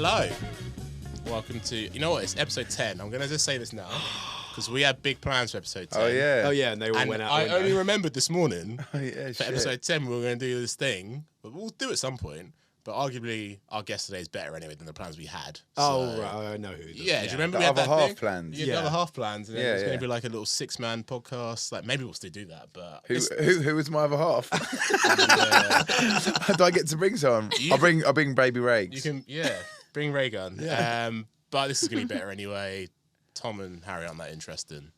Hello. Welcome to, you know what, it's episode 10. I'm going to just say this now because we had big plans for episode 10. Oh, yeah. Oh, yeah, and they all went out. I only remembered this morning Oh, yeah, for episode 10 we were going to do this thing, but we'll do it at some point. But arguably, our guest today is better anyway than the plans we had. Oh, So, right. I know who. Yeah, do you remember The we had other that half thing? plans. Yeah, Yeah. the other half plans. And then Yeah, it was going yeah. to be like a little 6-man podcast. Like, maybe we'll still do that, but... Who was my other half? Yeah. Do I get to bring someone? I'll bring Baby Rakes. You can, bring Raygun. Yeah. But this is going to be better anyway. Tom and Harry aren't that interesting.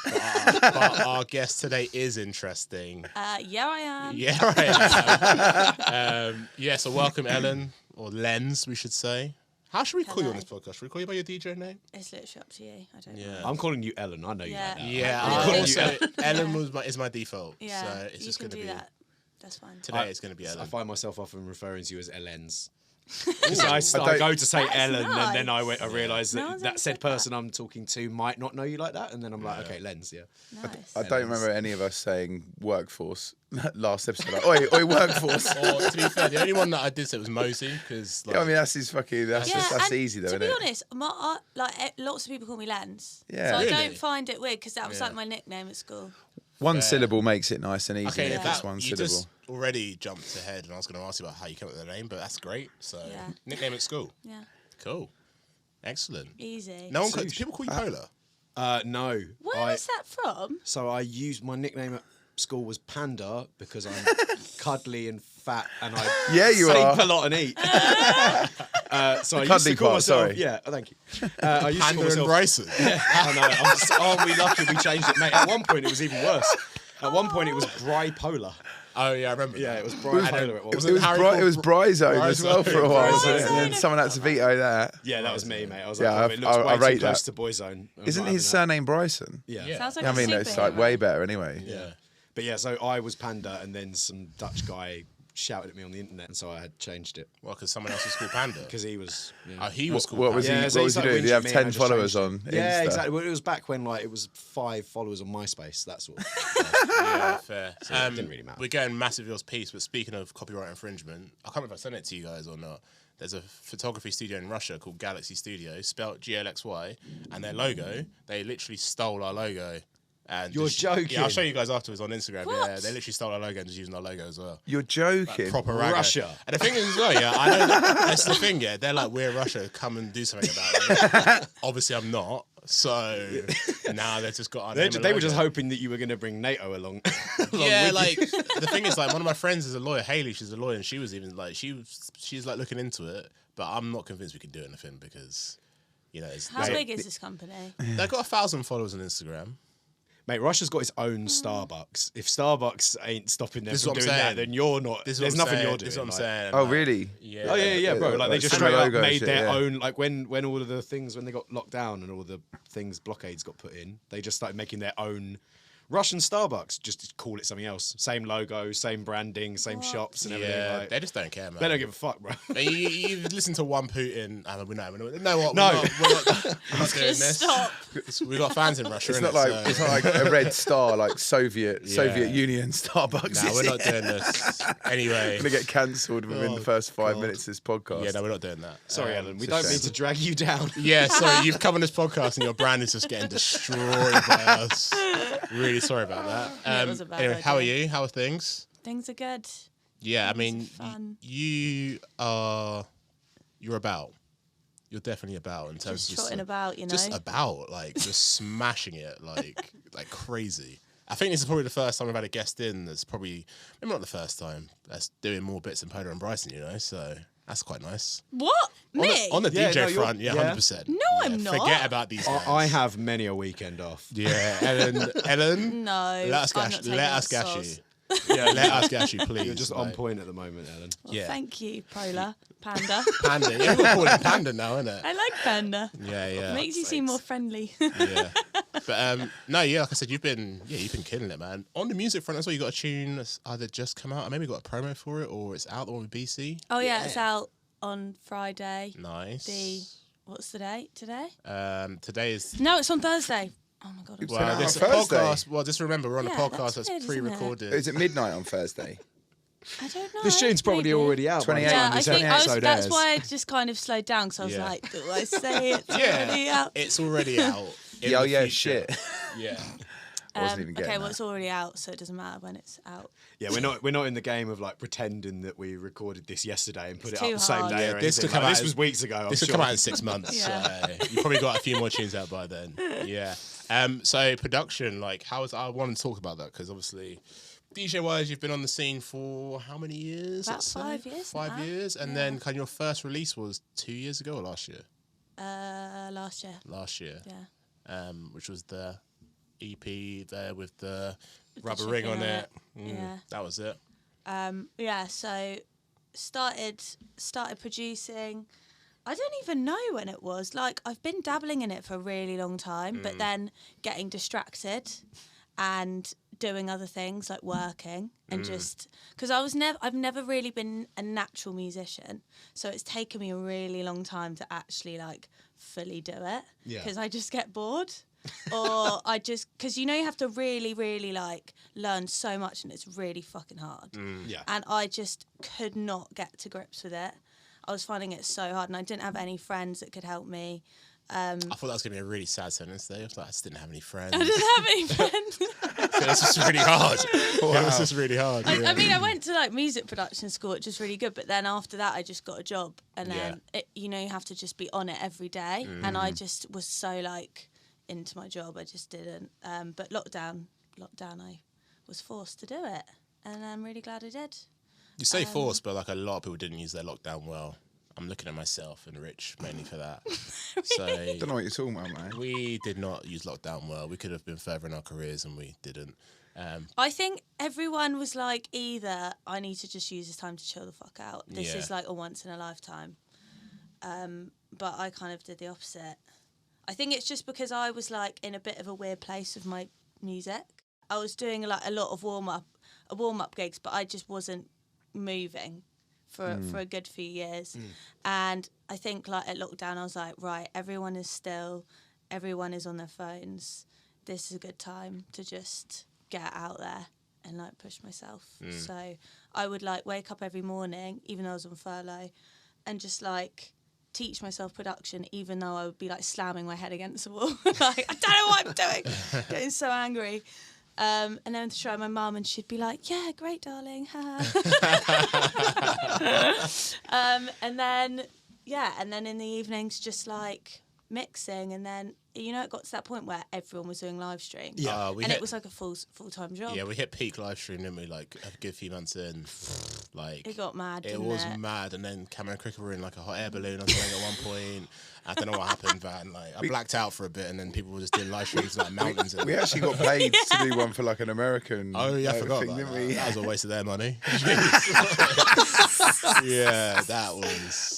But our guest today is interesting. Yeah, I am. Yeah, right. So welcome, Ellen, or Lens, we should say. How should we call you on this podcast? Should we call you by your DJ name? It's literally up to you. I don't know. Yeah. I'm calling you Ellen. I know you. Yeah. Like that. Yeah, I'm I calling also, Ellen is my default. Yeah, So it's you just can going to do be... that. That's fine. Today it's going to be I Ellen. find myself often referring to you as Ellens. I I go to say That's Ellen, and then I nice. realise No that one's that ever said said person I'm talking to might not know you like that, and then I'm like, okay, Lens, yeah. Nice. I don't remember any of us saying workforce last episode. Like, oi, workforce. Or, to be fair, the only one that I did say was Mosey, because... Like, Yeah, I mean, that's his fucking. That's and easy though, to isn't be it? honest, lots of people call me Lens. Yeah. So I Really? don't find it weird because that was Yeah. like my nickname at school. One syllable makes it nice and easy. okay, if if it's that, one you syllable. just already jumped ahead, and I was going to ask you about how you came up with the name, but that's great. So, Yeah. nickname at school. Yeah. Cool. Excellent. Easy. No one people call you Pola? No. Where is that from? So I used my nickname at school was Panda because I'm cuddly and fat, and I Yeah, you sleep are. a lot and eat. So I used cuddly to call part, myself. sorry. Yeah, thank you. I used to Panda call and myself. Bryson. I know. Aren't we lucky we changed it, mate? At one point, it was even worse. At one point, it was Bry Pola. Oh, yeah, I remember Yeah, that. it was Bry Pola. It was. It was, Harry it was Bryzone as well for a while, wasn't it? Bryzone. And then someone had to veto that. Yeah, that was me, mate. I was Yeah, like, it looks I way rate too close that. to Boyzone. Isn't his surname Bryson? Yeah. Yeah. Sounds like I a mean, it's like superhero. way better anyway. Yeah. But yeah, so I was Panda, and then some Dutch guy shouted at me on the internet, and so I had changed it Well, because someone else was called Panda. because he was. Yeah. Oh, he was called What was he? Panda. Yeah, so What he was he started doing? Did he have whinging at me, and I 10 just followers changed on Yeah, Insta? exactly. Well, it was back when like it was 5 followers on MySpace. That sort of. Yeah, fair. it didn't really matter. We're going massive yours piece, but speaking of copyright infringement, I can't remember if I sent it to you guys or not. There's a photography studio in Russia called GLXY Studio, spelt GLXY, and their logo, they literally stole our logo. And You're just- joking. Yeah, I'll show you guys afterwards on Instagram. What? Yeah, they literally stole our logo and just using our logo as well. You're joking. Proper raggo. Russia. And the thing is as well, yeah, I know that's the thing, yeah. They're like, we're Russia, come and do something about it. Obviously, I'm not. So now they've just got our name and They were just logo. hoping that you were going to bring NATO along. Yeah, with like you. the thing is, like one of my friends is a lawyer, Haley. She's a lawyer, and she was even like, she's like looking into it, but I'm not convinced we could do anything because, you know, How big is this company? they've got 1,000 followers on Instagram. Mate, Russia's got its own Starbucks. If Starbucks ain't stopping them This is from what I'm doing that, saying. then you're not. This is There's what I'm nothing saying. you're doing. This is what I'm like- saying. Oh, like, really? Yeah. Oh yeah, bro. Like they just similar straight up logo made shit, their yeah. own. Like when all of the things when they got locked down and all the things blockades got put in, they just started making their own Russian Starbucks. Just to call it something else. Same logo, same branding, same shops and everything. Yeah, Like, they just don't care, man. they don't give a fuck, bro. You listen to one Putin, and we know what? No. we're not doing Just this. stop. We got fans in Russia. It's innit? not like So- it's not like a red star like Soviet Yeah. Union Starbucks. Nah, is we're it? not doing this. Anyway. Gonna get cancelled within the first 5 minutes of this podcast. Yeah, no, we're not doing that. Sorry, Ellen. We it's a don't shame. mean to drag you down. Yeah, sorry, you've come on this podcast and your brand is just getting destroyed by us. Really sorry about that. Yeah, it was a bad anyway, how are idea. you? How are things? Things are good. Yeah, I mean, fun. you're about. You're definitely about in terms Just of trotting about, you know. just about, like, just smashing it, like crazy. I think this is probably the first time we've had a guest in that's probably, maybe not the first time, that's doing more bits than Pola and Bryson, you know, so that's quite nice. What? Me? On the Yeah, DJ no, you're- front, yeah, yeah. 100%. No, Yeah, I'm not. Forget about these guys. I have many a weekend off. Yeah, Ellen, No. let us I'm gash, not taking let us that gash you. sauce. Yeah, let us gash you, please. You're just on like, point at the moment, Ellen. Well, Yeah. Thank you, Pola. Panda. Panda. Yeah, we're calling it Panda now, isn't it? I like Panda. Yeah, yeah. Makes you seem more friendly. Yeah. But no, yeah, like I said, you've been killing it, man. On the music front as well, you got a tune that's either just come out, or maybe got a promo for it, or it's out, the one with BC. Oh yeah, it's out on Friday. Nice. What's the date today? Today is. No, it's on Thursday. Oh my god. I'm Well, out this on Thursday? podcast. Well, just remember we're on a Yeah, podcast that's that's weird, isn't it? pre-recorded. Is it midnight on Thursday? I don't know. The tune's probably maybe. already out. by the 28. time Yeah, I this think episode that's airs. why I just kind of slowed down because I was Yeah. like, do I say it's already out? It's already out. in Oh the yeah, future. shit. Yeah. I wasn't even getting okay, well, that. it's already out, so it doesn't matter when it's out. Yeah, we're not in the game of like pretending that we recorded this yesterday and put It's it up too the same hard. day. Yeah, or this anything. could come Like, out This as- was weeks ago. This I'm will sure. come out in 6 months. Yeah. So you probably got a few more tunes out by then. Yeah. So production, like, I want to talk about that because obviously, DJ-wise, you've been on the scene for how many years? About let's say? 5 years 5 now. years, and Yeah. then kind of your first release was 2 years ago or last year? Last year. Last year. Yeah. Which was the EP there with the With the rubber ring chicken on on it. it. Yeah. That was it. Yeah, so started producing. I don't even know when it was. Like, I've been dabbling in it for a really long time, but then getting distracted and doing other things like working and just because I've never really been a natural musician, so it's taken me a really long time to actually like fully do it Yeah. because I just get bored. Or I just because you have to really like learn so much and it's really fucking hard. Yeah. And I just could not get to grips with it. I was finding it so hard and I didn't have any friends that could help me. I thought that was going to be a really sad sentence there. I was like, I just didn't have any friends. I didn't have any friends. It was just really hard. It was just really hard. I yeah. mean, I went to like music production school, which was really good. But then after that, I just got a job, and then you have to just be on it every day. And I just was so like into my job, I just didn't. But lockdown, I was forced to do it, and I'm really glad I did. You say forced, but like a lot of people didn't use their lockdown well. I'm looking at myself and Rich mainly for that. So Don't know what you're talking about, man. we did not use lockdown well. We could have been further in our careers and we didn't. I think everyone was like, either I need to just use this time to chill the fuck out. This Yeah. is like a once in a lifetime. But I kind of did the opposite. I think it's just because I was like in a bit of a weird place with my music. I was doing like a lot of warm up gigs, but I just wasn't moving for a good few years. And I think like at lockdown, I was like, right, everyone is still, everyone is on their phones. This is a good time to just get out there and like push myself. So I would like wake up every morning, even though I was on furlough, and just like teach myself production, even though I would be like slamming my head against the wall. Like, I don't know what I'm doing. Getting so angry. And then to show my mum, and she'd be like, "Yeah, great, darling." And then in the evenings, just like mixing, and then it got to that point where everyone was doing live stream. Yeah. It was like a full-time job. Yeah, we hit peak live stream, didn't we? Like a good few months in, like It got mad. it didn't was it? mad. And then Cameron and Cricket were in like a hot air balloon or something at one point. I don't know what happened, man. Like I blacked out for a bit, and then people were just doing live streams like mountains. We actually got paid to do one for like an American. Oh yeah, I forgot thing, about didn't that. we? That was a waste of their money. Yeah, that was.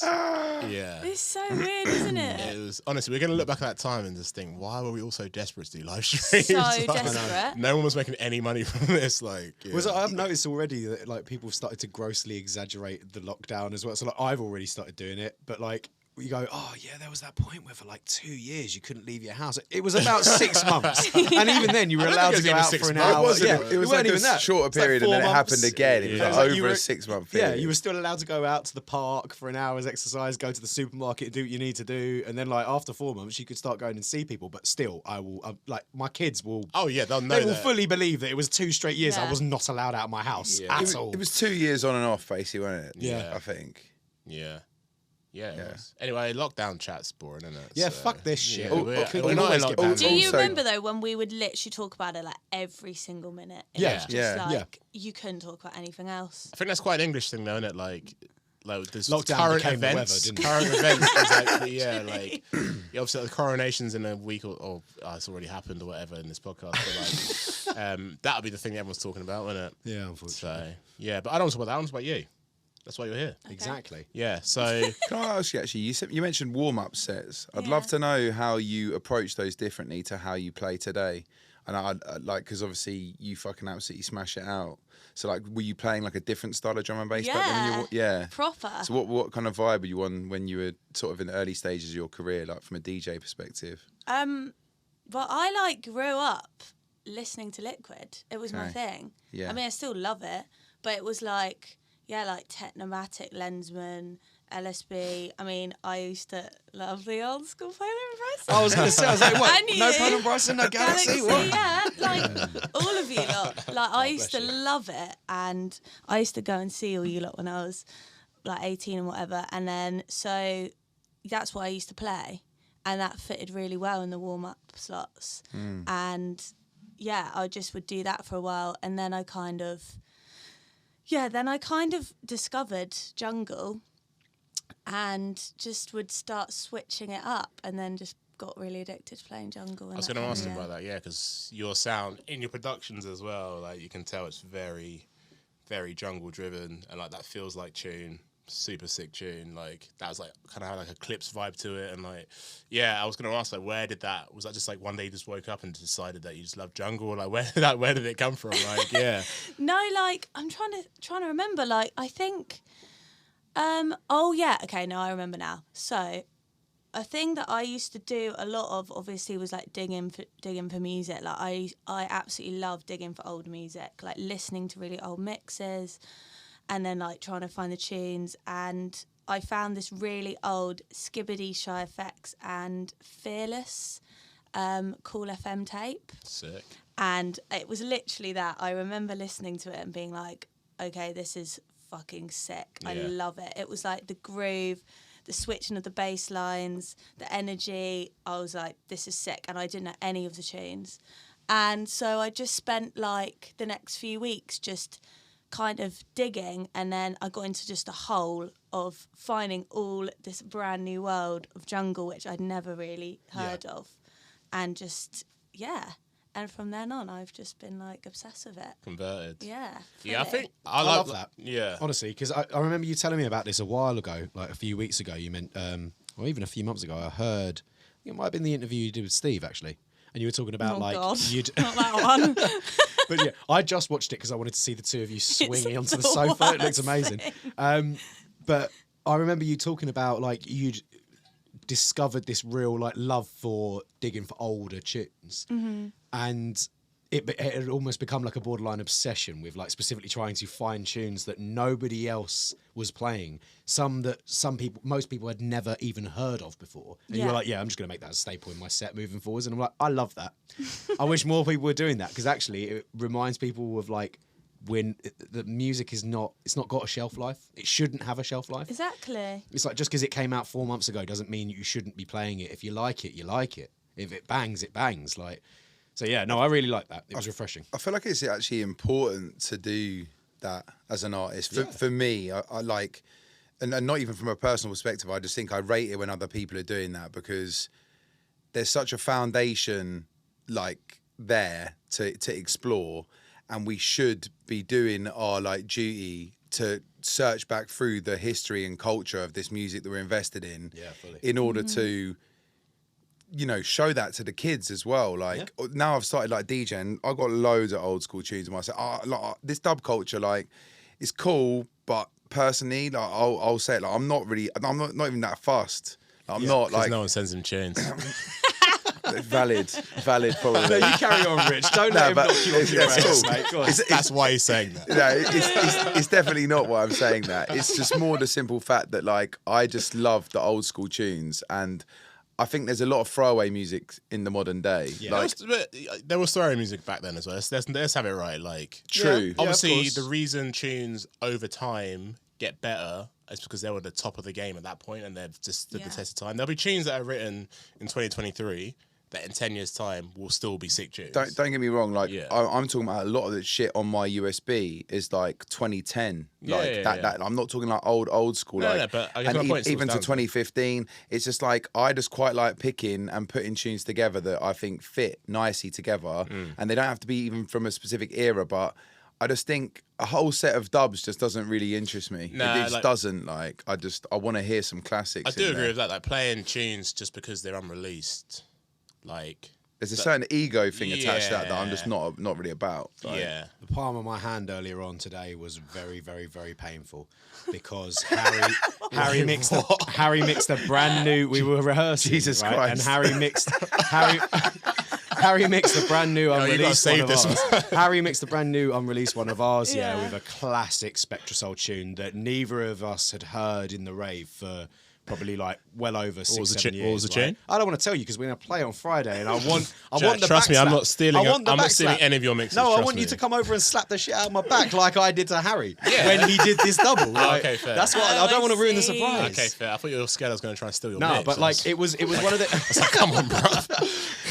Yeah. It's so weird, isn't it? It was honestly. We're gonna look back at that time and just think, why were we all so desperate to do live streams? So Like, desperate. no one was making any money from this. Like, yeah. I've noticed already that like people have started to grossly exaggerate the lockdown as well. So like I've already started doing it, but like you go, oh yeah, there was that point where for like 2 years you couldn't leave your house. It was about 6 months, and even then you were I don't allowed think to it go was out even for an 6 hour. months. It was weren't like even a that. shorter It's like period, 4 and then it months. happened again. It was Yeah. like It's like over you were- a 6 month period. Yeah, you were still allowed to go out to the park for an hour's exercise, go to the supermarket, do what you need to do, and then like after 4 months, you could start going and see people. But still, I will like my kids will. Oh yeah, they'll know They will that. fully believe that it was 2 straight years I Yeah. was not allowed out of my house Yeah. at all. It was 2 years on and off, basically, wasn't it? Yeah. I think. Yeah. Yeah, it was. Anyway, lockdown chat's boring, isn't it? Yeah, fuck this shit. Yeah, we're Can not in always get lockdown. back Do to you Also- remember though when we would literally talk about it like every single minute? It Yeah. was just Yeah. like you couldn't talk about anything else. I think that's quite an English thing, though, isn't it? Like there's Lockdown current became the weather, events. didn't it? Current events is like, yeah, like obviously the coronations in a week or it's already happened or whatever in this podcast. But like, that'll be the thing everyone's talking about, isn't it? Yeah, unfortunately. So yeah, but I don't want to talk about that. I want to talk about you. That's why you're here. Exactly. Yeah. So Can I ask you actually? You mentioned warm-up sets. I'd Yeah. love to know how you approach those differently to how you play today. And I like because obviously you fucking absolutely smash it out. So like, were you playing like a different style of drum and bass? back then when you yeah. Proper. So what kind of vibe were you on when you were sort of in the early stages of your career, like from a DJ perspective? But I like grew up listening to Liquid. It was my Okay. thing. Yeah. I mean, I still love it, But it was like, yeah, like Technomatic, Lensman, LSB. I mean, I used to love the old school Pola and Bryson. I was going to say, I was like, what? And No you. Pola and Bryson, no Galaxy? What? Yeah, like all of you lot. Like I used to love it, and I used to go and see all you lot when I was like 18 and whatever. And then so that's what I used to play, and that fitted really well in the warm-up slots. And yeah, I just would do that for a while, and then I kind of discovered jungle, and just would start switching it up, and then just got really addicted to playing jungle. I was going to ask him about that, yeah, because your sound in your productions as well, like you can tell it's very, very jungle driven, and like that feels like tune, super sick tune. Like that was like kind of had like a Clips vibe to it, and like yeah, I was going to ask like where did that? Was that just like one day you just woke up and decided that you just love jungle? Or, like where did it come from? Like yeah, No, like I'm trying to remember. Like I think, oh yeah, okay, no, I remember now. So a thing that I used to do a lot of, obviously, was like digging for music. Like I absolutely love digging for old music, like listening to really old mixes, and then like trying to find the tunes. And I found this really old Skibbity, Shy Effects and Fearless Cool FM tape. sick. And it was literally that. I remember listening to it and being like, okay, this is fucking sick. I Yeah. love it. It was like the groove, the switching of the bass lines, the energy. I was like, this is sick. And I didn't know any of the tunes. And so I just spent like the next few weeks just kind of digging, and then I got into just a hole of finding all this brand new world of jungle, which I'd never really heard of. And just, yeah. And from then on, I've just been like obsessed with it. Converted. Yeah. Yeah, I fully. think I love that. Yeah. Honestly, because I remember you telling me about this a while ago, like a few weeks ago. You meant, or even a few months ago, I heard, it might have been the interview you did with Steve, actually. And you were talking about God. you'd. Not that one. But yeah, I just watched it because I wanted to see the two of you swinging onto the sofa. It looks amazing. But I remember you talking about like you'd discovered this real like love for digging for older tunes, and it had almost become like a borderline obsession with like specifically trying to find tunes that nobody else was playing, most people had never even heard of before, and you were Yeah. like, yeah, I'm just gonna make that a staple in my set moving forwards. And I'm like, I love that. I wish more people were doing that, because actually it reminds people of like when the music it's not got a shelf life. It shouldn't have a shelf life. Exactly. It's like just because it came out 4 months ago doesn't mean you shouldn't be playing it. If you like it, you like it. If it bangs, it bangs. Like, so yeah, no, I really like that. It was refreshing. I feel like it's actually important to do that as an artist. For me, I like, and not even from a personal perspective, I just think I rate it when other people are doing that, because there's such a foundation like there to explore, and we should be doing our like duty to search back through the history and culture of this music that we're invested in, fully. in order to, you know, show that to the kids as well. Like now I've started like DJing, I've got loads of old school tunes in my set. Like, this dub culture, like, it's cool, but personally, like I'll say it, like I'm not not even that fussed. Like, I'm not like no one sends him tunes. valid probably. No, you carry on, Rich. Don't let him knock you off your it's ass, cool. mate. Go on. That's why he's saying that. No, it's definitely not why I'm saying that. It's just more the simple fact that like I just love the old school tunes, and I think there's a lot of throwaway music in the modern day. Yeah. Like, There was throwaway music back then as well. Let's have it right. Like, true. obviously, course. the reason tunes over time get better is because they were the top of the game at that point, and they've just stood the test of time. There'll be tunes that are written in 2023 that in 10 years' time will still be sick tunes. Don't get me wrong. Like Yeah. I'm talking about a lot of the shit on my USB is like 2010. Like that. I'm not talking like old school. No, like, no, but I guess and my point even to still stands. 2015, it's just like I just quite like picking and putting tunes together that I think fit nicely together, and they don't have to be even from a specific era. But I just think a whole set of dubs just doesn't really interest me. Nah, it just like- doesn't. Like I want to hear some classics. I do in agree there. with that. Like playing tunes just because they're unreleased, like There's a certain ego thing attached to that I'm Yeah. just not really about. Like, yeah. The palm of my hand earlier on today was very, very, very painful because Harry mixed a brand new. We were rehearsing, Jesus right? Christ. And Harry Harry mixed the brand new you gotta unreleased save one of this ours. Harry mixed the brand new unreleased one of ours, Yeah. with a classic Spectrasoul tune that neither of us had heard in the rave for probably like well over 6, was the 7 years. what was the right? tune? I don't want to tell you because we're going to play on Friday, and I want Jack, the trust me, I'm backslap. not stealing. I want the I'm not stealing backslap. any of your mixes. No, I trust want you me. to come over and slap the shit out of my back like I did to Harry when he did this double. Like, okay, fair. That's what Oh, I don't I want to ruin the see. surprise. Okay, fair. I thought you were scared I was going to try and steal your No, mix. but like it was one of the. Come on, bro.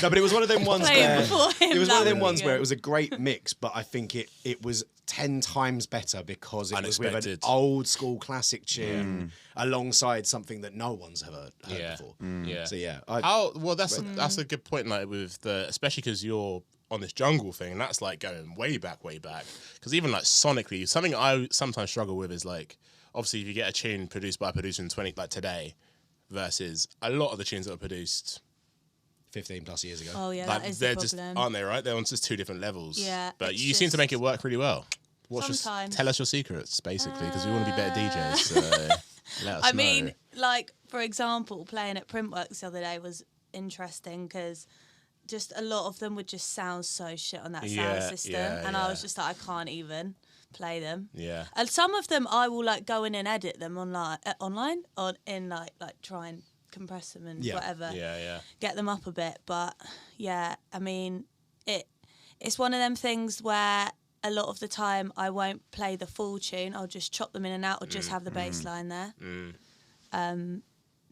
No, but it was one of them ones Playing where before him, it was one of that them would ones be where good. it was a great mix, but I think it was 10 times better because it was with an Unexpected. old school classic tune alongside something that no one's ever heard Yeah. before. Yeah. So yeah, Well, that's a good point. Like with especially because you're on this jungle thing, and that's like going way back. Because even like sonically, something I sometimes struggle with is like, obviously, if you get a tune produced by a producer in today, versus a lot of the tunes that were produced 15 plus years ago. Oh yeah, like that is they're the just problem. aren't they right? They're on just two different levels. Yeah, but it's you seem to make it just- work really well. Sometimes. Tell us your secrets, basically, because we want to be better DJs. So let us I know. mean, like for example, playing at Printworks the other day was interesting because just a lot of them would just sound so shit on that Yeah, sound system, yeah, and I yeah. was just like, I can't even play them. Yeah. And some of them I will like go in and edit them online or in like try and compress them and Yeah. whatever. Yeah. Get them up a bit, but yeah, I mean, it's one of them things where a lot of the time I won't play the full tune. I'll just chop them in and out or just have the bass line there.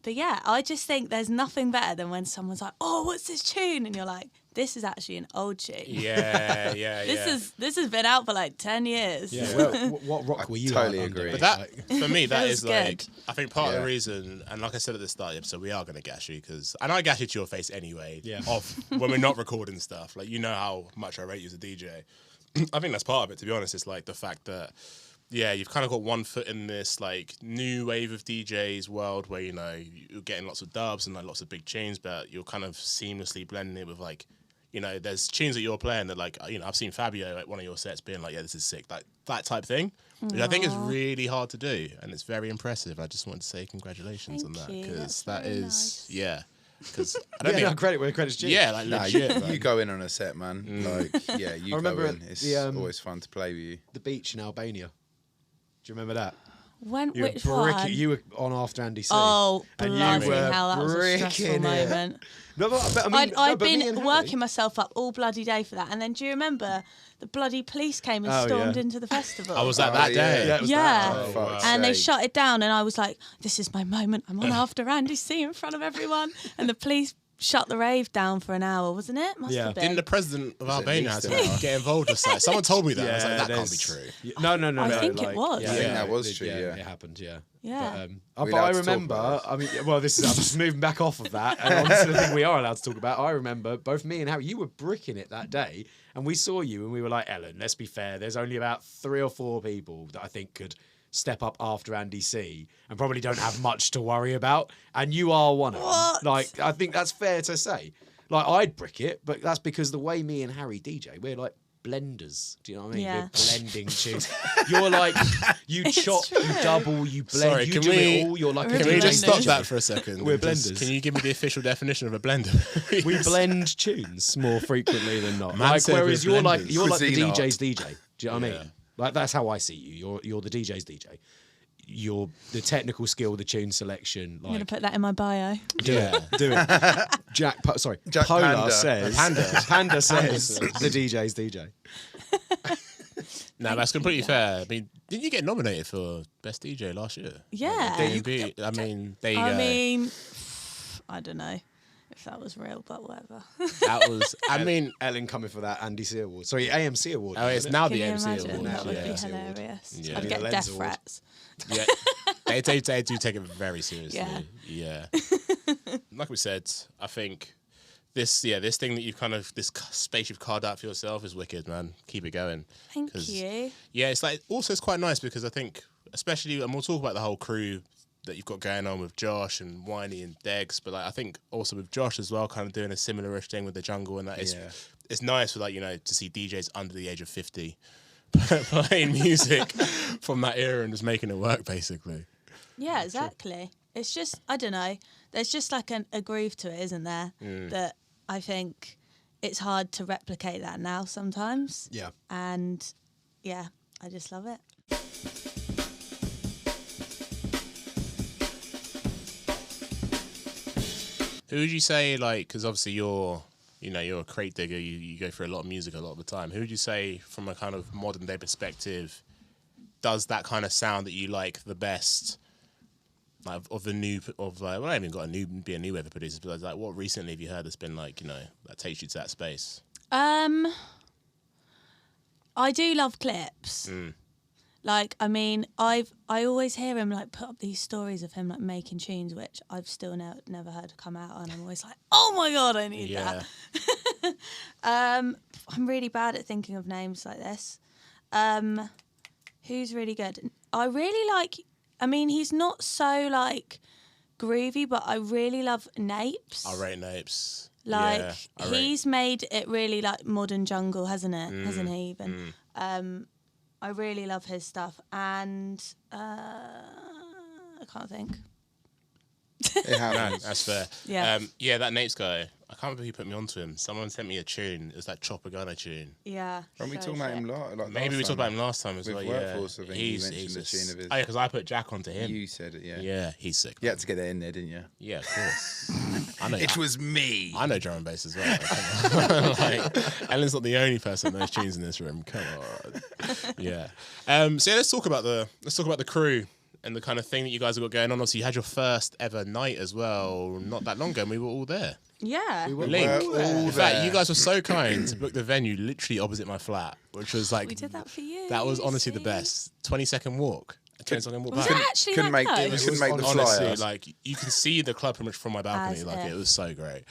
But yeah, I just think there's nothing better than when someone's like, "Oh, what's this tune?" and you're like, "This is actually an old tune. Yeah. This has been out for like 10 years." Yeah, well, what rock were you totally out under, agree. mate? But Like- that, for me, that Feels is like, good. I think part of Yeah. the reason, and like I said at the start of the episode, we are going to gash you, and I gash you to your face anyway, Yeah. when we're not recording stuff. Like, you know how much I rate you as a DJ. I think that's part of it, to be honest. It's like the fact that, yeah, you've kind of got one foot in this like new wave of DJs world where, you know, you're getting lots of dubs and like lots of big tunes, but you're kind of seamlessly blending it with like, you know, there's tunes that you're playing that like, you know, I've seen Fabio at one of your sets being like, yeah, this is sick, like that type thing, which I think is really hard to do, and it's very impressive. I just want to say congratulations on Thank that, you. because That's that very is, nice. yeah, because I don't Yeah, no, think, credit where credit's due. yeah, like Nah, legit. you man. go in on a set, man. Like, yeah, you I remember go in. It's the, always fun to play with you. The beach in Albania. Do you remember that? When You which were one? bricking. You were on after Andy C. Oh, And you bloody were hell, that was a stressful bricking it. moment. No, but I mean, I'd but me and been Harry- working myself up all bloody day for that, and then do you remember the bloody police came and Oh, stormed yeah. into the festival? I was at Oh, that yeah. day. Yeah, it was Yeah. that. Oh, fuck's and they sake. shut it down, and I was like, "This is my moment. I'm on after Andy C in front of everyone." And the police shut the rave down for an hour, wasn't it? Must Yeah. have been. Didn't the president of Albania have least to an hour? get involved with that? Someone told me that. I was like, that can't be there's- true. Yeah, no. I think it like, was. Yeah, I think yeah, that was it- true, yeah. It happened. Yeah. Yeah. But We I allowed to talk remember. about I mean, well, this is I'm just moving back off of that and onto the thing we are allowed to talk about. I remember both me and Harry. You were bricking it that day, and we saw you, and we were like, Ellen, let's be fair. There's only about 3 or 4 people that I think could step up after Andy C and probably don't have much to worry about, and you are one of them. What? Like, I think that's fair to say. Like, I'd brick it, but that's because the way me and Harry DJ, we're like blenders. Do you know what I mean? Yeah. We're blending tunes. You're like, you It's chop, true. you double, you blend, Sorry, you can do we- it all. You're like We're Can a we blenders. just stop that for a second? We're Just- blenders. Can you give me the official definition of a blender? We blend tunes more frequently than not. Man Like, said whereas we're you're like blenders. you're like the Cuisine art. DJ's DJ. Do you know what I Yeah. mean? Like that's how I see you. You're the DJ's DJ. You're the technical skill, the tune selection. I'm gonna Like put that in my bio. do it. Jack Pola Panda. says Panda says the DJ's DJ. No, that's completely fair. I mean, didn't you get nominated for Best DJ last year? Yeah. DMV. I mean, there you go. I mean, I don't know if that was real, but whatever. That was, I mean, Ellen coming for that Andy C award. Sorry, AMC award. oh, it's isn't it? now Can the you MC imagine? award. That would Yeah. be MC award. hilarious. Yeah. I'd The get Lens death award. threats. Yeah, they do take it very seriously. Yeah. Like we said, I think this thing that you've kind of this space you've carved out for yourself is wicked, man. Keep it going. Thank 'Cause, you. Yeah, it's like also it's quite nice because I think especially, and we'll talk about the whole crew that you've got going on with Josh and Winey and Degs, but like I think also with Josh as well, kind of doing a similar-ish thing with the jungle, and that it's nice for like, you know, to see DJs under the age of 50 playing music from that era and just making it work basically. Yeah, exactly. It's just, I don't know. There's just like a groove to it, isn't there? That I think it's hard to replicate that now sometimes. Yeah. And yeah, I just love it. Who would you say, like, because obviously you're a crate digger, you go through a lot of music a lot of the time. Who would you say, from a kind of modern day perspective, does that kind of sound that you like the best? Like, of the new, of like, well, I haven't even got be a new wave of producers, but like, what recently have you heard that's been like, that takes you to that space? I do love clips. Like, I mean, I always hear him like put up these stories of him like making tunes, which I've still never heard come out, and I'm always like, oh my god, I need that. I'm really bad at thinking of names like this. Who's really good? I really like. I mean, he's not so like groovy, but I really love Napes. I rate Napes. Like he's made it really like modern jungle, hasn't it? Hasn't he even? I really love his stuff, and I can't think. It happens. No, that's fair. Yeah. That Napes guy. I can't believe he put me onto him. Someone sent me a tune. It was that Chopper Gunner tune. Yeah. Weren't we so talking about him sick. Maybe we talked about him last time as With well. Workforce, I Yeah, think you mentioned the tune of his. Oh yeah, because I put Jack onto him. You said it, yeah. Yeah, he's sick. You had to get that in there, didn't you? Yeah, of course. I know. It was me. I know drum and bass as well. Like, Ellen's not the only person that knows tunes in this room. Come on. Yeah. So yeah, let's talk about the crew and the kind of thing that you guys have got going on. Obviously, you had your first ever night as well, not that long ago, and we were all there. Yeah. We were Link. all In fact, there. you guys were so kind to book the venue literally opposite my flat, which was like We did that for you. that was honestly the see? best. 20-second walk. 20-second walk Was back. that actually couldn't that make it. close? Couldn't make the Honestly, flyer. like you can see the club pretty much from my balcony. As Like if. it was so great.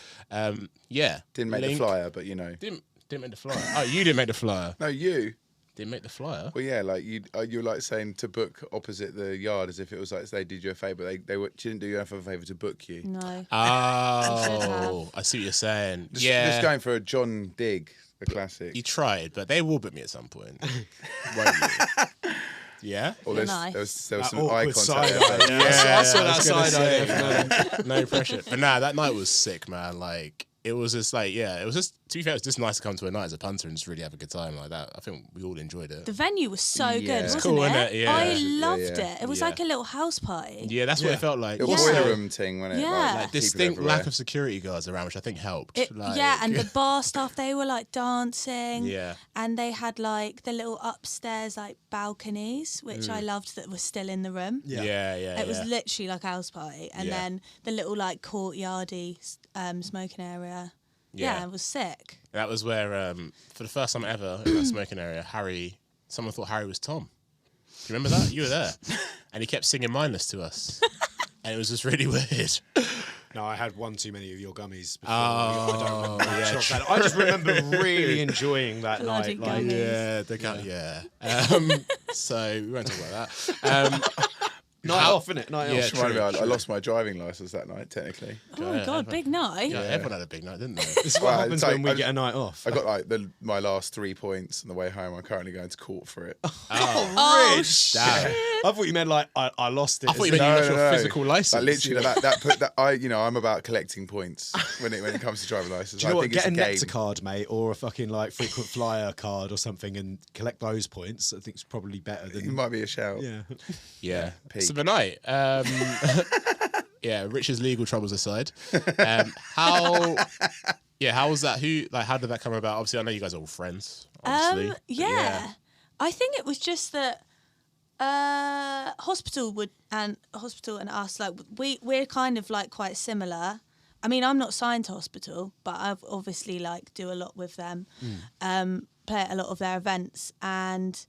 Yeah. Didn't make Link the flyer, but Didn't make the flyer. Oh, you didn't make the flyer. No, you. Didn't make the flyer. Well, yeah, like you were like saying to book opposite the yard as if it was like they did you a favour. She didn't do you a favour to book you. No. Oh, I see what you're saying. Just going for a John dig, a classic. You tried, but they will book me at some point. Won't you? Yeah? Or You're there nice. was That some eye awkward contact. side there. eye. I saw I that was gonna side say, eye there, man. No pressure. But nah, that night was sick, man. Like, it was just like, it was just, to be fair, it was just nice to come to a night as a punter and just really have a good time like that. I think we all enjoyed it. The venue was so Yeah. good, It's wasn't cool, it? innit? Yeah. I Yeah, loved yeah. it. It was Yeah. like a little house party. Yeah, that's what Yeah. it felt like. The Yeah. boiler room thing, wasn't it? Yeah. Like, Like, people distinct everywhere. lack of security guards around, which I think helped. Like, Yeah, and the bar staff, they were like dancing. Yeah. And they had like the little upstairs like balconies, which I loved that were still in the room. yeah. It was literally like a house party. And Yeah. then the little like courtyardy smoking area. Yeah, it was sick. That was where, for the first time ever in that smoking area, someone thought Harry was Tom. Do you remember that? You were there. And he kept singing Mindless to us. And it was just really weird. No, I had one too many of your gummies before. Oh, I don't remember much yeah, of that. I just remember really enjoying that Bloody night. Like, gummies. So we won't talk about that. night off, innit? Night Yeah, off. Reminded me, true. I lost my driving licence that night, technically. Oh my God, big night. Yeah, everyone had a big night, didn't they? This is what Well, happens it's like- when we I get a night off. I got like my last 3 points on the way home. I'm currently going to court for it. Oh, Damn. shit. I thought you meant like I lost it. I thought you meant you lost your physical license. Like literally, I'm about collecting points when it comes to driving license. Do you know I what? think Get a it's a game. Nectar card, mate, or a fucking like frequent flyer card or something, and collect those points. I think it's probably better It than. might be a shout. Yeah. Yeah. Peak. So the night. Yeah, Rich's legal troubles aside. How was that? How did that come about? Obviously, I know you guys are all friends, obviously. but Yeah. I think it was just that hospital and us, like we're kind of like quite similar. I mean, I'm not signed to hospital, but I've obviously like do a lot with them, play at a lot of their events, and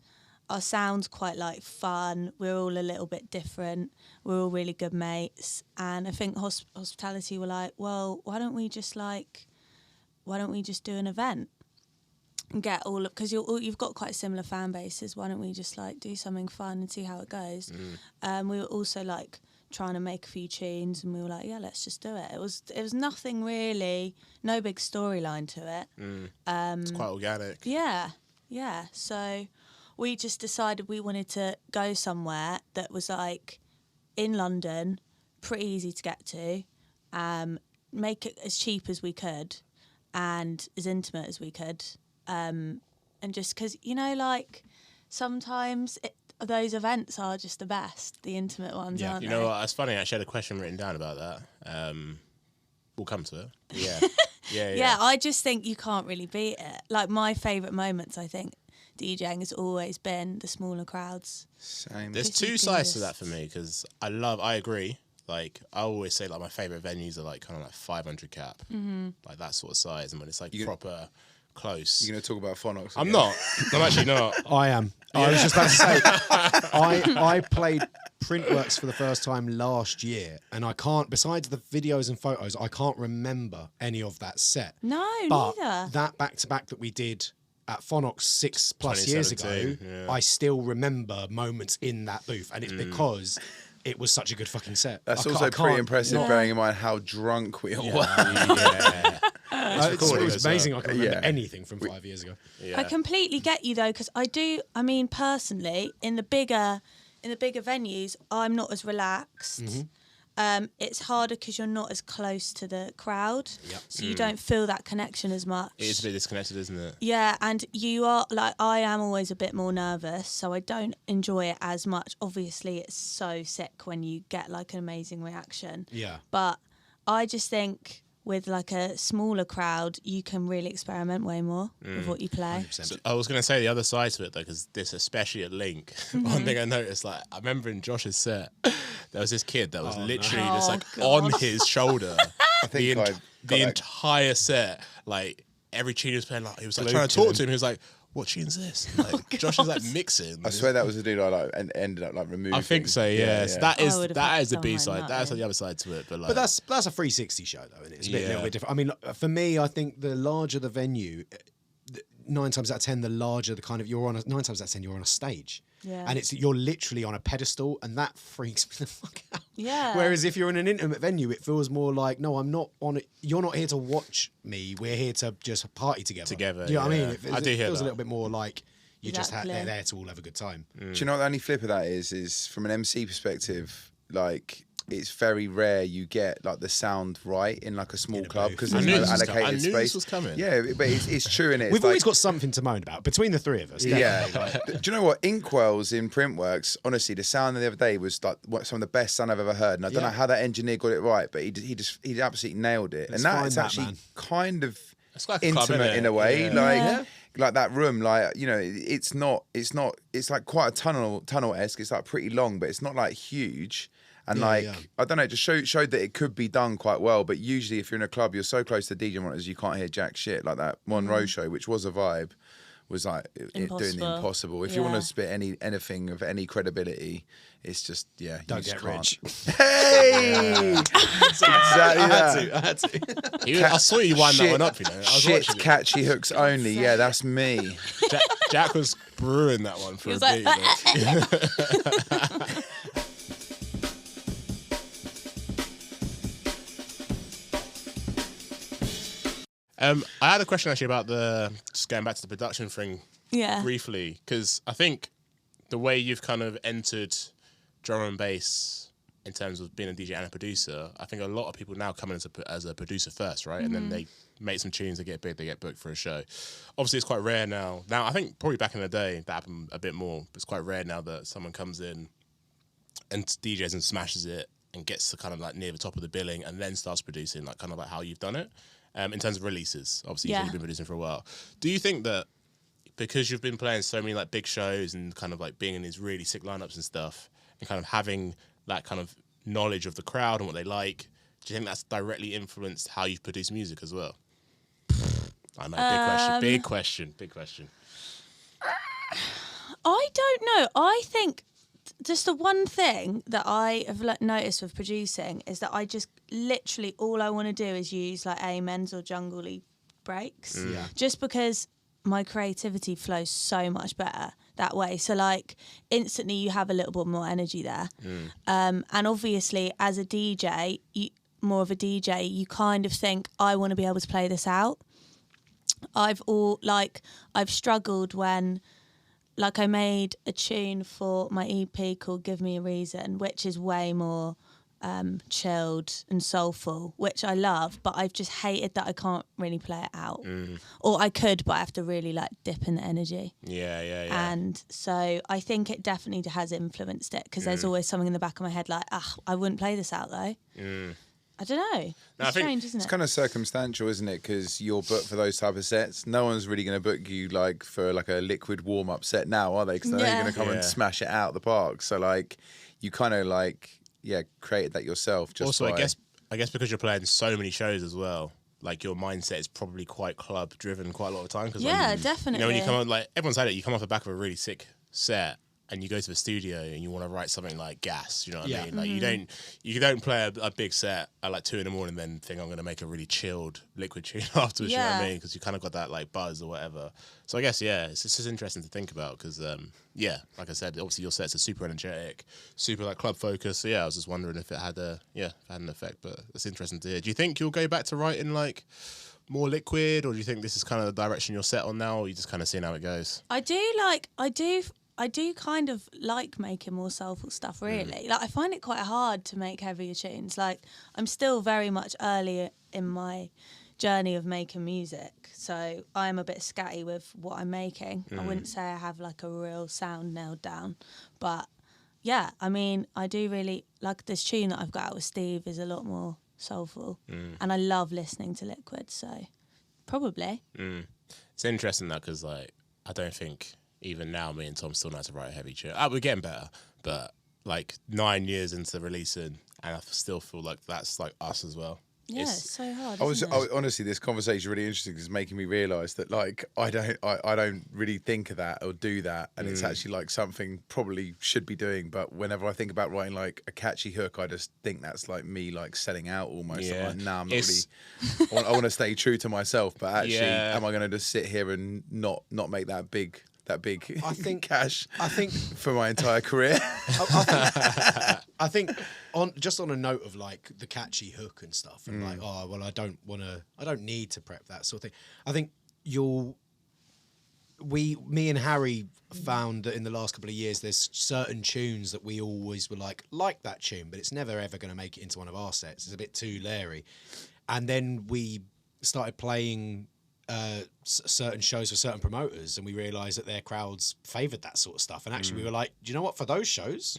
our sound's quite like fun. We're all a little bit different. We're all really good mates, and I think hospitality were like, well, why don't we just do an event and get all of, because you've got quite similar fan bases. Why don't we just like do something fun and see how it goes? We were also like trying to make a few tunes, and we were like, yeah, let's just do it. It was nothing really, no big storyline to it. It's quite organic. Yeah. So we just decided we wanted to go somewhere that was like in London, pretty easy to get to, make it as cheap as we could, and as intimate as we could. And just because, you know, like sometimes those events are just the best, the intimate ones, aren't You they? know what? It's funny. I actually had a question written down about that. We'll come to it. Yeah. Yeah, I just think you can't really beat it. Like my favourite moments, I think, DJing has always been the smaller crowds. Same. There's Because you two can sides to just- that for me because I agree. Like I always say, like my favorite venues are like kind of like 500 cap, like that sort of size, and when it's like proper close. You're going to talk about Phonox? I'm again? not. I'm actually not. I am. I was just about to say, I played Printworks for the first time last year, and I can't, besides the videos and photos, I can't remember any of that set. No, But neither. that back-to-back that we did at Phonox 6+ years ago, 2017, yeah. I still remember moments in that booth, and it's because it was such a good fucking set. That's I also can't pretty impressive, not- bearing in mind how drunk we all were. It recorded was as amazing. well. I can remember Yeah. anything from 5 years ago. Yeah. I completely get you though, because I mean, personally, in the bigger venues, I'm not as relaxed. It's harder because you're not as close to the crowd, so you don't feel that connection as much. It is a bit disconnected, isn't it? Yeah, and you are like, I am always a bit more nervous, so I don't enjoy it as much. Obviously, it's so sick when you get like an amazing reaction. Yeah. But I just think with like a smaller crowd, you can really experiment way more with what you play. 100%. So I was going to say the other side to it though, because this, especially at Link, one thing I noticed, like I remember in Josh's set, there was this kid that was literally just like on his shoulder think I got the that. entire set. Like every tune he was playing, like he was like Glued trying to to talk him. to him. He was like, "What tune's this?" And, like Josh is like mixing. I swear that was the dude I like and ended up like removing. I think so. Yes, that I is would've that had is the someone B like side. that, That's yeah. the other side to it. But like, But that's a 360 show though, and it's a little bit different. I mean, for me, I think the larger the venue, 9 times out of 10, the larger the kind of 9 times out of 10 you're on a stage. Yeah. And you're literally on a pedestal, and that freaks me the fuck out. Yeah. Whereas if you're in an intimate venue, it feels more like, no, I'm not on it. You're not here to watch me. We're here to just party together. Together, Do you know what I mean? yeah. I do hear feels that. a little bit more like you're Exactly. they're there to all have a good time. Do you know what the only flip of that is from an MC perspective, like it's very rare you get like the sound right in like a small In a club booth. because I there's knew no this was allocated coming. I knew space. this was coming. Yeah, but it's true in it. We've always got something to moan about between the three of us. Yeah. definitely. Do you know what? Inkwells in Printworks, honestly, the sound the other day was like some of the best sound I've ever heard. And I don't know how that engineer got it right, but he absolutely nailed it. Let's and find is that, actually man. kind of It's like a club, intimate innit? in a way. Yeah. Like that room, like, you know, it's like quite a tunnel-esque. It's like pretty long, but it's not like huge. And I don't know, it just showed that it could be done quite well. But usually if you're in a club, you're so close to DJ monitors, you can't hear jack shit. Like that Monroe show, which was a vibe, was like it doing the Impossible. impossible. If you want Yeah. to spit anything of any credibility, it's just, you Don't just get can't. rich. Hey! Exactly that. I had to. I saw you wind that Shit- one up. You know, I was Shit, watching it. catchy hooks only. Yeah, that's me. Jack was brewing that one for He a was like, beat. but- I had a question actually about just going back to the production thing Yeah. briefly, because I think the way you've kind of entered drum and bass in terms of being a DJ and a producer, I think a lot of people now come in as a producer first, right? And then they make some tunes, they get big, they get booked for a show. Obviously, it's quite rare now. Now, I think probably back in the day, that happened a bit more, but it's quite rare now that someone comes in and DJs and smashes it and gets to kind of like near the top of the billing and then starts producing, like kind of like how you've done it. In terms of releases, obviously Yeah. you've been producing for a while. Do you think that because you've been playing so many like big shows and kind of like being in these really sick lineups and stuff, and kind of having that kind of knowledge of the crowd and what they like, do you think that's directly influenced how you've produced music as well? I know, big question. I don't know. I think just the one thing that I have noticed with producing is that I just literally all I want to do is use like amens or jungle-y breaks. Yeah. Just because my creativity flows so much better that way. So like instantly you have a little bit more energy there. And obviously as a DJ, more of a DJ, you kind of think, I want to be able to play this out. I've struggled when, like, I made a tune for my EP called Give Me a Reason, which is way more chilled and soulful, which I love, but I've just hated that I can't really play it out. Or I could, but I have to really like dip in the energy. Yeah. And so I think it definitely has influenced it, because there's always something in the back of my head like, I wouldn't play this out though. I don't know. No, It's strange, isn't it? It's kind of circumstantial, isn't it? Because you're booked for those type of sets. No one's really going to book you like for like a liquid warm-up set now, are they? Because they're going to come and smash it out the park. So like, you kind of like, created that yourself. Just also, by... I guess because you're playing so many shows as well, like your mindset is probably quite club driven quite a lot of the time. Cause definitely. You know, when you come on, like everyone's had it, you come off the back of a really sick set, and you go to the studio and you want to write something like Gas, you know what I mean? Like you don't play a big set at like 2 a.m. and then think I'm going to make a really chilled liquid tune afterwards, you know what I mean? Because you kind of got that like buzz or whatever. So I guess, it's just interesting to think about because, like I said, obviously your sets are super energetic, super like club focused. So I was just wondering if it had an effect, but it's interesting to hear. Do you think you'll go back to writing more liquid, or do you think this is kind of the direction you're set on now, or you just kind of seeing how it goes? I do kind of like making more soulful stuff, really. Like, I find it quite hard to make heavier tunes. Like, I'm still very much early in my journey of making music, so I'm a bit scatty with what I'm making. I wouldn't say I have like a real sound nailed down, but I mean, I do really like this tune that I've got out with Steve is a lot more soulful, and I love listening to Liquid, so probably. It's interesting though, because like I don't think even now me and Tom still know how to write a heavy tune. We're getting better, but like 9 years into releasing, and I still feel like that's like us as well. Yeah, it's so hard. Honestly, this conversation is really interesting because it's making me realise that like I don't really think of that or do that, and it's actually like something probably should be doing. But whenever I think about writing like a catchy hook, I just think that's like me like selling out almost. Yeah. I'm like, nah, I'm not really. I want to stay true to myself, but actually, am I going to just sit here and not make that big? I think cash. I think for my entire career. I think on a note of like the catchy hook and stuff, and like, I don't need to prep that sort of thing. I think me and Harry found that in the last couple of years, there's certain tunes that we always were like that tune, but it's never ever going to make it into one of our sets. It's a bit too Larry, and then we started playing certain shows for certain promoters, and we realised that their crowds favoured that sort of stuff. And actually, we were like, do you know what? For those shows,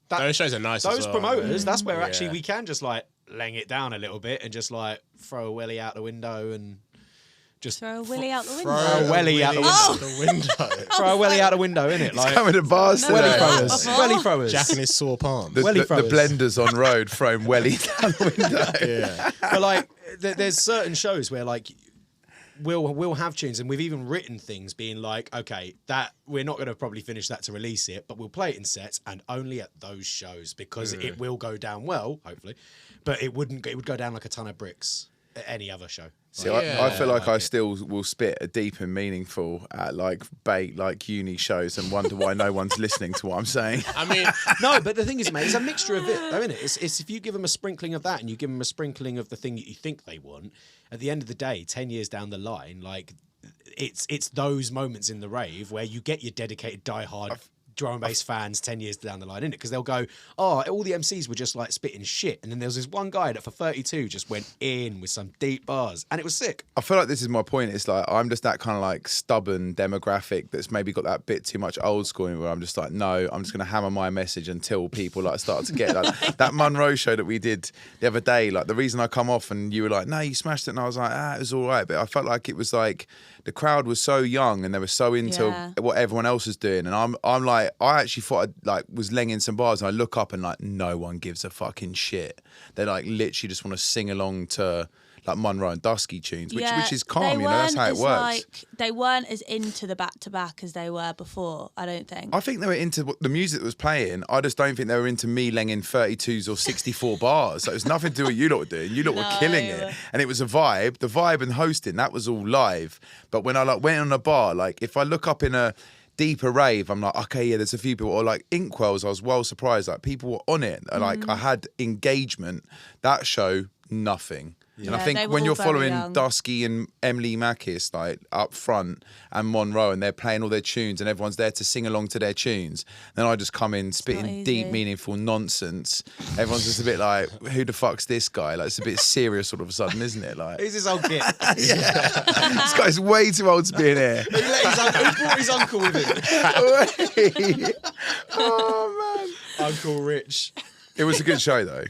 those shows are nice. Those as well. promoters, that's where actually we can just like laying it down a little bit and just like throw a welly out the window and just throw a willy out the window. Throw a welly out the window. Throw a welly out the window, innit? Like coming to bars today. Welly throwers. Welly throwers. Jack and his sore palms. The blenders on road throwing welly down the window. But like, there's certain shows where like we'll have tunes, and we've even written things being like, okay, that we're not going to probably finish that to release it, but we'll play it in sets and only at those shows because it will go down well, hopefully, but it would go down like a ton of bricks at any other show. See, I feel like I still will spit a deep and meaningful at like bait like uni shows and wonder why no one's listening to what I'm saying. I mean, no, but the thing is, mate, it's a mixture of it, though, isn't it? It's if you give them a sprinkling of that and you give them a sprinkling of the thing that you think they want, at the end of the day, 10 years down the line, like it's those moments in the rave where you get your dedicated diehard drum and bass fans 10 years down the line, innit? Because they'll go, all the MCs were just like spitting shit, and then there was this one guy that for 32 just went in with some deep bars, and it was sick. I feel like this is my point. It's like I'm just that kind of like stubborn demographic that's maybe got that bit too much old school in, where I'm just like, no, I'm just going to hammer my message until people like start to get like that Monroe show that we did the other day. Like the reason I come off and you were like, no, you smashed it, and I was like, it was all right, but I felt like it was like the crowd was so young and they were so into what everyone else was doing, and I'm like, I actually thought I like was laying some bars, and I look up and like no one gives a fucking shit. They like literally just want to sing along to like Monroe and Dusky tunes, which is calm, you know, that's how it works. Like, they weren't as into the back-to-back as they were before, I don't think. I think they were into the music that was playing. I just don't think they were into me laying 32s or 64 bars. It was nothing to do with what you lot were doing. You lot were killing it. And it was a vibe. The vibe and hosting, that was all live. But when I like went on a bar, like if I look up in a deeper rave, I'm like, okay, yeah, there's a few people. Or like Inkwells, I was well surprised. Like people were on it. Like I had engagement. That show, nothing. And I think when you're following Dusky and Emily Mackis like up front and Monroe, and they're playing all their tunes, and everyone's there to sing along to their tunes, then I just come in spitting deep, meaningful nonsense. Everyone's just a bit like, "Who the fuck's this guy?" Like it's a bit serious all of a sudden, isn't it? Like, Who's this old kid? this guy's way too old to be in here. Who brought his uncle with him? Oh man, Uncle Rich. it was a good show though.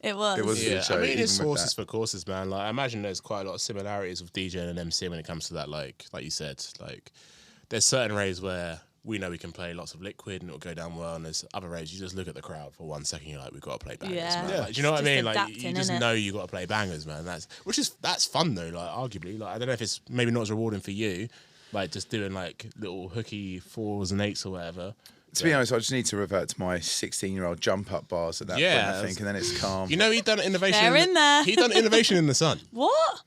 It was. It was a good show. I mean, even it's with horses that. for courses, man. Like, I imagine there's quite a lot of similarities with DJing and MC when it comes to that. Like you said, like there's certain raves where we know we can play lots of liquid and it'll go down well, and there's other raves you just look at the crowd for 1 second, you're like, we've got to play bangers, man. Like, do you know what I mean? Like, you just know you got to play bangers, man. That's fun though. Like, arguably, like I don't know if it's maybe not as rewarding for you, like just doing like little hooky 4s and 8s or whatever. To be honest, I just need to revert to my 16-year-old jump up bars at that point, I think, and then it's calm. You know, he done innovation. They're in there. He done innovation in the sun. What?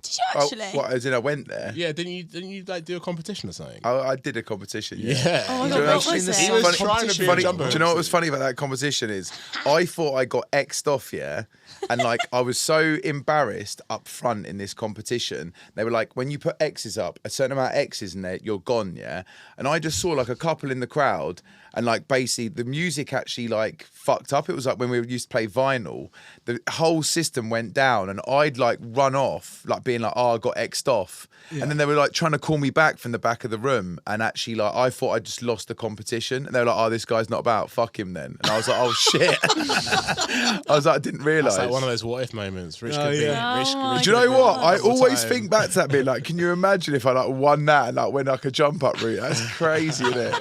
Did you actually? What? As in, I went there. Yeah, didn't you like do a competition or something? I did a competition. Yeah. Yeah. Oh my Do God, you know what was it? He was trying to be a funny, jumper. do you know what was funny about that competition is I thought I got X'd off, yeah? And like I was so embarrassed up front in this competition. They were like, when you put X's up, a certain amount of X's in there, you're gone, yeah? And I just saw like a couple in the crowd, and like basically the music actually like fucked up. It was like when we used to play vinyl, the whole system went down, and I'd like run off, like being like, oh, I got X'd off. Yeah. And then they were like trying to call me back from the back of the room, and actually like I thought I just lost the competition, and they were like, oh, this guy's not about, fuck him then. And I was like, oh shit. I was like, I didn't realise. It's like one of those what if moments. Rich could be. Oh Do you know what? I always time. think back to that bit. Like, can you imagine if I like won that and like went like a jump up route? That's crazy, isn't it?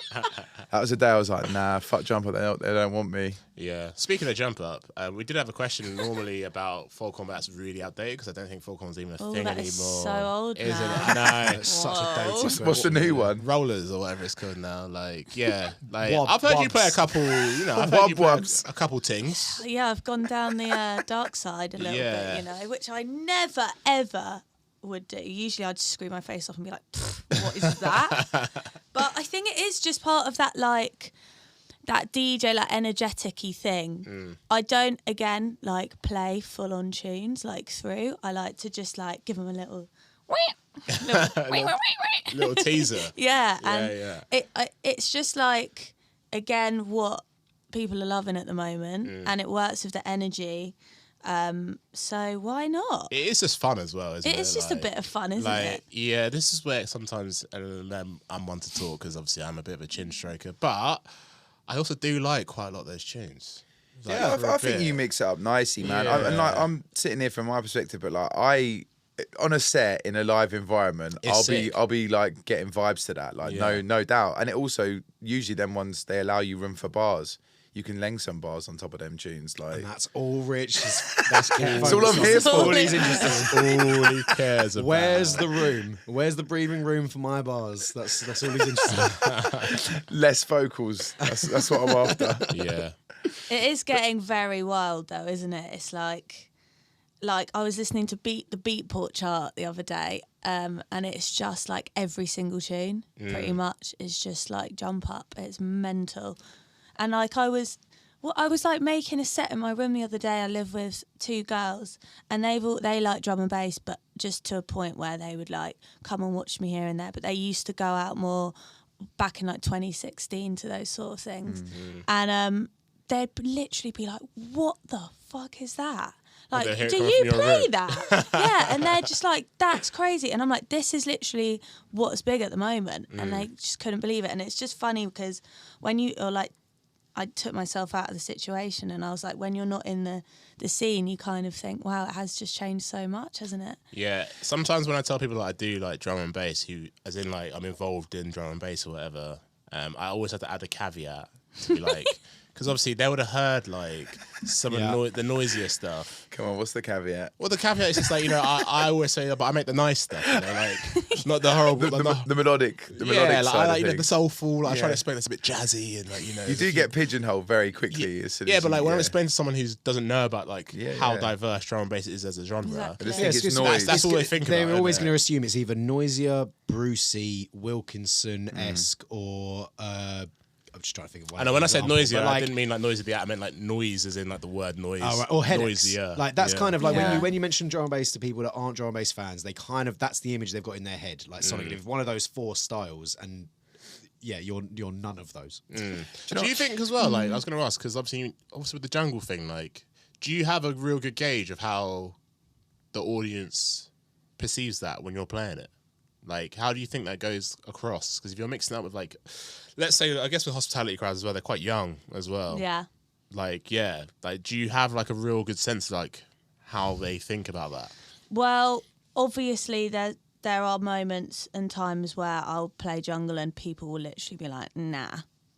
That was a day I was like, nah, fuck jump up. They don't want me. Yeah. Speaking of jump up, we did have a question normally about full combat's really outdated because I don't think full combat's even a thing that anymore. is so old Isn't now. it? I know. It's such a dated. What's the new one? Rollers or whatever it's called now. Like, yeah. Like, Wob- I've heard you wobs. play a couple. You know, I've heard you play Wobs. a couple tings. Yeah, I've gone down the dark side a little Yeah. bit, you know, which I never, ever would do. Usually I'd just scream my face off and be like, what is that? But I think it is just part of that, like, that DJ, like, energetic-y thing. I don't, again, like, play full-on tunes, like, through. I like to just, like, give them a little... Little teaser. Yeah, Yeah, and it's just, like, again, what people are loving at the moment, and it works with the energy. So why not? It is just fun as well, isn't it? It is just a bit of fun, isn't it? Yeah, this is where sometimes I'm one to talk because obviously I'm a bit of a chin stroker, but I also do like quite a lot of those tunes. Like, Yeah, for a I think bit. you mix it up nicely, man. Yeah. And like I'm sitting here from my perspective, but like on a set in a live environment, It's sick. I'll be like getting vibes to that, like no doubt. And it also usually them ones they allow you room for bars. You can leng some bars on top of them tunes, like. And that's all Rich. That's all I'm here for. All he's interested in. All he cares about. Where's the room? Where's the breathing room for my bars? That's all he's interested in. Less vocals. That's what I'm after. Yeah. It is getting very wild, though, isn't it? It's like I was listening to the Beatport chart the other day, and it's just like every single tune, pretty much, is just like jump up. It's mental. And like I was like making a set in my room the other day. I live with 2 girls, and they like drum and bass, but just to a point where they would like come and watch me here and there. But they used to go out more back in like 2016 to those sort of things, and they'd literally be like, "What the fuck is that? Like, hear it do coming you from your play room." that?" Yeah, and they're just like, "That's crazy." And I'm like, "This is literally what's big at the moment," and they just couldn't believe it. And it's just funny because when I took myself out of the situation, and I was like, when you're not in the scene, you kind of think, wow, it has just changed so much, hasn't it? Yeah. Sometimes when I tell people that I do like drum and bass, who, as in like I'm involved in drum and bass or whatever, I always have to add a caveat to be like, because obviously they would have heard like some of the noisier stuff. Come on, what's the caveat? Well, the caveat is just like, you know, I always say, but I make the nice stuff, you know, like not the horrible, The melodic yeah, like, side I like, of you know, things. the soulful. Like, I try Yeah. to explain that's a bit jazzy and like, you know, You do get pigeonholed very quickly. As soon yeah, as but like when I'm yeah. explaining to someone who doesn't know about like how yeah. diverse drum and bass is as a genre, Exactly. I just Yeah, think it's just- noise. that's all they think They're about. always isn't going to it? assume it's either noisier, Brucey, Wilkinson-esque, or I'm just trying to think of one. I know when I said example, noisier, but, I didn't mean like noisy at the I meant like noise as in like the word noise. Oh, right. Or headaches. Noisier. Like that's kind of like Yeah. when you mention drum and bass to people that aren't drum and bass fans, they kind of that's the image they've got in their head. Like Sonic Youth, one of those 4 styles, and yeah, you're none of those. Do you think as well? Like I was going to ask because obviously with the jungle thing, like, do you have a real good gauge of how the audience perceives that when you're playing it? Like, how do you think that goes across? Because if you're mixing up with like, let's say, I guess with hospitality crowds as well, they're quite young as well. Yeah. Like, yeah, like, do you have like a real good sense of like how they think about that? Well, obviously there are moments and times where I'll play jungle and people will literally be like, nah,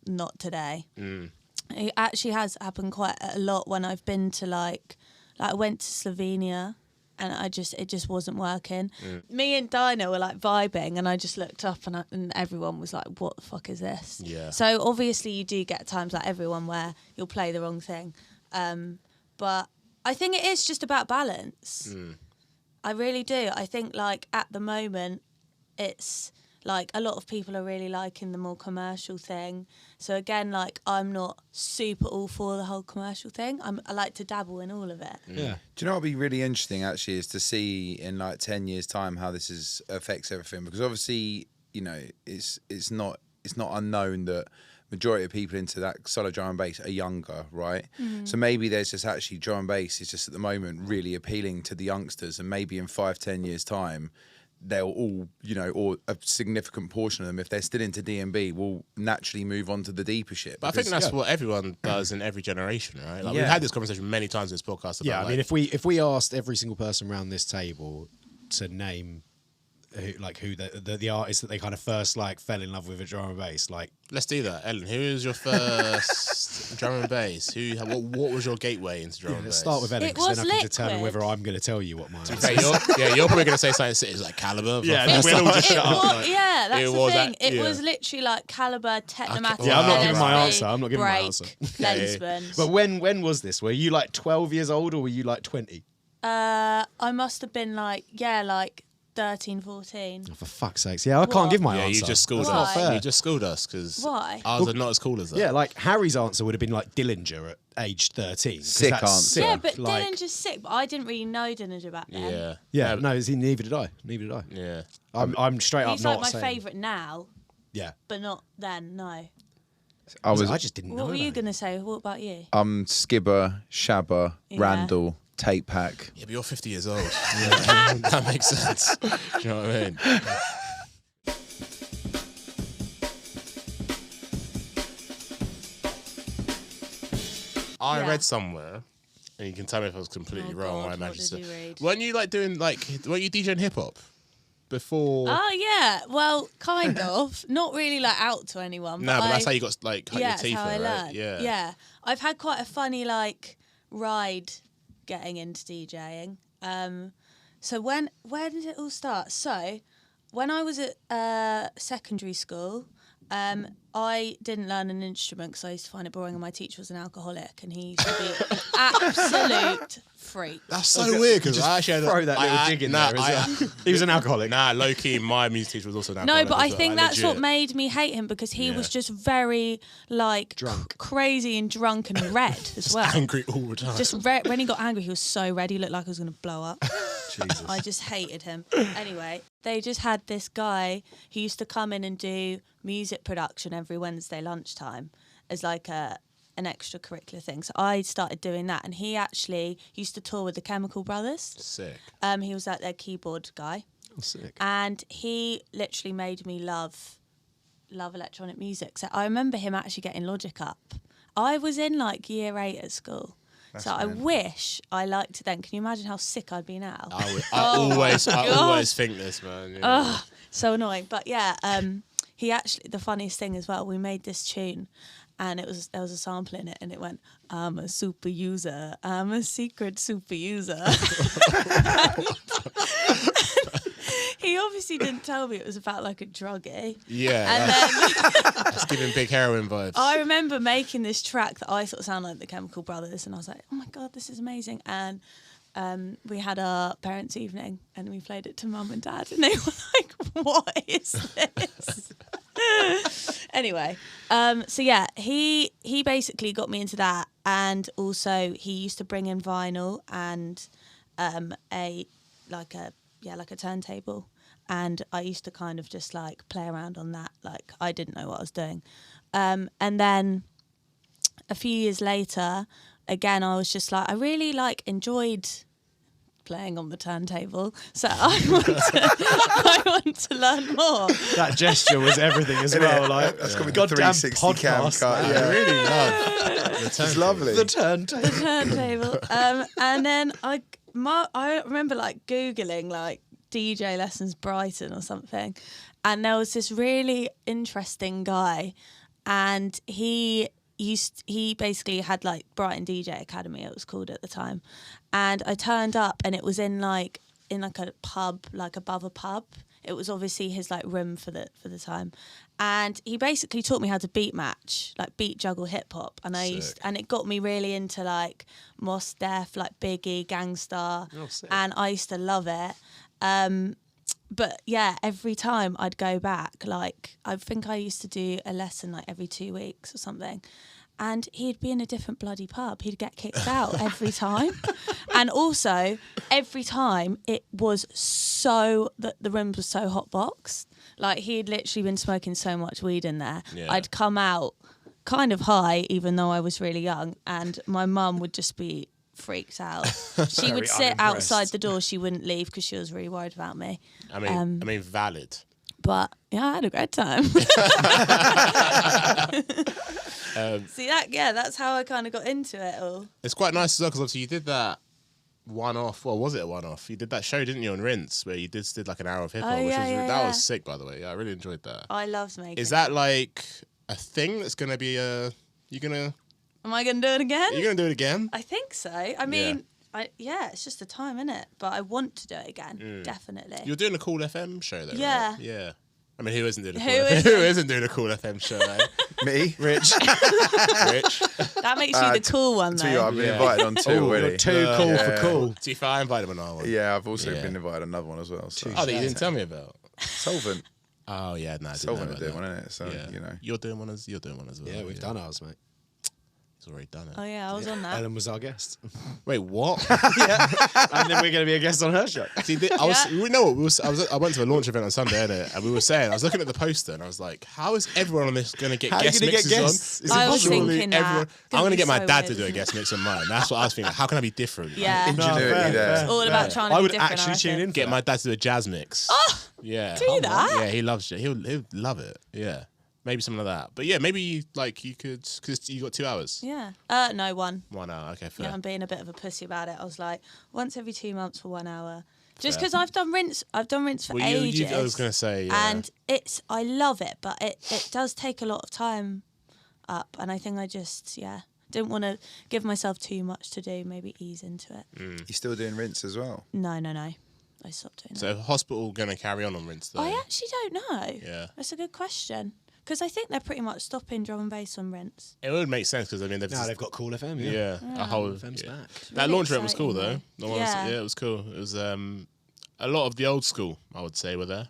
not today. It actually has happened quite a lot when I've been to like I went to Slovenia and it just wasn't working. Me and Dinah were like vibing and I just looked up and everyone was like, what the fuck is this? Yeah. So obviously you do get times like everyone where you'll play the wrong thing. But I think it is just about balance. I really do. I think like at the moment it's like a lot of people are really liking the more commercial thing. So again, like I'm not super all for the whole commercial thing. I like to dabble in all of it. Yeah. Do you know what would be really interesting actually is to see in like 10 years time how this affects everything, because obviously, you know, it's not unknown that majority of people into that solid drum and bass are younger, right? So maybe there's just actually drum and bass is just at the moment really appealing to the youngsters, and maybe in 5-10 years time they'll all, you know, or a significant portion of them, if they're still into D&B, will naturally move on to the deeper shit. But I think that's what everyone does in every generation, right? Like we've had this conversation many times in this podcast. About, Yeah, I like, mean, if we asked every single person around this table to name who the artist that they kind of first like fell in love with at drum and bass, like let's do that. Ellen, who was your first drum and bass? What was your gateway into drum and let's bass? start with Ellen, It because then I was can determine Liquid. whether I'm going to tell you what mine is. Okay, you're probably going to say something it's like Caliber. Yeah, Fuck. we'll all just It shut up. was, yeah, that's It the was thing. that- It was literally like Caliber, Technomatic. Yeah, I'm not giving my LSD, answer. I'm not giving my Break, answer. Lensman. But when was this? Were you like 12 years old or were you like 20? I must have been like 13, 14. Oh, for fuck's sakes. Yeah, I can't give my Yeah, answer. you just schooled That's us. not fair. You just schooled us because Why? ours are not as cool as that. Yeah, like Harry's answer would have been like Dillinger at age 13. 'cause Sick that's answer. sick. Yeah, but like, Dillinger's sick, but I didn't really know Dillinger back then. Yeah. Yeah, no, neither did I. Neither did I. Yeah. I'm straight up He's not like my saying. favourite now, Yeah. but not then, no. I just didn't know. What were you that. going to say? What about you? Skibber, Shabba, Yeah. Randall, Tape Pack. Yeah, but you're 50 years old. Yeah, that makes sense. Do you know what I mean? I Yeah. read somewhere, and you can tell me if I was completely Oh, wrong. God, I what imagine. did you read? Weren't you like doing weren't you DJing hip hop before? Oh, yeah. Well, kind of. Not really like out to anyone. No, but that's how I- you got like cut yeah, your that's teeth, how in, I right? learned. Yeah. Yeah. I've had quite a funny like ride getting into DJing. So where did it all start? So when I was at secondary school, I didn't learn an instrument because I used to find it boring, and my teacher was an alcoholic, and he used to be an absolute freak. That's so weird because Just I actually had throw that little dig in there as well. He was an alcoholic. Nah, low key, my music teacher was also an No, alcoholic. but I as well, think like, that's what legit. made me hate him, because he was Yeah. just very like Drunk. crazy and drunk and red as well. angry all the time. Just when he got angry, he was so red. He looked like he was going to blow up. Jesus. I just hated him. Anyway, they just had this guy who used to come in and do music production every Wednesday lunchtime as like an extracurricular thing. So I started doing that, and he actually used to tour with the Chemical Brothers. Sick. He was like their keyboard guy, Oh, sick. and he literally made me love electronic music. So I remember him actually getting Logic up. I was in like year 8 at school. So I wish I liked it then. Can you imagine how sick I'd be now? I Oh always think this, man. Yeah. Ugh, so annoying. But yeah, he actually, the funniest thing as well, we made this tune and there was a sample in it, and it went, I'm a super user, I'm a secret super user. He obviously didn't tell me it was about like a druggie. Yeah, And then that's giving big heroin vibes. I remember making this track that I thought sounded like the Chemical Brothers, and I was like, oh my God, this is amazing. And we had our parents' evening, and we played it to mum and dad, and they were like, what is this? Anyway, So yeah, he basically got me into that, and also he used to bring in vinyl and a turntable, and I used to kind of just like play around on that. Like I didn't know what I was doing, and then a few years later, again I was just like I really like enjoyed playing on the turntable, so I want to learn more. That gesture was everything as well. Like that's got me goddamn 360 cam podcast, cut. man. Yeah. I really love It's lovely. The turntable. The turntable. And then I remember like Googling like DJ lessons Brighton or something, and there was this really interesting guy, and he basically had like Brighton DJ Academy, it was called at the time, and I turned up and it was in a pub, like above a pub. It was obviously his like room for the time, and he basically taught me how to beat match, like beat juggle hip hop, and and it got me really into like Mos Def, like Biggie, Gangstar, and I used to love it. But yeah, every time I'd go back, like I think I used to do a lesson like every 2 weeks or something, and he'd be in a different bloody pub. He'd get kicked out every time. And also, every time it was the room was so hot boxed. Like he'd literally been smoking so much weed in there. Yeah. I'd come out kind of high, even though I was really young, and my mum would just be freaked out. She would sit outside the door. She wouldn't leave because she was really worried about me. I mean, valid. But yeah, I had a great time. See that's how I kind of got into it all. It's quite nice as well because obviously you did that one-off. Well, was it a one-off? You did that show, didn't you, on Rinse, where you did like an hour of hip hop, that was sick, by the way. Yeah, I really enjoyed that. I loved making. Is that like a thing that's gonna be Am I gonna do it again? Are you gonna do it again? I think so. I mean, it's just a time, innit? But I want to do it again, definitely. You're doing a Cool FM show, though. Yeah. Right? Yeah. I mean, who isn't doing a Cool Who FM? isn't? Who isn't doing a Cool FM show? Eh? Me, Rich. That makes you the cool one, to you, though. I've been invited on two already. You're too cool for cool. To be fair, I invited him on our one. Yeah, I've also been invited on another one as well. So. Oh, that you didn't tell me about. Solvent. Oh yeah, no, I didn't Solvent know are doing about one, that. isn't it? So you know, you're doing one as well. Yeah, we've done ours, mate. He's already done it. Oh yeah, I was on that. Ellen was our guest. Wait, what? And then we're going to be a guest on her show. See, you know what? I went to a launch event on Sunday, innit? And we were saying, I was looking at the poster, and I was like, how is everyone on this going to get How are you guest gonna get mixes guests? on? Is I it was possible? thinking that. I'm Gonna going to be get my so dad weird, to do a isn't guest mix on mine. That's what I was thinking. How can I be different? Yeah. ingenuity there. It's all about trying to I be would different. actually tune in. Get my dad to do a jazz mix. Oh, Yeah. do that? Yeah, he loves it. He'll love it. Yeah. Maybe something like that. But yeah, maybe you could, because you got 2 hours. Yeah. No, 1. 1 hour. Okay, fair. Yeah, I'm being a bit of a pussy about it. I was like, once every 2 months for 1 hour. Just because I've done Rinse for ages. I was going to say, yeah. And I love it, but it does take a lot of time up. And I think I just, didn't want to give myself too much to do, maybe ease into it. You're still doing Rinse as well? No. I stopped doing that. So Hospital going to carry on Rinse though? I actually don't know. Yeah. That's a good question. Because I think they're pretty much stopping drum and bass on Rinse. It would make sense because I mean They've got Cool FM, a whole FM's back. That Really launch event was cool exciting, though. though. Yeah. It was cool. It was a lot of the old school, I would say, were there.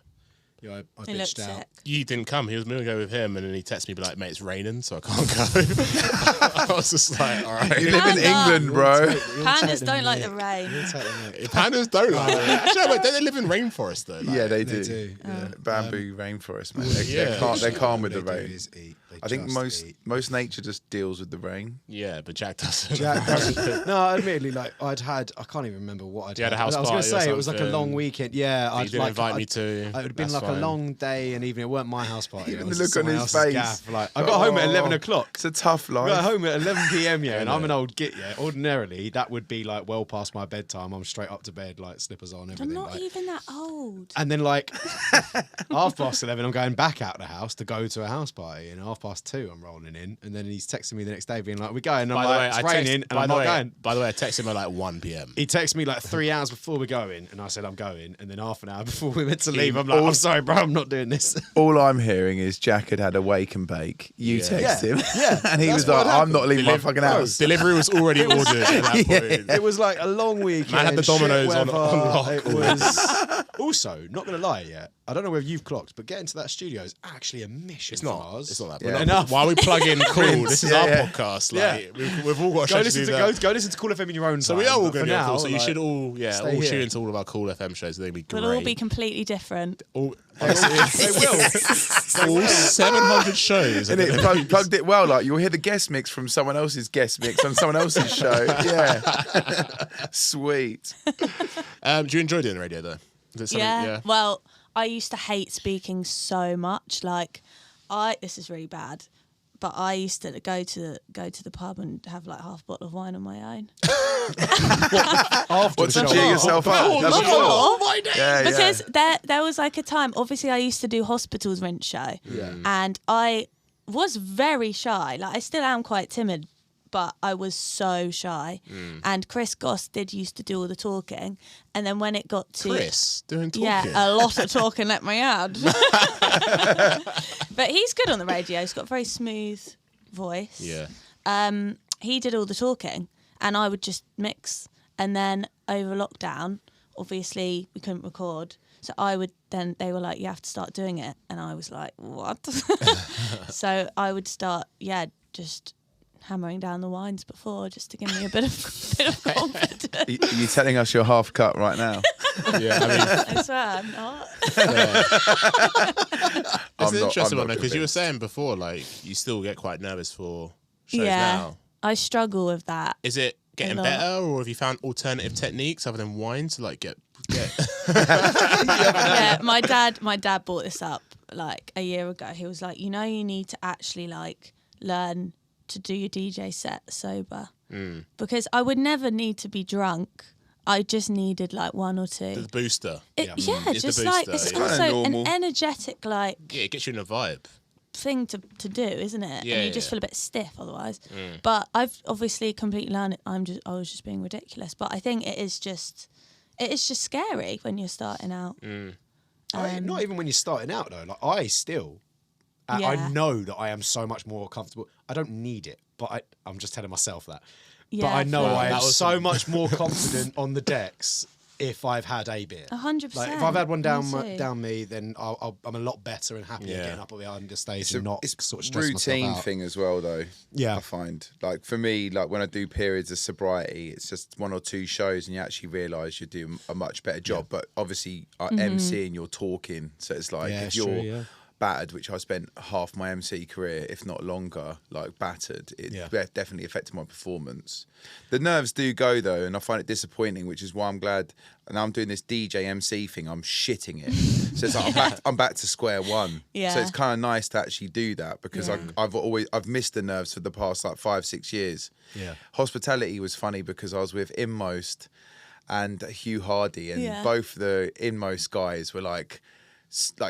Yeah, I It looked bitched out. sick. You didn't come. He was going to go with him, and then he texted me, be like, "Mate, it's raining, so I can't go." I was just like, "All right." You live in Panda. England, bro. Pandas don't like the rain. Pandas don't like it. Actually, no, but don't they live in rainforest though? Like, Yeah, they They do. do. Yeah. Bamboo rainforest, man. They're calm with the rain. I think most nature just deals with the rain. Yeah, but Jack doesn't. Jack doesn't. No, admittedly, like I can't even remember what I'd You had a house I was going party to or say it was like a something. long weekend. Yeah, You didn't invite me to. It would have been That's like fine. a long day and evening. It weren't my house party. Even it was the look on someone his else's face. gaff. Like, I got home at 11 o'clock. It's a tough I got life. home at 11 p.m. Yeah, and I'm an old git. Yeah, ordinarily that would be like well past my bedtime. I'm straight up to bed, like slippers on, everything. I'm not like. even that old. And then like 11:30, I'm going back out the house to go to a house party, and 2:30 I'm rolling in, and then he's texting me the next day being like, "We're going." And I'm like, "It's raining," and I'm not going. By the way, I texted him at like 1 p.m. He texted me like 3 hours before we're going, and I said I'm going, and then half an hour before we went to leave, I'm like, "I'm sorry, bro, I'm not doing this." All I'm hearing is Jack had a wake and bake. You text him. Yeah, and he that's was what like, I'm not leaving my fucking house. Delivery was already ordered at that point. It was like a long weekend. Man had the Dominoes shit on weather. lock. It was Also, not going to lie, I don't know whether you've clocked, but getting to that studio is actually a mission. It's not. From ours. It's not that. Yeah. Enough. While we plug in Cool, this is our podcast. Like we've all got Go to listen do to that. go listen to Cool FM in your own So time. we are all but going for to do now, Cool. So you like, should all stay all here. tune into all of our Cool FM shows. They'll be great. We'll all be completely different. All, They will. all 700 shows. And it plugged it well. Like you'll hear the guest mix from someone else's guest mix on someone else's show. Yeah, sweet. Do you enjoy doing the radio though? Is it something, Yeah. Well, I used to hate speaking so much. Like, this is really bad, but I used to go to the pub and have like half a bottle of wine on my own. What to cheer yourself up? That's Before. cool. Yeah, Because there was like a time. Obviously, I used to do Hospital's Rent show, and I was very shy. Like, I still am quite timid, but I was so shy. And Chris Goss used to do all the talking, and then when it got to Chris doing talking. yeah, a lot of talking, let me add. But he's good on the radio. He's got a very smooth voice. Yeah. He did all the talking, and I would just mix. And then over lockdown, obviously we couldn't record, so they were like, you have to start doing it, and I was like, what? So I would start, just hammering down the wines before, just to give me a bit of confidence. You're telling us you're half cut right now. Yeah. I mean, I swear I'm not. it's an interesting I'm one not because you were convinced. saying before, like you still get quite nervous for shows Yeah, now. I struggle with that. Is it getting lot. better, or have you found alternative techniques other than wine to like get? Yeah, my dad brought this up like a year ago. He was like, you need to actually like learn to do your DJ set sober, because I would never need to be drunk. I just needed like one or two. The booster. Yeah, It's the just like booster, it's yeah. also Kinda an normal. energetic like Yeah, it gets you in a vibe. thing to do, isn't it? Yeah, and you just yeah. feel a bit stiff otherwise. But I've obviously completely learned it. I was just being ridiculous. But I think it is just scary when you're starting out. Not even when you're starting out though. Like I still, I Yeah. know that I am so much more comfortable. I don't need it, but I'm just telling myself that. But Yeah, I know fair. I am That was so much more confident on the decks if I've had a beer. 100%. Like if I've had one down Me too. down me, then I'm a lot better and happier Yeah. getting up behind the stage It's and not it's sort of a stressing myself routine out. thing as well, though. Yeah. I find like for me, like when I do periods of sobriety, it's just one or two shows, and you actually realise you do a much better job. But obviously, MC and you're talking, so it's like Yeah, if it's you're true, yeah. battered, which I spent half my MC career, if not longer, like battered, it definitely affected my performance. The nerves do go though, and I find it disappointing, which is why I'm glad. And I'm doing this DJ MC thing. I'm shitting it, so it's like I'm back to square one. Yeah. So it's kind of nice to actually do that because I've missed the nerves for the past like 5-6 years. Yeah. Hospitality was funny because I was with Inmost and Hugh Hardy, and Yeah. both the Inmost guys were like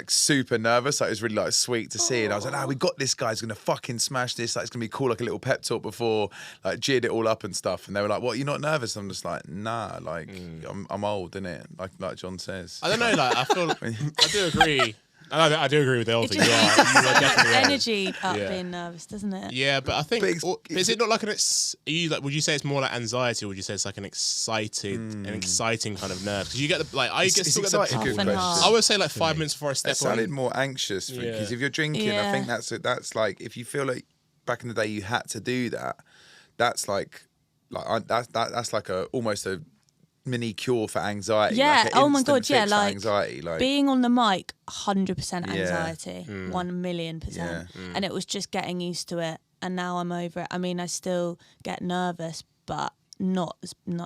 super nervous. Like it was really like sweet to see, and I was like, we got this guy. He's gonna fucking smash this. Like it's gonna be cool, like a little pep talk before, like geared it all up and stuff. And they were like, "What? You're not nervous?" I'm just like, "Nah, like I'm old, innit? Like John says." I don't know. Like I feel, I do agree. I do agree with the whole It thing. just You are definitely right. energy up Yeah. being nervous, doesn't it? Yeah, but I think But is it not like would you say it's more like anxiety, or would you say it's like an exciting kind of nerve? Because you get I still get the exciting. Good Half and half. question. I would say like 5 minutes before I It step sounded on. more anxious because Yeah. if you're drinking, I Yeah. think that's like if you feel like back in the day you had to do that, that's like that's like almost a mini cure for anxiety. Yeah. like an Oh my instant God. Yeah. fix for Like anxiety. Like being on the mic, 100% Yeah. anxiety, 1,000,000%. And it was just getting used to it, and now I'm over it. I mean, I still get nervous, but not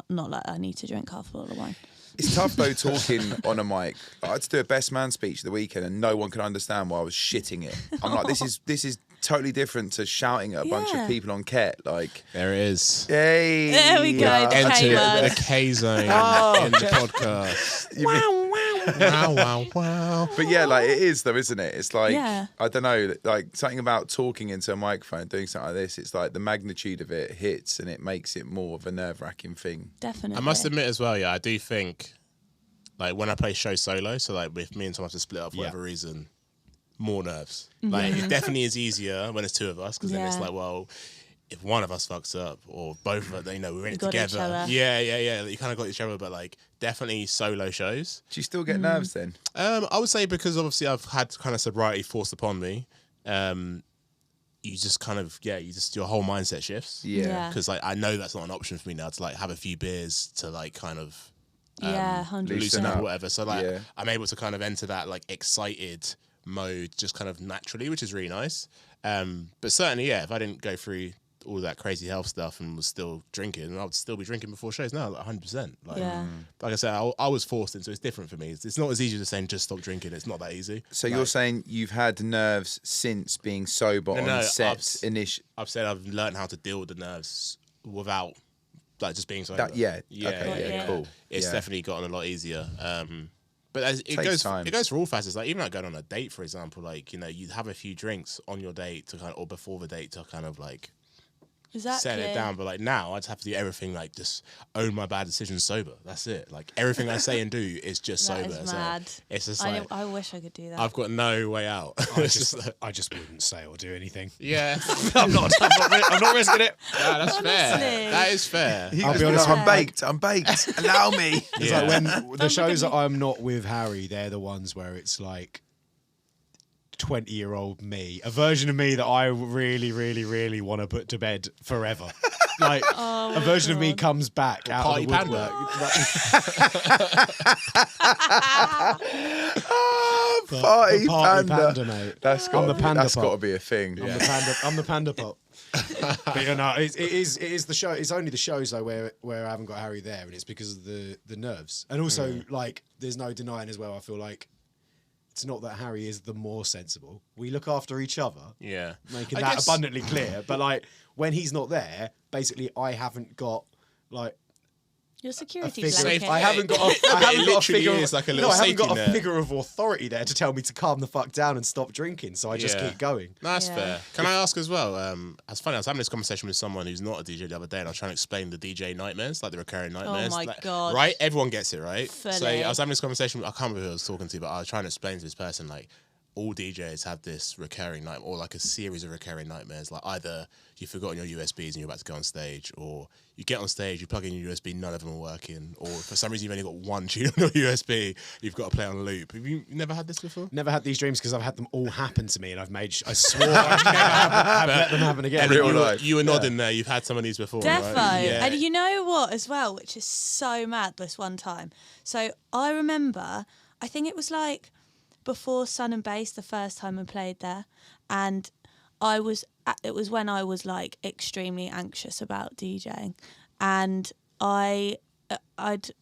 like I need to drink half a bottle of wine. it's tough though talking on a mic. I had to do a best man speech the weekend, and no one could understand why I was shitting it. I'm like, this is totally different to shouting at a bunch Yeah. of people on Ket. Like, There it is. hey, There we go, the Enter K word. the K zone in the podcast. Wow, wow, wow. But yeah, like it is though, isn't it? It's like Yeah. I don't know, like something about talking into a microphone, doing something like this. It's like the magnitude of it hits, and it makes it more of a nerve-wracking thing. Definitely. I must admit as well, I do think, like when I play show solo, so like if me and Tom have to split up for whatever reason, more nerves. Like it definitely is easier when it's two of us, because then it's Yeah. like, well, if one of us fucks up or both of us, you know, we're in it got each together. other. Yeah. You kind of got each other, but like definitely solo shows. Do you still get nerves then? I would say because obviously I've had kind of sobriety forced upon me. You just kind of your whole mindset shifts. Yeah. Because like I know that's not an option for me now to like have a few beers to like kind of 100%. loosen up or whatever. So like Yeah. I'm able to kind of enter that like excited mode just kind of naturally, which is really nice. But certainly, if I didn't go through all that crazy health stuff and was still drinking, I would still be drinking before shows now, like 100%. Like, like I said, I was forced into it. It's different for me. It's not as easy as saying just stop drinking. It's not that easy. So you're saying you've had nerves since being sober on set? I've said I've learned how to deal with the nerves without like just being sober. Cool. It's definitely gotten a lot easier. But it goes for all facets. Like even like going on a date, for example, like, you know, you have a few drinks on your date to kind of, or before the date to kind of like set it down. But like now I just have to do everything, like just own my bad decisions sober. That's it. Like everything I say and do is just That sober. is mad. So it's just like I wish I could do that. I've got no way out. I just wouldn't say or do anything. Yeah. I'm not risking it. Yeah, that's fair. That is fair. I'll be honest, I'm baked. Allow me. It's like when the shows that I'm not with Harry, they're the ones where it's like 20-year-old me, a version of me that I really, really, really want to put to bed forever. Like a version of me comes back out of the woodwork. Party panda, mate. That's got to be a thing. I'm the panda pop. But you know, it is the show. It's only the shows though where I haven't got Harry there, and it's because of the nerves. And also, like, there's no denying as well. I feel like it's not that Harry is the more sensible. We look after each other. Yeah, making that abundantly clear. But like when he's not there, basically, I haven't got like. Your security blanket. I haven't got a figure. Like a little I haven't got a net. figure of authority there to tell me to calm the fuck down and stop drinking. So I just keep going. No, that's fair. Can I ask as well? It's funny. I was having this conversation with someone who's not a DJ the other day, and I was trying to explain the DJ nightmares, like the recurring nightmares. Oh my God! Right, everyone gets it, right? Fully. So I was having this conversation. I can't remember who I was talking to, but I was trying to explain to this person like, all DJs have this recurring nightmare, or like a series of recurring nightmares. Like either you've forgotten your USBs and you're about to go on stage, or you get on stage, you plug in your USB, none of them are working, or for some reason you've only got one tune on your USB, you've got to play on loop. Have you never had this before? Never had these dreams because I've had them all happen to me, and I swore I'd never let them happen again. You were nodding there. You've had some of these before, Defo. right? Yeah. And you know what as well, which is so mad this one time. So I remember, I think it was like before Sun and Bass, the first time I played there, and it was when I was like extremely anxious about DJing, and I can't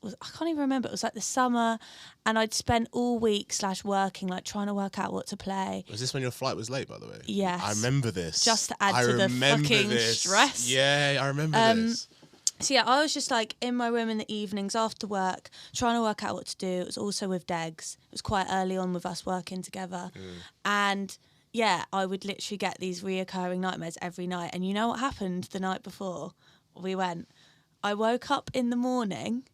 even remember, it was like the summer, and I'd spent all week /working like trying to work out what to play. Was this when your flight was late, by the way? Yes. I remember this. Just to add to the fucking stress. Yeah, I remember this. So yeah, I was just like in my room in the evenings after work, trying to work out what to do. It was also with Degs. It was quite early on with us working together. And yeah, I would literally get these reoccurring nightmares every night. And you know what happened the night before we went? I woke up in the morning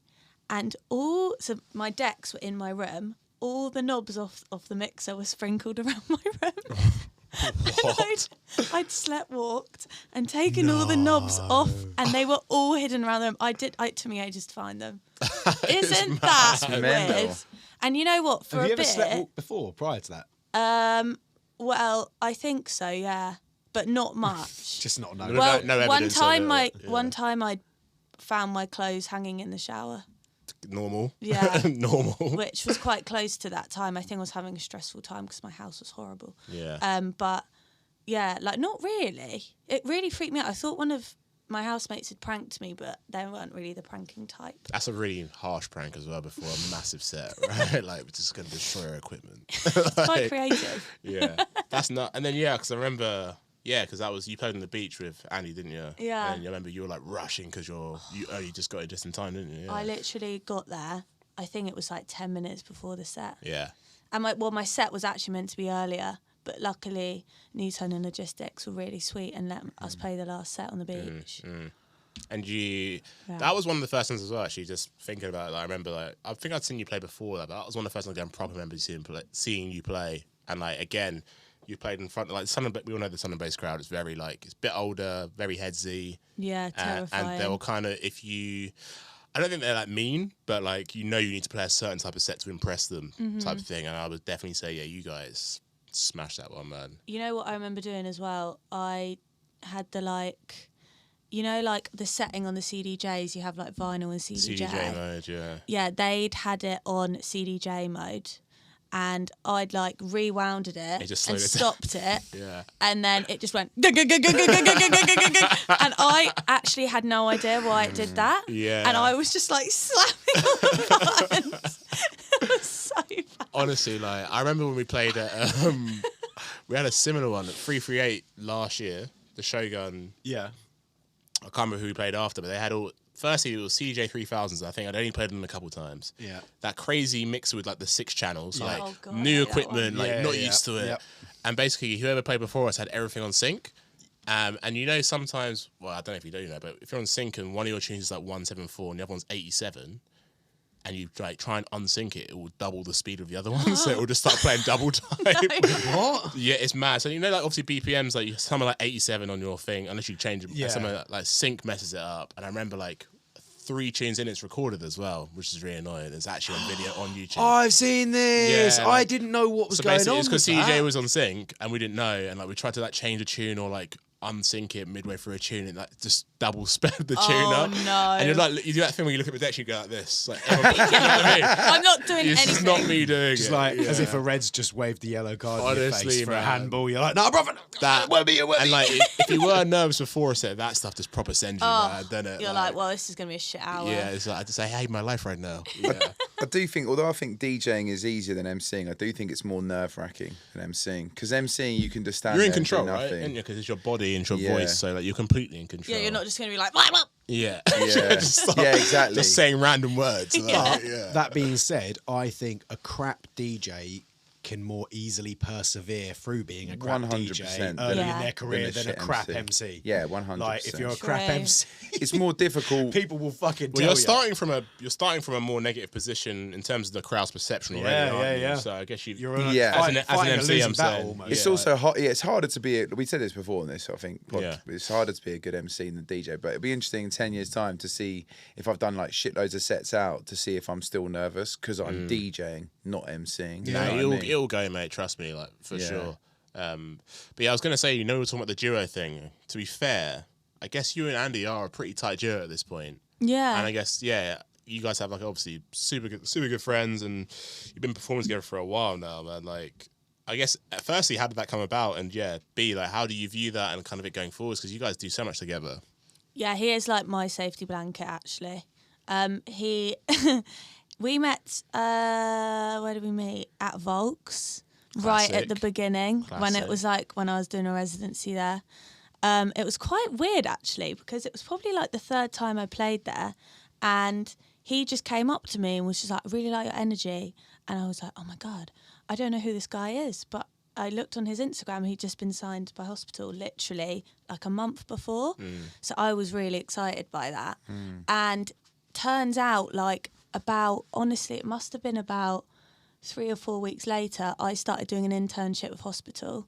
and so my decks were in my room. All the knobs off the mixer were sprinkled around my room. I'd sleepwalked and taken all the knobs off, and they were all hidden around the room. It took me ages to find them. Isn't that weird? And you know what? Have you ever sleepwalked before, prior to that? Well, I think so, yeah, but not much. Just not no. Well, no evidence one time I found my clothes hanging in the shower. Normal. Yeah. Normal. Which was quite close to that time. I think I was having a stressful time because my house was horrible. Yeah. But yeah, like not really. It really freaked me out. I thought one of my housemates had pranked me, but they weren't really the pranking type. That's a really harsh prank as well before a massive set, right? Like, we're just going to destroy our equipment. It's quite creative. Yeah. That's not... And then, because I remember... Yeah, because that was... You played on the beach with Andy, didn't you? Yeah. And I remember you were, like, rushing because you just got it just in time, didn't you? Yeah. I literally got there. I think it was, like, 10 minutes before the set. Yeah. And my set was actually meant to be earlier, but luckily Newton and Logistics were really sweet and let us play the last set on the beach. And that was one of the first ones as well, actually, just thinking about it. Like, I remember, like, I think I'd seen you play before that, but that was one of the first ones I properly remember seeing you play. And, like, again, you played in front of like we all know the Sun and Bass crowd. It's very like it's a bit older, very headsy. Yeah, terrifying. And they'll kind of I don't think they're like mean, but like you need to play a certain type of set to impress them, type of thing. And I would definitely say, yeah, you guys smash that one, man. You know what I remember doing as well? I had the like, you know, like the setting on the CDJs, you have like vinyl and CDJ. CDJ mode, yeah. Yeah, they'd had it on CDJ mode. And I'd like rewounded it and stopped it. Yeah. And then it just went and I actually had no idea why it did that. Yeah. And I was just like slapping all the buttons. It was so bad. Honestly, like I remember when we played at we had a similar one at 338 last year, the Shogun. Yeah. I can't remember who we played after, but they had firstly, it was CJ 3000s. I think I'd only played them a couple times. Yeah. That crazy mixer with like the 6 channels, like Oh, God, new one. equipment, like not used to it. Yep. And basically, whoever played before us had everything on sync. And you know, sometimes, well, I don't know if you do know, but if you're on sync and one of your tunes is like 174 and the other one's 87, and you like try and unsync it, it will double the speed of the other one, so it will just start playing double time. What? Yeah, it's mad. So you know, like obviously BPMs, like something like 87 on your thing, unless you change it. Yeah. Something like sync messes it up. And I remember like 3 tunes in it's recorded as well, which is really annoying. It's actually on video on YouTube. I've seen this. Yeah, I like- didn't know what was So going basically, on. it's because with CJ that. was on sync and we didn't know, and like we tried to like change a tune or like unsync it midway through a tune and like just double sped the tune up. Oh, no. And you're like, you do that thing where you look at the deck, you go like this. Like, you know what I mean? I'm not doing It's anything. not me doing Just it. like as if Yeah. a Reds just waved the yellow card in your Honestly, face for a man. handball. You're like, no, brother, That it won't be. and like if you were nervous before a set, that stuff just proper sends you mad, doesn't it? You're like, well, this is going to be a shit hour. yeah, it's like I just say, I hate my life right now. Yeah. I do think, although I think DJing is easier than MCing, I do think it's more nerve-wracking than MCing. Because MCing, you can just stand You're in there and do control, right? nothing. Because it's your body and your Yeah. voice, so like you're completely in control. Yeah, you're not just going to be like, "Wah, wah." Yeah, Yeah. Just start- Yeah, exactly. Just saying random words. Like, yeah. That being said, I think a crap DJ can more easily persevere through being a crap 100% DJ early Yeah. in their career Than a than a shit crap MC. MC. Yeah, 100%. Like if you're a crap True. MC, It's more difficult. people will fucking Well, tell you're you. starting from a more negative position in terms of the crowd's perception already. Yeah, aren't yeah, you? yeah. So I guess You're on a Yeah. fight- As an fighting a MC, losing I'm battle saying. almost. It's Yeah. also hard. Yeah, it's harder to be. We said this before in this, I think. Yeah. It's harder to be a good MC than a DJ. But it'd be interesting in 10 years' time to see if I've done like shitloads of sets out to see if I'm still nervous because I'm DJing, not MCing. You know No, what I mean? it'll go, mate. Trust me, like for Yeah. sure. But yeah, I was gonna say, we're talking about the duo thing. To be fair, I guess you and Andy are a pretty tight duo at this point. Yeah. And I guess, yeah, you guys have like obviously super good friends, and you've been performing together for a while now, man. Like, I guess firstly, how did that come about? And yeah, B, like, how do you view that and kind of it going forwards? Because you guys do so much together. Yeah, he is like my safety blanket, actually. We met, where did we meet? At Volks, right at the Classic. beginning, when Classic. it was like when I was doing a residency there. It was quite weird, actually, because it was probably like the 3rd time I played there. And he just came up to me and was just like, I really like your energy. And I was like, oh my God, I don't know who this guy is. But I looked on his Instagram, he'd just been signed by Hospital literally like a month before. So I was really excited by that. And turns out like honestly, it must have been about 3 or 4 weeks later, I started doing an internship with Hospital.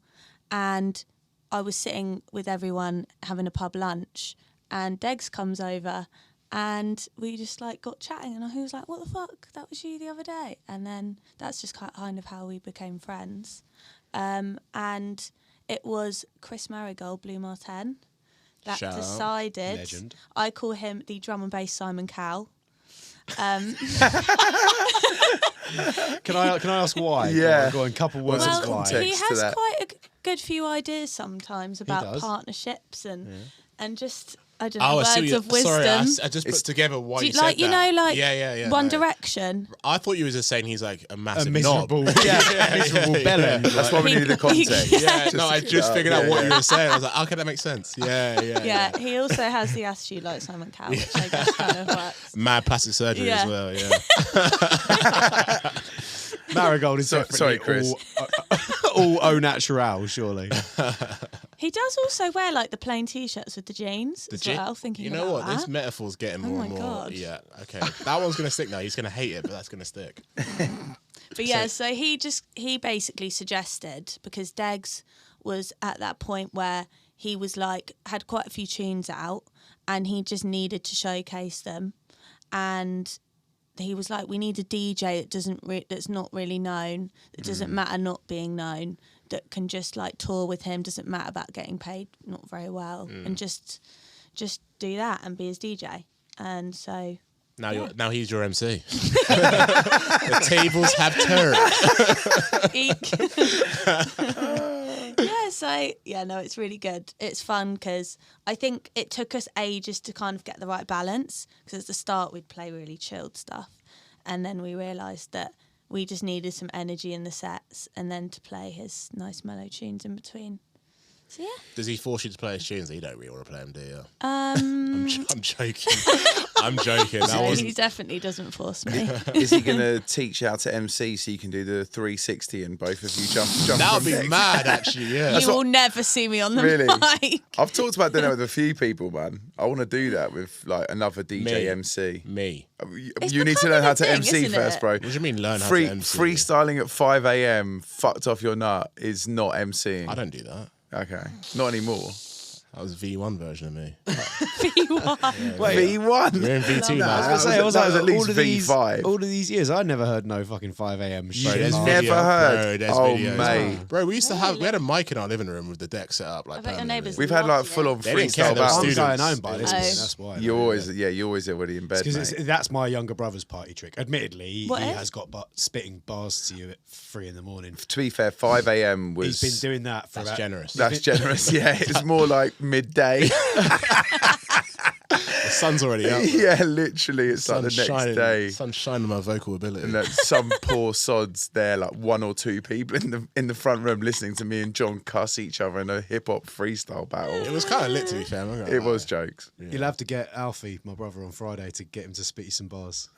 And I was sitting with everyone having a pub lunch, and Degs comes over, and we just like got chatting, and I was like, "What the fuck? That was you the other day." And then that's just kind of how we became friends. And it was Chris Marigold, Blue Martin, that Shout out. decided. Legend. I call him the drum and bass Simon Cowell. Can I ask why? Yeah. Go on, couple words Well, of why. context. he to has that. quite a good few ideas sometimes about does. partnerships and just I don't know, Oh, I see. words of Sorry, wisdom. I just put together why Do you you, like said you that. know like yeah. One no. Direction? I thought you were just saying he's like a A massive miserable, knob. miserable bellend. That's why we needed the context. Yeah, no, I just figured out yeah, what yeah. you were saying. I was like, okay, that makes sense. Yeah. Yeah, he also has the attitude like Simon Cowell, which I guess kind of works. Mad plastic surgery Yeah. as well, yeah. Marigold is definitely sorry, Chris. all au natural, surely. He does also wear like the plain t-shirts with the jeans as well. Thinking you know about what? that. This metaphor's getting more my and more. God. Yeah, okay. That one's going to stick now. He's going to hate it, but that's going to stick. But yeah, so he basically suggested, because Degs was at that point where he was like, had quite a few tunes out and he just needed to showcase them. And he was like, we need a DJ that that's not really known, that doesn't matter not being known, that can just like tour with him, doesn't matter about getting paid not very well, and just do that and be his DJ. And so now he's your MC. The tables have turned. It's really good. It's fun because I think it took us ages to kind of get the right balance, because at the start we'd play really chilled stuff and then we realised that we just needed some energy in the sets and then to play his nice mellow tunes in between. So yeah. Does he force you to play his tunes? You don't really want to play them, do you? I'm joking. I'm joking. He definitely doesn't force me. Is he going to teach you how to MC so you can do the 360 and both of you jump? That would be from mad, actually. Yeah. You will never see me on the Really? mic. I've talked about doing that with a few people, man. I want to do that with like another DJ Me. MC. Me. You need to learn how to thing, MC isn't first, it? bro. What do you mean learn how to MC? Freestyling at 5 a.m. fucked off your nut is not MCing. I don't do that. Okay, not anymore. That was V1 version of me. V1. V1. You're in V2 No, now. I was gonna say, that was at least all of V5. all of these years, I never heard no fucking 5 a.m. Bro, shit. there's Never video, heard. Bro, there's Oh, videos. mate. Bro, we used to we had a mic in our living room with the deck set up. Like, I bet your permanently. neighbours We've had like loved it. full-on They didn't care, freestyle they were I'm battles. students. going home by this Oh. point, that's why. You're always already in bed, Because mate. that's my younger brother's party trick. Admittedly, What he is? has got spitting bars to you at 3 in. To be fair, 5 a.m. was... He's been doing that for That's about... generous. That's generous, yeah. It's more like midday. The sun's already up. Yeah, literally. It's like the next day. Sun's shining on my vocal ability. And like some poor sods there, like one or two people in the front room listening to me and John cuss each other in a hip hop freestyle battle. It was kind of lit, to be fair. I'm not gonna It lie. was jokes. You'll have to get Alfie, my brother, on Friday to get him to spit you some bars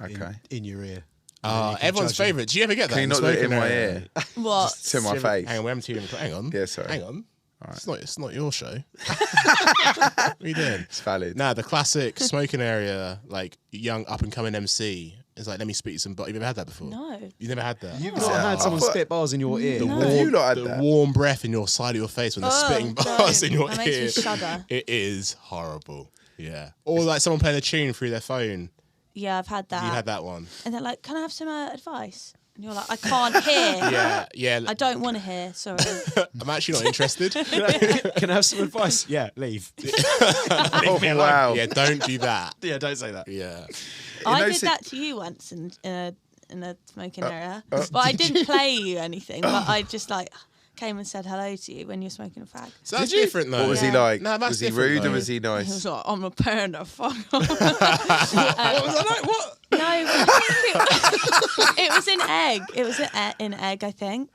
in your ear. Everyone's judge him. favourite. Do you ever get that? Can you in not the do it in smoking my area? ear? What? To my face. Hang on, we haven't seen him. Hang on. Yeah, sorry. Hang on. It's not your show. What are you doing? It's valid. Nah, the classic smoking area, like young up and coming MC, is like, let me spit you some. You've never had that before? No. You've never had that. You've not had someone spit bars in your ear. the Have you not had the that? warm breath in your side of your face when they're spitting no. bars in your That makes ear. me shudder. It is horrible. Yeah. Or like someone playing a tune through their phone. Yeah, I've had that. You had that one. And they're like, can I have some advice? And you're like, I can't hear. Yeah. I don't want to hear, sorry. I'm actually not interested. Can I have some advice? Yeah, leave. Oh, wow. Yeah, don't do that. Yeah, don't say that. Yeah. I know, did si- that to you once in a smoking area. But I didn't play you anything, but I just like came and said hello to you when you're smoking a fag. So that's different though. What was he like? No, that's was he different, rude though. or was he He nice? was like, I'm a parent, fuck off. What was I like? What? No, it was in Egg. It was in Egg, I think.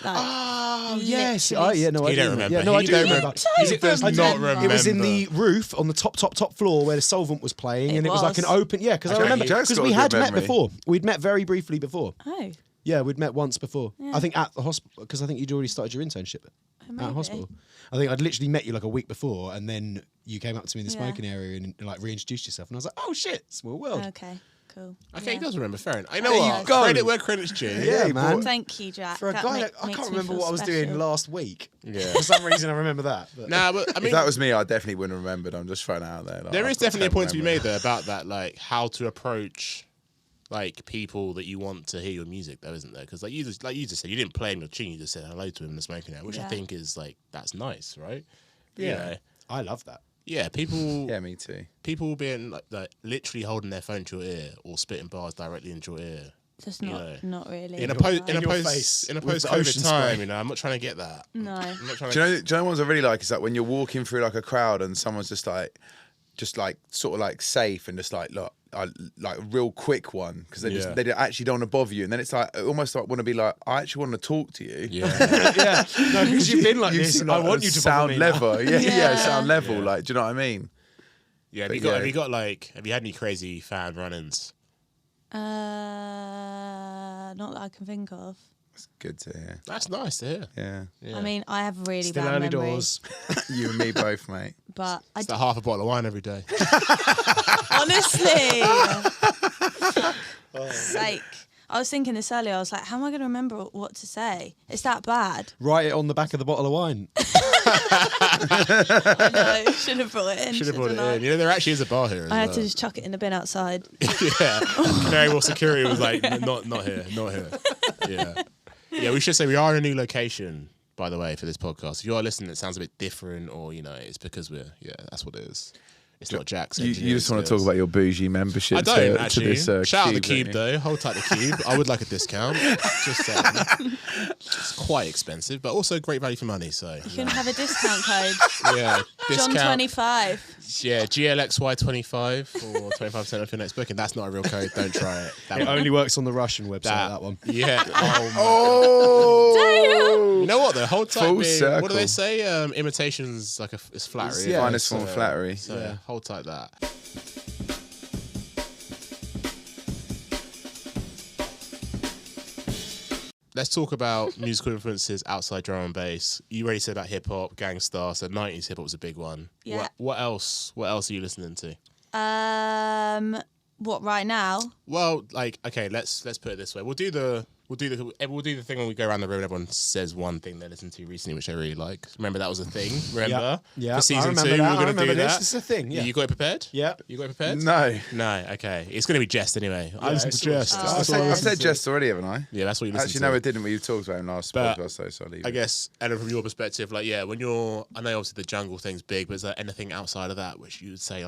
Like, Oh, yes. literally Yeah, no, I He do don't remember. Yeah, no, I He do don't remember. remember. Is He does I not did- remember. It was in the roof on the top floor where the solvent was playing, It and it was like an was. open. Yeah, because I Okay, remember Jack's because got we a had good met memory. before. We'd met very briefly before. oh, Yeah, we'd met once before. Yeah. I think at the hospital because I think you'd already started your internship maybe. at hospital. I think I'd literally met you like a week before, and then you came up to me in the Yeah. smoking area and like reintroduced yourself, and I was like, "Oh shit, small world." Okay, cool. Okay, Yeah. he does remember. Fair enough. I know There what? you go. Credit where credit's due. Yeah, man. Thank you, Jack. For a That guy, make- that, I makes can't me remember feel what I was doing special. last week. Yeah. For some reason, I remember that. But Nah, but I mean, If that was me, I definitely wouldn't have remembered. I'm just throwing it out there. Like, there I've is got definitely a terrible point to be memory. made there about that, like how to approach like people that you want to hear your music, though, isn't there? Because like you just said, you didn't play him your tune, you just said hello to him in the smoking area, which I Yeah. think is like that's nice, right? Yeah. You know, I love that. yeah, people. Yeah, me too. People being like literally holding their phone to your ear or spitting bars directly into your ear. Just Yeah. not really. In a In your post face in a with post the ocean COVID time, spray. you know, I'm not trying to get that. No. I'm not trying Do to. you know ones I really like is that when you're walking through like a crowd and someone's just like sort of like safe and just like look, like a real quick one because Yeah. they actually don't want to bother you, and then it's like almost like want to be like I actually want to talk to you. Yeah. Yeah, no, because you've been like You this. seem And I like want a you to sound bother me now. level. Yeah, Yeah. sound level. Yeah. Like, do you know what I mean? Yeah. But Have you got like? Have you had any crazy fan run-ins? Not that I can think of. It's good to hear. That's nice to hear. Yeah, Yeah. I mean, I have really Still bad early memory, doors. you and me both, mate. but I It's like half a bottle of wine every day. honestly, sake. I was thinking this earlier. I was like, how am I going to remember what to say? It's that bad. Write it on the back of the bottle of wine. I know. Should have brought it in. Should have brought it I? in. You know, there actually is a bar here. I had to just chuck it in the bin outside. Yeah. Canary Wharf security was like, not here, not here. Yeah. Yeah, we should say we are in a new location, by the way, for this podcast. If you are listening, it sounds a bit different, or, it's because that's what it is. It's not Jack's. You just want to talk about your bougie membership. I don't actually. To this, Shout out the Cube, Cube though. Hold tight the Cube. I would like a discount. Just saying. It's quite expensive, but also great value for money. So You can have a discount code. yeah, John discount. 25. Yeah, GLXY 25 for 25% off your next booking. That's not a real code. Don't try it. That It one. only works on the Russian website, that one. Yeah. Oh, You know what? The whole time. Full What do circle. they say? Imitation's like it's flattery. Yeah, finest form of flattery. So Yeah. hold tight that. Let's talk about musical influences outside drum and bass. You already said about hip hop, gangsta, so 90s hip hop was a big one. Yeah. What else? What else are you listening to? What, right now? Well, okay, let's put it this way. We'll do the thing when we go around the room and everyone says one thing they listened to recently, which I really like. Remember that was a thing. Remember? Yeah. For season I remember 2, that. we're I going to remember do this. that. This is a thing. Yeah. You got it prepared? Yeah. You got it prepared? no. No. Okay. It's going to be Jest anyway. I listen to it's all- Jest. Oh. That's all I I've listen said to. Jest already, haven't I? Yeah, that's what you listen Actually, to. no, it didn't. We've talked about him last But podcast, so I'll leave I it. guess, Ellen, from your perspective, I know obviously the jungle thing's big, but is there anything outside of that which you would say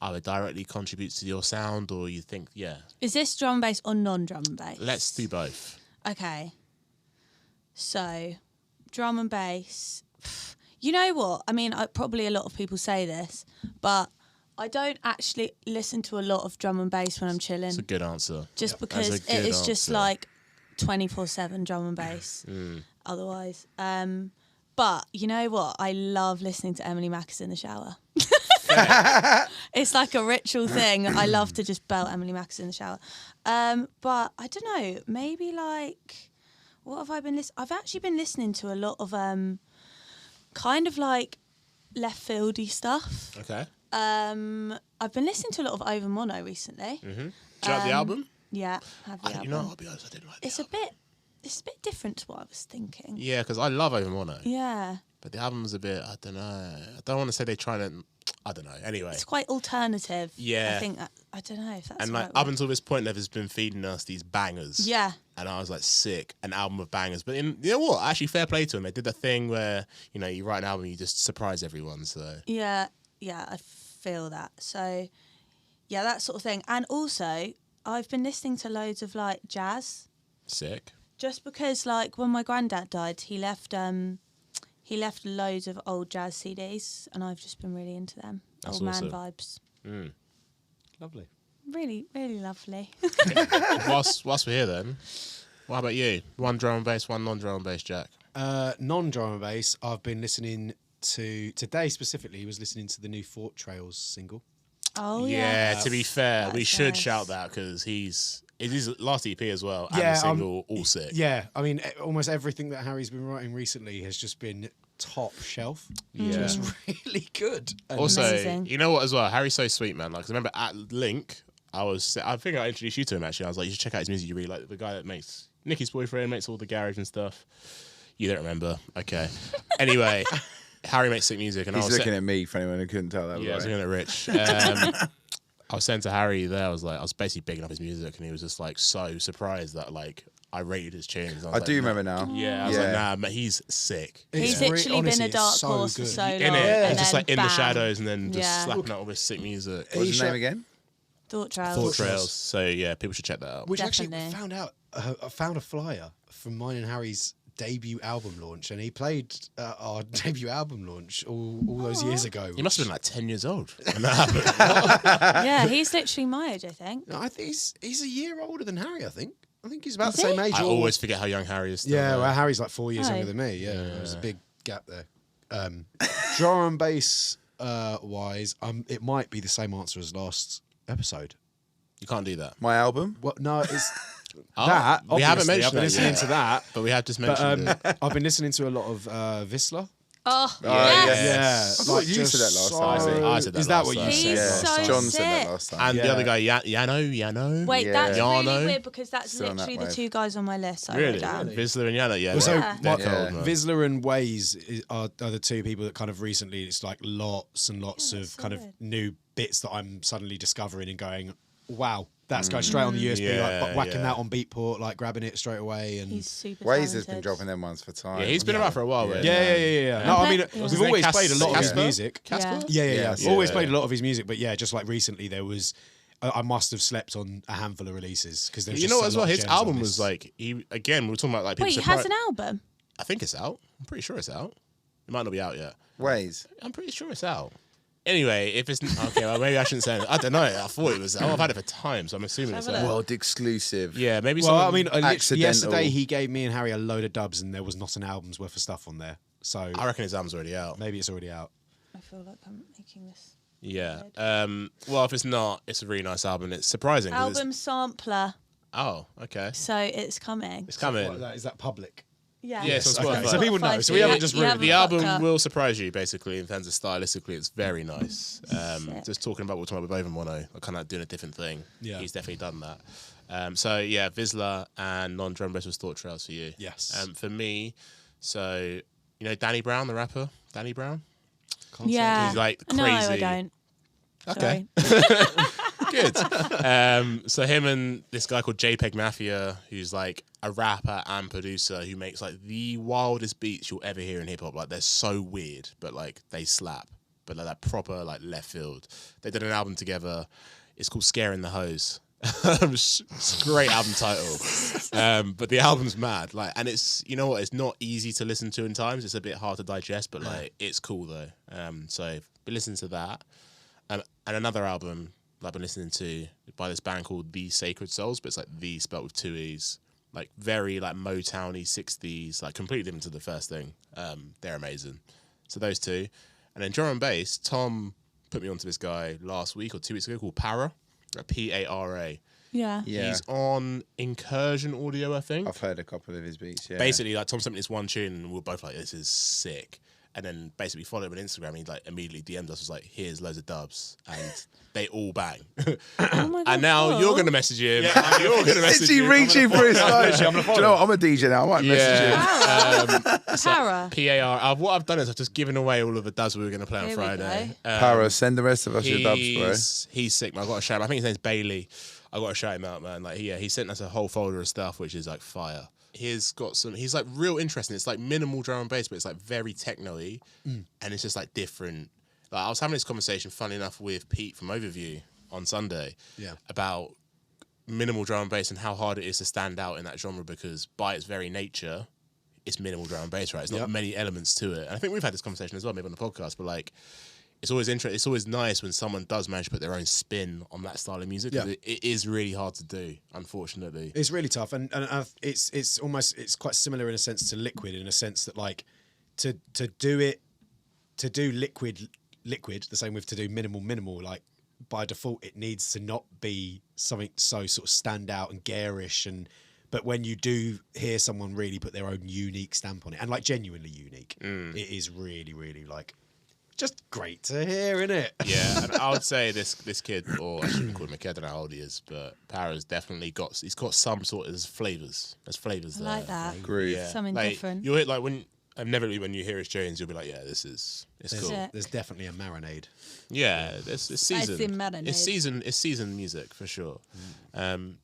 either directly contributes to your sound, or you think, Is this drum and bass or non-drum and bass? let's do both. Okay. So, drum and bass. You know what? I mean, probably a lot of people say this, but I don't actually listen to a lot of drum and bass when I'm chilling. It's a good answer. Just That's because a it good is just answer. like 24/7 drum and bass. Otherwise, but you know what? I love listening to Emily Mackis in the shower. It's like a ritual thing. I love to just belt Emily Mackis in the shower. But I don't know. Maybe what have I been listening? I've actually been listening to a lot of kind of like left fieldy stuff. Okay. I've been listening to a lot of Over Mono recently. Do you like the album? Yeah, have the album. You know, I'll be honest, I didn't like the It's album. a bit different to what I was thinking. Yeah, because I love Over Mono. Yeah. But the album was a bit, I don't know. I don't want to say they're trying to, I don't know. Anyway. It's quite alternative. Yeah. I think I don't know if that's And the like right up word. until this point, they've just been feeding us these bangers. Yeah. And I was like, sick, an album of bangers. But you know what? Actually, fair play to them. They did the thing where, you write an album, you just surprise everyone. So Yeah, I feel that. So, yeah, that sort of thing. And also, I've been listening to loads of like jazz. sick. Just because, like, when my granddad died, he left loads of old jazz CDs, and I've just been really into them. That's old awesome. man vibes. Lovely. Really, really lovely. whilst we're here then, what about you? One drum and bass, one non-drum and bass, Jack. Non-drum and bass, I've been listening to, today specifically, was listening to the new Fort Trails single. Oh yeah. To be fair, we That's should uh, nice. shout that because it is his last EP as well, and Yeah, the single all sick. Yeah, I mean, almost everything that Harry's been writing recently has just been top shelf. Yeah. Just really good. And Also, Amazing. you know what as well? Harry's so sweet, man. Like, 'cause I remember at Link, I think I introduced you to him actually. I was like, you should check out his music. You really like the guy that makes Nicky's boyfriend, makes all the garage and stuff. You don't remember? Okay. Anyway, Harry makes sick music, and He's I was looking at me for anyone who couldn't tell that. yeah, I was right? looking at Rich. I was saying to Harry there, I was basically bigging up his music, and he was just like so surprised that like I rated his tunes. I was do like, remember now. Yeah, I was like, nah, but he's sick. He's It's literally honestly, been a it's dark so horse good. for so long. In it, and just then like in the bam. shadows, and then just Yeah. slapping out all this sick music. What's his He name again? Thought Trails. Thought Trails. So yeah, people should check that out. Which actually Definitely. found out, I found a flyer from mine and Harry's debut album launch, and he played our debut album launch all those years ago. He must have been like 10 years old when that happened. Yeah, he's literally my age, I think. No, I think he's a year older than Harry. I think he's about Is the same he? age. I or- always forget how young Harry is. Still, Yeah, though. well, Harry's like 4 years Oh. younger than me. Yeah, there's a big gap there. Drum and bass wise, it might be the same answer as last episode. You can't do that. My album. Well, no, it's Oh, that. we haven't obviously, mentioned I've been that listening yet. to that. But we have just But mentioned it. I've been listening to a lot of Visla. Oh, yeah. yes. I thought you said that last time. I said that Is that last what you time. said? He's last so time? John said that sick. last time. And the Yeah. other guy, Yano. Wait, Yeah. that's Yano. really weird because that's Still on that literally the wave. 2 guys on my list. I Really? wrote down. Vizsla and Yano, yeah. Well, so they're what- cold, man. Vizsla and Waze are the 2 people that kind of recently, it's like lots and lots Yeah, of that's kind of solid. new bits that I'm suddenly discovering and going, wow, that's going straight on the USB, Yeah, like whacking yeah. that on Beatport, like grabbing it straight away. And He's super Waze has talented. been dropping them ones for time. Yeah, he's been around for a while. really. yeah. No, I mean, Yeah. we've always Cas- played a lot of his Casper? music. Casper? Yeah. Yeah. We've always Yeah. played a lot of his music, but yeah, just like recently there was, I must have slept on a handful of releases because there's You just know what, a as lot well, of his gems on album this. was like, we were talking about like people Wait, he has an album? I think it's out. I'm pretty sure it's out. It might not be out yet. Waze. I'm pretty sure it's out. Anyway, if it's okay, well, maybe I shouldn't say it. I don't know. I thought it was out. I've had it for time, so I'm assuming it's Have a out. look. World exclusive. Yeah, maybe. Well, I someone- mean, literally accidental. yesterday he gave me and Harry a load of dubs, and there was not an album's worth of stuff on there. So I reckon his album's already out. maybe it's already out. I feel like I'm making this. Yeah. Well, if it's not, it's a really nice album. It's surprising. 'cause Album sampler, oh, okay. so it's coming. It's coming. Is that public? Yeah. Yeah, it's on Okay, Spotify. so people know. So we you haven't just you ruined The haven't album fucked up. will surprise you, basically, in terms of stylistically. It's very nice. Sick. Just talking about what we're talking about with Oven Mono, kind of doing a different thing. Yeah. He's definitely done that. So, yeah, Vizsla and non-drum bass was Thought Trails for you. Yes. For me, so, you know Danny Brown, the rapper? Danny Brown? Yeah. He's like No, I crazy. don't. Okay. Sorry. Good. So him and this guy called JPEG Mafia, who's like a rapper and producer who makes like the wildest beats you'll ever hear in hip hop. Like they're so weird, but like they slap. But like that proper like left field. They did an album together. It's called Scaring the Hose. It's a great album title. But the album's mad. Like, and it's, you know what, it's not easy to listen to in times. It's a bit hard to digest, but like it's cool though. So be listening to that. And another album that I've been listening to by this band called The Sacred Souls, but it's like the spelled with 2 E's. Like very like Motown-y 60s, like completely different to the first thing. They're amazing. So those 2. And then drum and bass, Tom put me onto this guy last week or 2 weeks ago called Para, like P-A-R-A. Yeah. Yeah. He's on Incursion Audio, I think. I've heard a couple of his beats. Yeah. Basically, like Tom sent me this one tune, and we were both like, "This is sick." And then basically followed him on Instagram. And he like immediately DM'd us, was like, "Here's loads of dubs," and they all bang. Oh my God, And now cool. you're gonna message him. And you're gonna message Is he him. reaching for his phone? Literally, I'm gonna Do you know what? I'm a DJ now. I might message him. Yeah. Para. P-A-R. What I've done is I've just given away all of the dubs we were gonna play on Here we Friday. Para, send the rest of us your dubs, bro. He's sick, man. I got to shout him. I think his name's Bailey. I got to shout him out, man. Like, he sent us a whole folder of stuff, which is like fire. He's got some. He's like real interesting. It's like minimal drum and bass, but it's like very techno-y, and it's just like different. Like I was having this conversation, funny enough, with Pete from Overview on Sunday, about minimal drum and bass and how hard it is to stand out in that genre because by its very nature, it's minimal drum and bass, right? It's not many elements to it. And I think we've had this conversation as well, maybe on the podcast, but like, it's always interesting. It's always nice when someone does manage to put their own spin on that style of music. 'Cause it is really hard to do, unfortunately. It's really tough, and it's almost quite similar in a sense to Liquid, in a sense that like to do liquid the same with to do minimal, like by default it needs to not be something so sort of stand out and garish, but when you do hear someone really put their own unique stamp on it and like genuinely unique, it is really, really like just great to hear, innit? Yeah, and I would say this kid, or I shouldn't call him a kid, I don't know how old he is, but Para's definitely got some sort of flavours. There's flavours there. I like that. Groove. Yeah. Something like, different. You'll hit like when you hear his tunes, you'll be like, yeah, it's cool. it. There's definitely a marinade. Yeah, it's seasoned. in marinade. It's seasoned music for sure.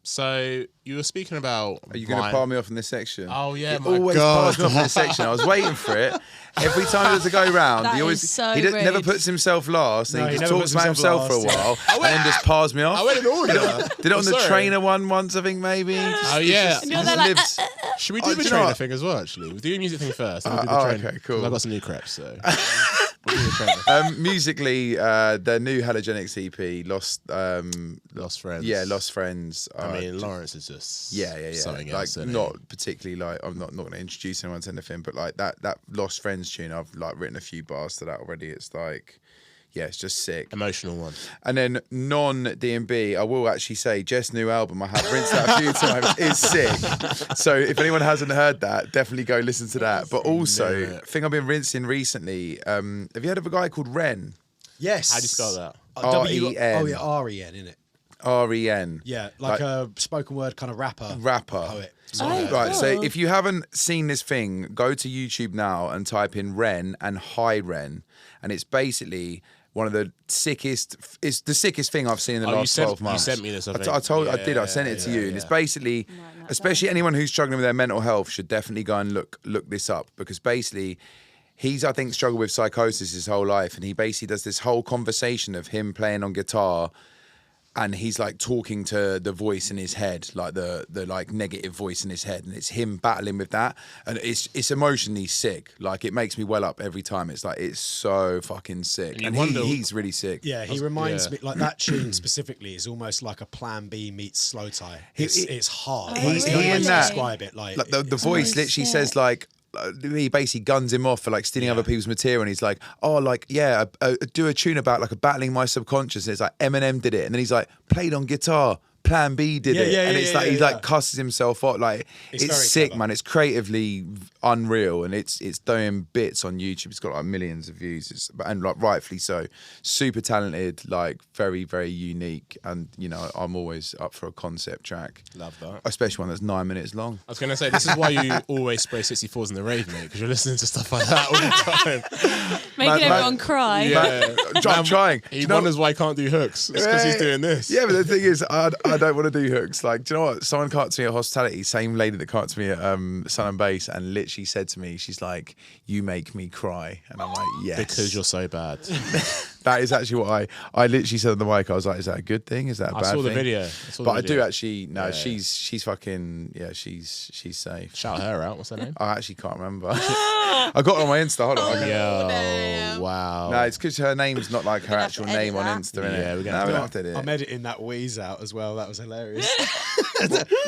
So you were speaking about. Are you going to Vine. palm me off in this section? Oh yeah, He my always God. passed me off in this section. I was waiting for it. Every time there's a go round, That he always is so never rude. puts himself last, and No, he he just never talks puts about himself for a himself while, and then just palms me off. I went in order. Did it on the Sorry. trainer one once, I think maybe. Oh yeah. And you're there like, Should we Oh, do do the you know trainer what? thing as well? Actually, we'll do the music thing first. Then we'll do the Oh, trainer. okay, cool. I've got some new creps, so. We'll do the trainer. Musically, the new Halogenics EP, Lost Friends. Yeah, Lost Friends. I mean, Lawrence is just something Like else. isn't not particularly like I'm not going to introduce anyone to anything, but like that Lost Friends tune, I've like written a few bars to that already. It's like, Yeah, it's just sick. Emotional one. And then non-D&B, I will actually say Jess' new album, I have rinsed that a few times, is sick. So if anyone hasn't heard that, definitely go listen to that. But also, thing I've been rinsing recently, have you heard of a guy called Ren? Yes. How do you spell that? R-E-N. Oh, yeah, R-E-N, innit? R-E-N. Yeah, like a spoken word kind of rapper. Poet. Right, so if you haven't seen this thing, go to YouTube now and type in Ren and Hi Ren. And it's basically one of the sickest, it's the sickest thing I've seen in the last 12 months. You sent me this, I think. I sent it to you. And it's basically, especially anyone who's struggling with their mental health should definitely go and look this up, because basically he's, I think, struggled with psychosis his whole life. And he basically does this whole conversation of him playing on guitar, and he's like talking to the voice in his head, like the like negative voice in his head, and it's him battling with that, and it's emotionally sick. Like, it makes me well up every time. It's like, it's so fucking sick, and he's really sick. Yeah, he reminds me, like, that tune specifically is almost like a Plan B meets Slow Tie. It's hard. It's the only way to describe it. Like the voice literally says like. He basically guns him off for like stealing other people's material, and he's like, oh, like, yeah, do a tune about like a battling my subconscious, and it's like Eminem did it, and then he's like, played on guitar, Plan B did it, and it's like he like cusses himself off. Like, it's sick, man. It's creatively unreal, and it's doing bits on YouTube. It's got like millions of views, and like rightfully so. Super talented, like very, very unique, and you know, I'm always up for a concept track. Love that, especially one that's 9 minutes long. I was gonna say, this is why you always spray 64s in the rave, mate, because you're listening to stuff like that all the time, making everyone cry. Yeah, I'm trying. He wonders why he can't do hooks. It's because he's doing this. Yeah, but the thing is, I don't want to do hooks. Like, do you know what? Someone came up to me at Hospitality, same lady that came up to me at Sun and Bass, and literally said to me, she's like, you make me cry. And I'm like, yes. Because you're so bad. That is actually what I literally said on the mic. I was like, is that a good thing? Is that a bad thing? I saw the video. I do actually, no, she's fucking, yeah, she's safe. Shout her out. What's her name? I actually can't remember. I got her on my Insta. Hold on. Yo, wow. No, it's because her name's not like her actual name on Insta. Yeah, we're going to have to edit it. I'm editing that wheeze out as well. That was hilarious.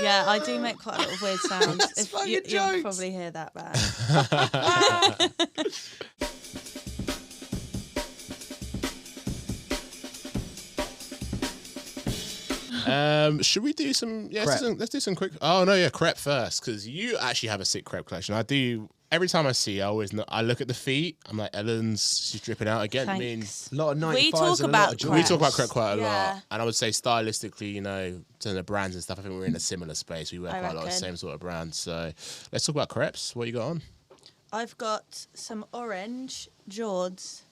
Yeah, I do make quite a lot of weird sounds. You'll probably hear that bad. Should we do some? Yeah, Crepe. let's do some quick. Oh no, yeah, crepe first, because you actually have a sick crepe collection. I do. Every time I see, I look at the feet. I'm like, Ellen's, she's dripping out again. Thanks. I mean, a lot of 95s. We talk about crepe. We talk about crepe quite a Yeah. lot, and I would say stylistically, you know, to the brands and stuff, I think we're in a similar space. We wear quite a lot of the same sort of brands. So let's talk about crepes. What you got on? I've got some orange Jords.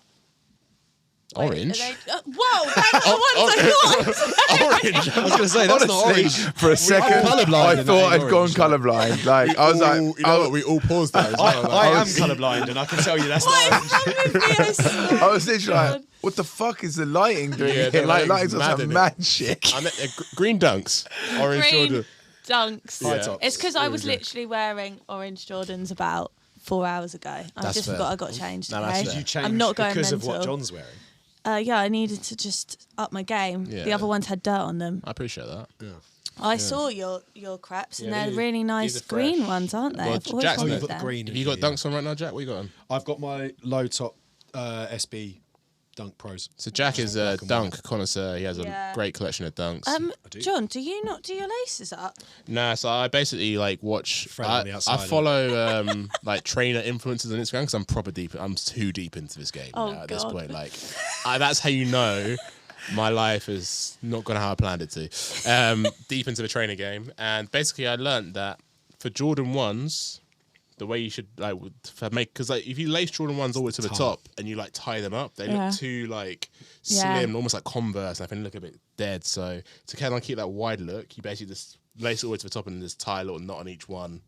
Orange? Whoa, that's the ones I got. Orange. I was going to say, that's not orange. For a second, I thought I'd gone colourblind. Like, I was like, you know what? We all paused that as well. I am colourblind, and I can tell you that's not orange. I was literally like, what the fuck is the lighting doing here? the Like, lighting's lighting's mad, some innit? mad shit. Green dunks. Orange Green Jordan. Dunks. High tops. It's because I was literally wearing orange Jordans about 4 hours ago. I just fair. forgot I got changed. No, that's okay? fair. You changed I'm not going because mental. of what John's wearing. Yeah, I needed to just up my game. Yeah. The other ones had dirt on them. I appreciate that. Yeah. I saw your crepes, and Yeah, they're really nice these are green fresh. ones, aren't they? Well, I've always Jack's wanted got the them. green. Have you got dunks on right now, Jack? What you got on? I've got my low top SB Dunk Pros. So Jack is a dunk connoisseur. He has a Yeah. great collection of dunks. do. John, do you not do your laces up? Nah, so I basically like watch. Friend on the I outside, follow like trainer influencers on Instagram because I'm proper deep. I'm too deep into this game Oh, now at this God. point. Like, that's how you know my life is not gone how I planned it to. Deep into the trainer game, and basically I learned that for Jordan 1s, the way you should like make, because like if you lace Jordan 1s all the way to the top and you like tie them up, they look too like slim, almost like Converse, and I think look a bit dead. So to kind of keep that wide look, you basically just lace it all the way to the top and just tie a little knot on each one,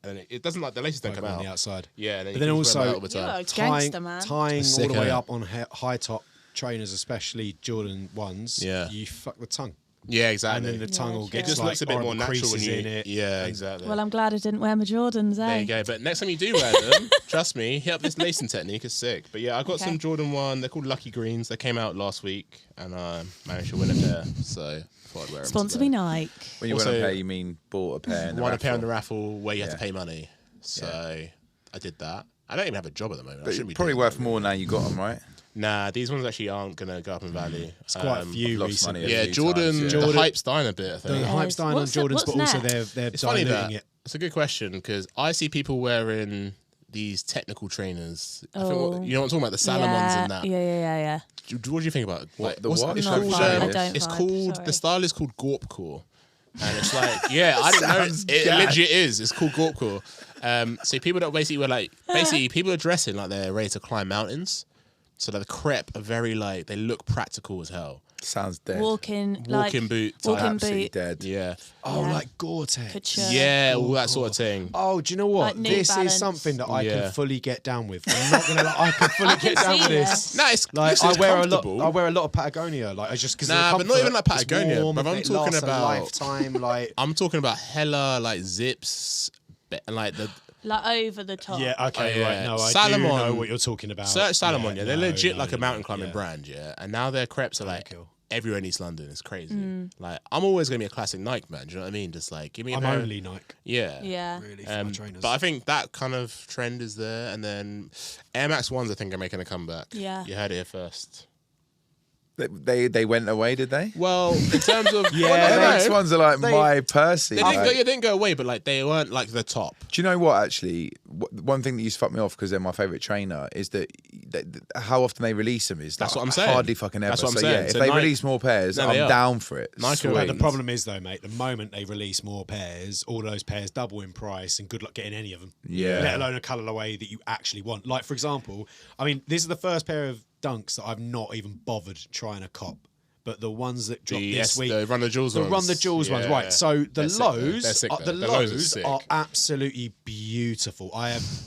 and then it doesn't like the laces don't come on out the outside. Yeah, and then, But then also all the time. You're a gangster, man. Tying Sick, all the way innit? up on high top trainers, especially Jordan 1s, Yeah. you fuck the tongue. Yeah, exactly. And then the tongue will true. get it just like looks a bit more horrible natural when creases you in it. Yeah, exactly. Well, I'm glad I didn't wear my Jordans, eh? There you go. But next time you do wear them, trust me, hit up this lacing technique. It's sick. But yeah, I got some Jordan 1. They're called Lucky Greens. They came out last week, and I managed to win a pair. So I thought I'd wear them. Sponsor today. me, Nike. When you Also, want to pay, you mean bought a pair in the Won a pair in raffle. the raffle where you have to pay money. So I did that. I don't even have a job at the moment. I But shouldn't be probably doing worth that. more now you got them, right? Nah, these ones actually aren't gonna go up in value. It's quite a few lost money recently. a Yeah, few Jordan, times, yeah. the hype's dying a bit. I The think. hype's dying on What's Jordans, what's but also next? they're It's funny diluting that it. it's a good question because I see people wearing these technical trainers. I think Oh. you know what I'm talking about, the Salomons and that. Yeah. What do you think about it? What, the what's- what? It's Show me called, what it I is. don't it's vibe, called sorry. the style is called Gorpcore, and it's like I didn't know Sounds it gas. legit is. It's called Gorpcore. So people that basically were like people are dressing like they're ready to climb mountains. So the crepe are very like they look practical as hell. Sounds dead. Walking Walking like boot type. walking Absolutely boot. dead. Yeah, Oh, Yeah. like Gore-Tex. Couture. yeah, all that sort of thing. Oh, do you know what? Like New This Balance. is something that I Yeah. can fully get down with. I'm not gonna lie, I can fully get down with see this. No, it's Like listen, I it's wear a lot. comfortable. I wear a lot of Patagonia. Like I just because Nah, but not even like Patagonia, It's warm, but I'm it talking lasts a about- lifetime. Like I'm talking about hella like zips and like the Like over the top. yeah, okay, Oh, yeah. right. No, I do Salomon- know what you're talking about. search Salomon. Yeah, they're no, legit no, like a no, mountain climbing yeah. brand. Yeah, and now their crepes are like cool. everywhere in East London. It's crazy. Mm. Like I'm always gonna be a classic Nike man. Do you know what I mean? Just like give me a I'm pair of- only Nike. Yeah. Yeah. Really, for my trainers. But I think that kind of trend is there, and then Air Max ones I think are making a comeback. Yeah. You heard it here first. They went away, did they? Well, in terms of Yeah, well, The no, next no. ones are like they- my Percy. They didn't, like- go, they didn't go away, but like they weren't like the top. Do you know what? Actually, one thing that used to fuck me off because they're my favorite trainer is that how often they release them is That's like, what I'm saying. hardly fucking ever. That's what I'm so saying. yeah, if So they Nike- release more pairs, No, they I'm are. down for it. Nike are Sweet. But the problem is though, mate, the moment they release more pairs, all those pairs double in price, and good luck getting any of them. Yeah. Let alone a colourway that you actually want. Like for example, I mean, this is the first pair of Dunks that I've not even bothered trying to cop. But the ones that dropped this week, the Run the Jewels the ones. Run the Jewels ones, Yeah. right? So the They're sick, though. lows, They're sick, are, though. the The lows are lows sick. are absolutely beautiful.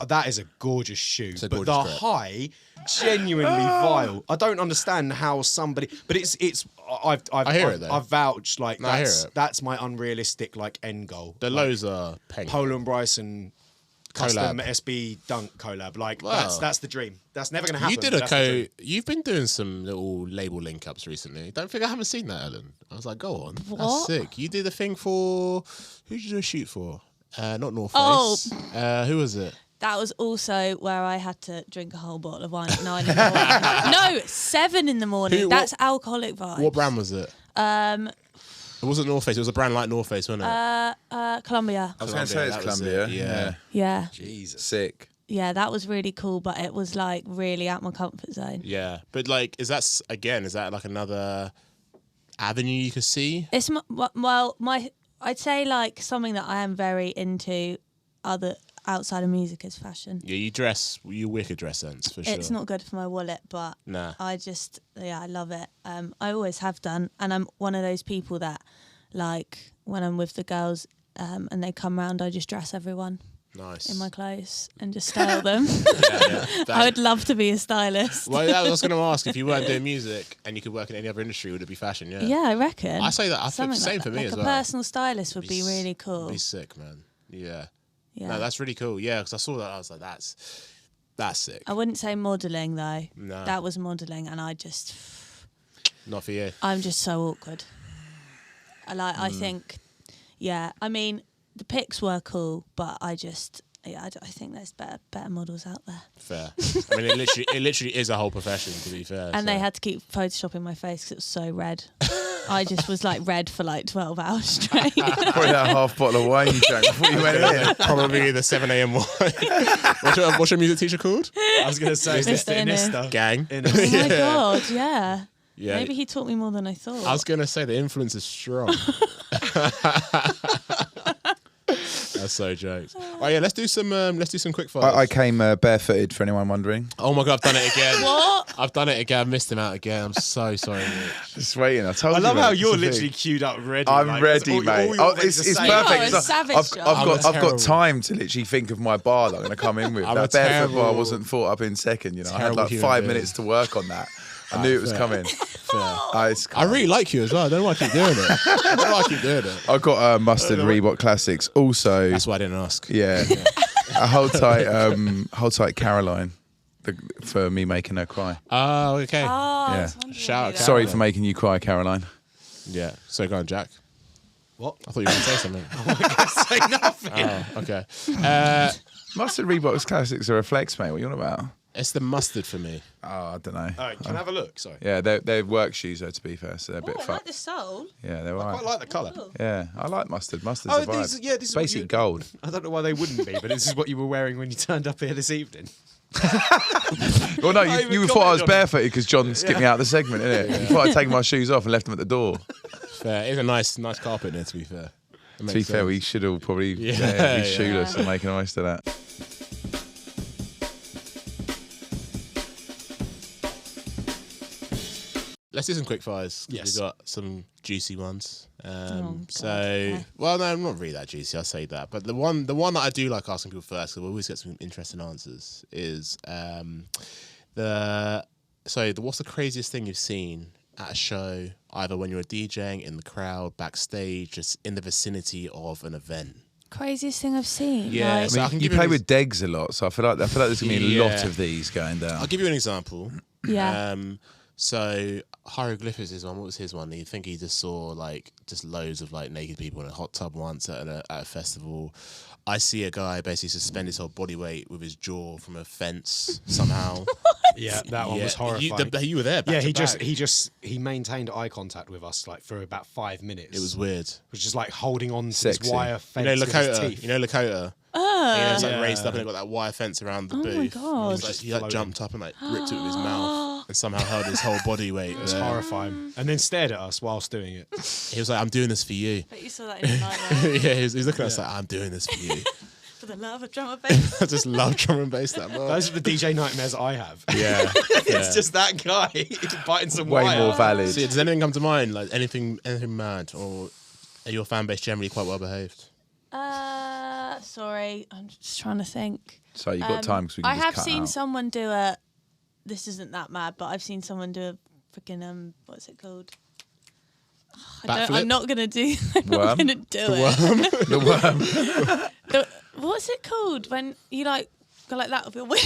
That is a gorgeous shoe. a But gorgeous the crep. high, genuinely vile. I don't understand how somebody, but it's. I hear it, though. I've vouched like No, I hear it. that's my unrealistic like end goal. The Like, lows are pink. Polo and Bryson custom Collab. SB dunk collab. Like Wow. that's the dream. That's never gonna happen. You did but a that's the dream. You've been doing some little label link ups recently. Don't think I haven't seen that, Ellen. I was like, go on. That's What? sick. You did a thing for who did you do a shoot for? Not North Oh. Face. Who was it? That was also where I had to drink a whole bottle of wine at 9 in the morning. No, 7 in the morning. Who- That's alcoholic vibes. What brand was it? It wasn't North Face. It was a brand like North Face, wasn't it? Columbia. I was going to say it's that was Columbia. it, yeah. Yeah. Jesus. Sick. Yeah, that was really cool, but it was like really out my comfort zone. Yeah, but like, is that like another avenue you could see? It's I'd say like something that I am very into other outside of music is fashion. Yeah, you wicked dress sense for sure. It's not good for my wallet, but Nah. I love it. I always have done, and I'm one of those people that, like, when I'm with the girls and they come round, I just dress everyone Nice. in my clothes and just style them. yeah. I would love to be a stylist. Well, I was going to ask if you weren't doing music and you could work in any other industry, would it be fashion? Yeah. Yeah, I reckon. I say that. I think Something same like for that. me like as a well. personal stylist would be really cool. Be sick, man. Yeah. Yeah. No, that's really cool. Yeah, because I saw that. I was like, that's sick. I wouldn't say modelling though. No. That was modelling, and Not for you. I'm just so awkward. Hmm. I think, yeah. I mean, the pics were cool, but I think there's better models out there. Fair. I mean, it literally is a whole profession, to be fair. And so. they had to keep photoshopping my face because it was so red. I just was like red for like 12 hours straight. Probably that half bottle of wine you drank before you went in. Probably the 7 a.m. wine. What's your music teacher called? I was gonna say Mr. Mr. Innes. Iniesta. Gang. Innes. Oh my god, yeah. Yeah. Maybe he taught me more than I thought. I was gonna say the influence is strong. That's so jokes. Oh yeah, let's do some quick fires. I came barefooted for anyone wondering. Oh my god, I've done it again. What? I've done it again. I've missed him out again. I'm so sorry. Mitch. Just waiting. I told I you. love man, how it's you're a thing. literally queued up ready. I'm like, that's ready, all mate. you're Oh, meant it's to say. perfect. You are a 'cause savage, I've John. terrible. got time to literally think of my bar that I'm going to come in with. I'm That a barefoot terrible- bar wasn't thought up in second. You know, I had terrible like human 5 being. minutes to work on that. I knew it was fair. coming. Fair. It's I really like you as well. I don't know why I keep doing it. I don't know why I keep doing it. I got mustard Reebok classics. Also, That's why I didn't ask. yeah, a hold tight Caroline for me making her cry. Oh, okay. Oh, I Yeah. was wondering Shout who out that Sorry was. for making you cry, Caroline. Yeah. So go on, Jack. What? I thought you were going to say something. Say nothing. Oh, okay. Mustard Reebok classics are a flex, mate. What are you on about? It's the mustard for me. Oh, I don't know. Oh, can I have a look? Sorry. Yeah, they're work shoes though, to be fair, so they're a bit Oh, I like fucked. the sole. Yeah, they're I alright. quite like the colour. Cool. Yeah, I like mustard. Mustard's Oh, the vibe. these, yeah, this is what Basically you- gold. I don't know why they wouldn't be, but this is what you were wearing when you turned up here this evening. Well, no, I you even thought I was commented on it. barefooted because John skipped me out of the segment, innit? You thought I'd taken my shoes off and left them at the door. Fair. It's a nice carpet there, to be fair. To be fair, we should all probably Yeah, be yeah. shoeless and making the most of that. Let's do some quick fires. Yes. We've got some juicy ones. God, So, okay. well, no, I'm not really that juicy. I'll say that. But the one that I do like asking people first, because we always get some interesting answers, is what's the craziest thing you've seen at a show, either when you're DJing, in the crowd, backstage, just in the vicinity of an event? Craziest thing I've seen. Yeah, Like, so I can You give play an with Degs a lot, so I feel like there's gonna be a lot Yeah. of these going down. I'll give you an example. yeah. So Hieroglyphics is one. What was his one? You think he just saw just loads of naked people in a hot tub once at a festival. I see a guy basically suspend his whole body weight with his jaw from a fence somehow. Yeah, that one was Yeah. horrifying. You were there. Back Yeah, to he back. he maintained eye contact with us for about 5 minutes. It was weird. was just holding on to Sexy. this wire You fence know with his Lakota. teeth. You know Lakota. It's raised up and it got that wire fence around the Oh my booth. God. He jumped up and ripped it with his mouth and somehow held his whole body weight. It was there. horrifying. And then stared at us whilst doing it. He was like, "I'm doing this for you." But you saw that in the nightmare. Yeah, he was looking at us like, "I'm doing this for you." For the love of drum and bass. I just love drum and bass that much. Those are the DJ nightmares I have. Yeah, It's just that guy biting some Way wire. more valid. See, does anything come to mind? Like anything mad, or are your fan base generally quite well behaved? Sorry, I'm just trying to think. So you've got time because we can I just have cut seen out. someone do a. This isn't that mad, but I've seen someone do a freaking what's it called? Backflip? I'm not gonna do. I'm Worm? not gonna do it. The worm. What's it called when you go like that with your wing?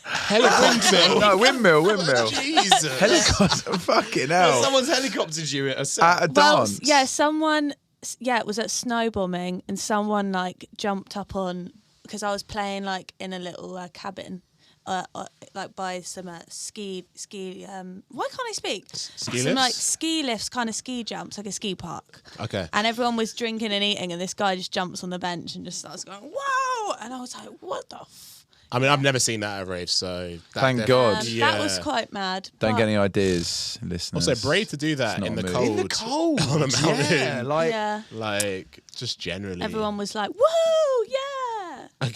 Helicopter. No, windmill. Jesus. Helicopter. Fucking hell. Someone's helicoptered you at a set. At a dance. Yeah, someone. Yeah, it was at snow bombing, and someone jumped up on because I was playing in a little cabin, by some ski. Why can't I speak? Ski Some lifts? ski lifts, kind of ski jumps, like a ski park. Okay. And everyone was drinking and eating, and this guy just jumps on the bench and just starts going, "Whoa!" And I was like, "What the?" I mean, I've never seen that at a rave, so that Thank definitely- God. That was Yeah. quite mad. Don't but- get any ideas, listeners. Also, brave to do that It's in not the a cold. move. In the cold. On a mountain. Yeah, Yeah. Just generally. Everyone was like, "Woohoo! Yeah!"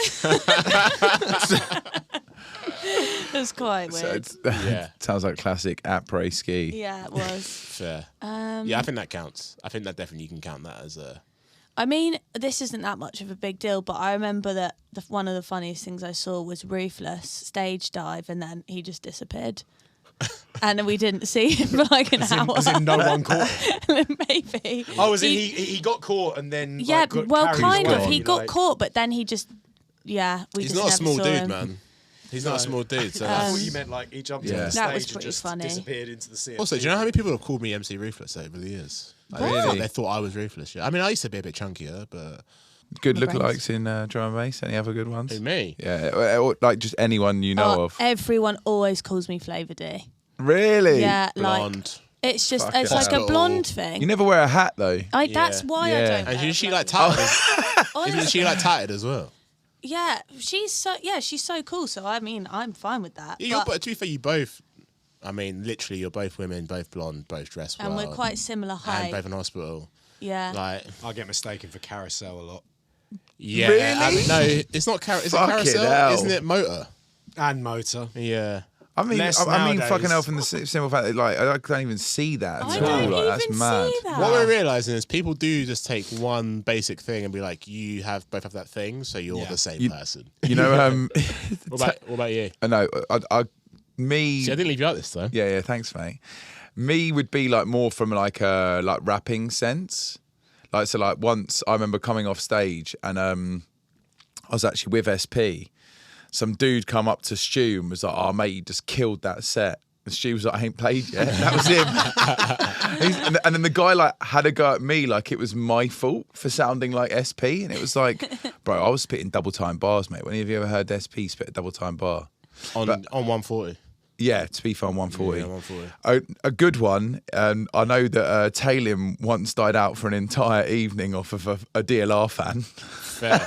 It was quite So weird. Yeah. sounds like classic après ski. Yeah, it was. Fair. Yeah, I think that counts. I think that definitely you can count that as a. I mean, this isn't that much of a big deal, but I remember that one of the funniest things I saw was Ruthless stage dive, and then he just disappeared. And we didn't see him for an hour. As in no one caught him. Maybe. Oh, as in he got caught and then Yeah, got well, carried kind away, of. He got like- caught, but then he just, yeah, we He's just not a never small saw dude, him. man. He's not a small dude. So I that's... thought you meant he jumped Yeah. on the That stage was and pretty just funny. disappeared into the sea. Also, do you know how many people have called me MC Ruthless over the years? Really? They thought I was ruthless. Yeah. I mean, I used to be a bit chunkier, but Good My brains. lookalikes in drum and bass. Any other good ones? who, me? Yeah, or just anyone you know of. Everyone always calls me Flavor D. Really? Yeah, Blonde. it's just, Fuck it's it. like a Hospital. blonde thing. You never wear a hat though. That's why I Yeah. don't. And wear is she them. tatted? Honestly, Isn't she tatted as well? Yeah, she's so cool. So I mean, I'm fine with that. Yeah, but, but to be fair, you both. I mean, literally, you're both women, both blonde, both dressed well, and we're quite similar and height. both in hospital. Yeah. Like, I get mistaken for Carousel a lot. yeah. I Really? mean, no, it's not. Is it Fucking carousel? hell. Isn't it motor? And Motor. Yeah. I mean, Less I mean, nowadays. fucking hell from the simple fact that I don't even see that I at all. don't Like, that's even mad. see that. What we're realizing is people do just take one basic thing and be like, you both have that thing, so you're Yeah. the same You- person. You know, What about you? I know. Me. See, I didn't leave you out this time. Yeah, thanks, mate. Me would be more from a rapping sense. Once I remember coming off stage and I was actually with SP. Some dude come up to Stu and was like, "Oh mate, you just killed that set." And Stu was like, "I ain't played yet." That was him. and then the guy had a go at me like it was my fault for sounding like SP, and it was like, bro, I was spitting double time bars, mate. When have you ever heard SP spit a double time bar? On 140. Yeah, to be fair, on 140. Yeah, 140. A good one. I know that Talim once died out for an entire evening off of a DLR fan. Fair.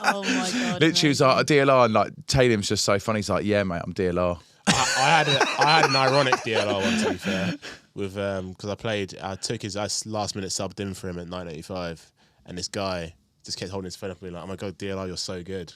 Oh my god. Literally, was like a DLR, and like Talim's just so funny. He's like, "Yeah, mate, I'm DLR." I had an ironic DLR one, to be fair, with because I took his last minute subbed in for him at 9.85, and this guy just kept holding his phone up and being like, "Oh my god, DLR, you're so good."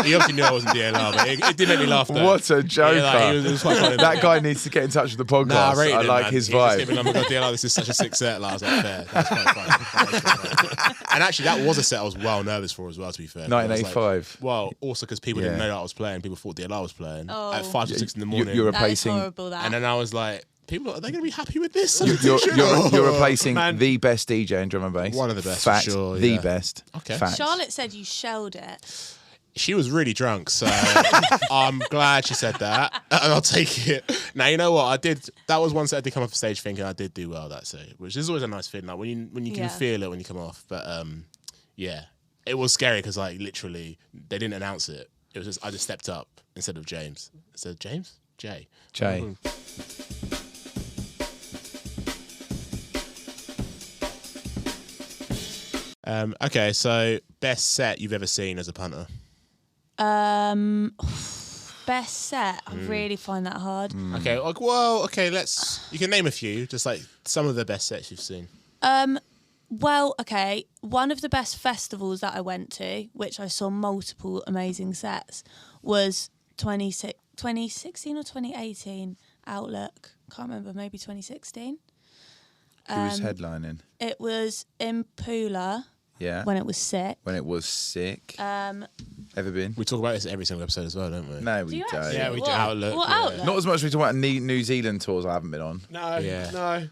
He obviously knew I wasn't DLR, but it did make me laugh though. What a joker! Yeah, it was quite funny. That guy needs to get in touch with the podcast. Nah, I rated him, like man. his He just kept vibe. being like, "Oh my god, DLR, this is such a sick set." Like, I was like, fair. That's quite funny. And actually, that was a set I was well nervous for as well, to be fair. 1985. Well, also because people didn't know that I was playing. People thought DLR was playing at 5 or 6 in the morning. You're That is replacing. horrible. That. And then I was like, people, are they going to be happy with this? You're replacing Man. the best DJ in drum and bass. One of the best, for Fact, sure, the yeah. best. Okay. Fact. Charlotte said you shelled it. She was really drunk, so I'm glad she said that, and I'll take it. Now, you know what? I did. That was one set I did come off stage thinking I did do well that set, which is always a nice feeling, like when you can Yeah. feel it when you come off. But yeah, it was scary because like literally they didn't announce it. It was just I just stepped up instead of James. I said James, Jay. Okay, so best set you've ever seen as a punter? Best set. I really find that hard. Okay, like, well, okay, you can name a few, just like some of the best sets you've seen. Well, okay. One of the best festivals that I went to, which I saw multiple amazing sets, was 2016 or 2018 Outlook. Can't remember. Maybe 2016. Who was headlining? It was in Pola. Yeah. When it was sick. When it was sick. Ever been? We talk about this every single episode as well, don't we? No, Do we you don't. actually? Yeah, we do. What? Outlook, What yeah. Outlook? Not as much as we talk about New Zealand tours I haven't been on. No, Yeah. no.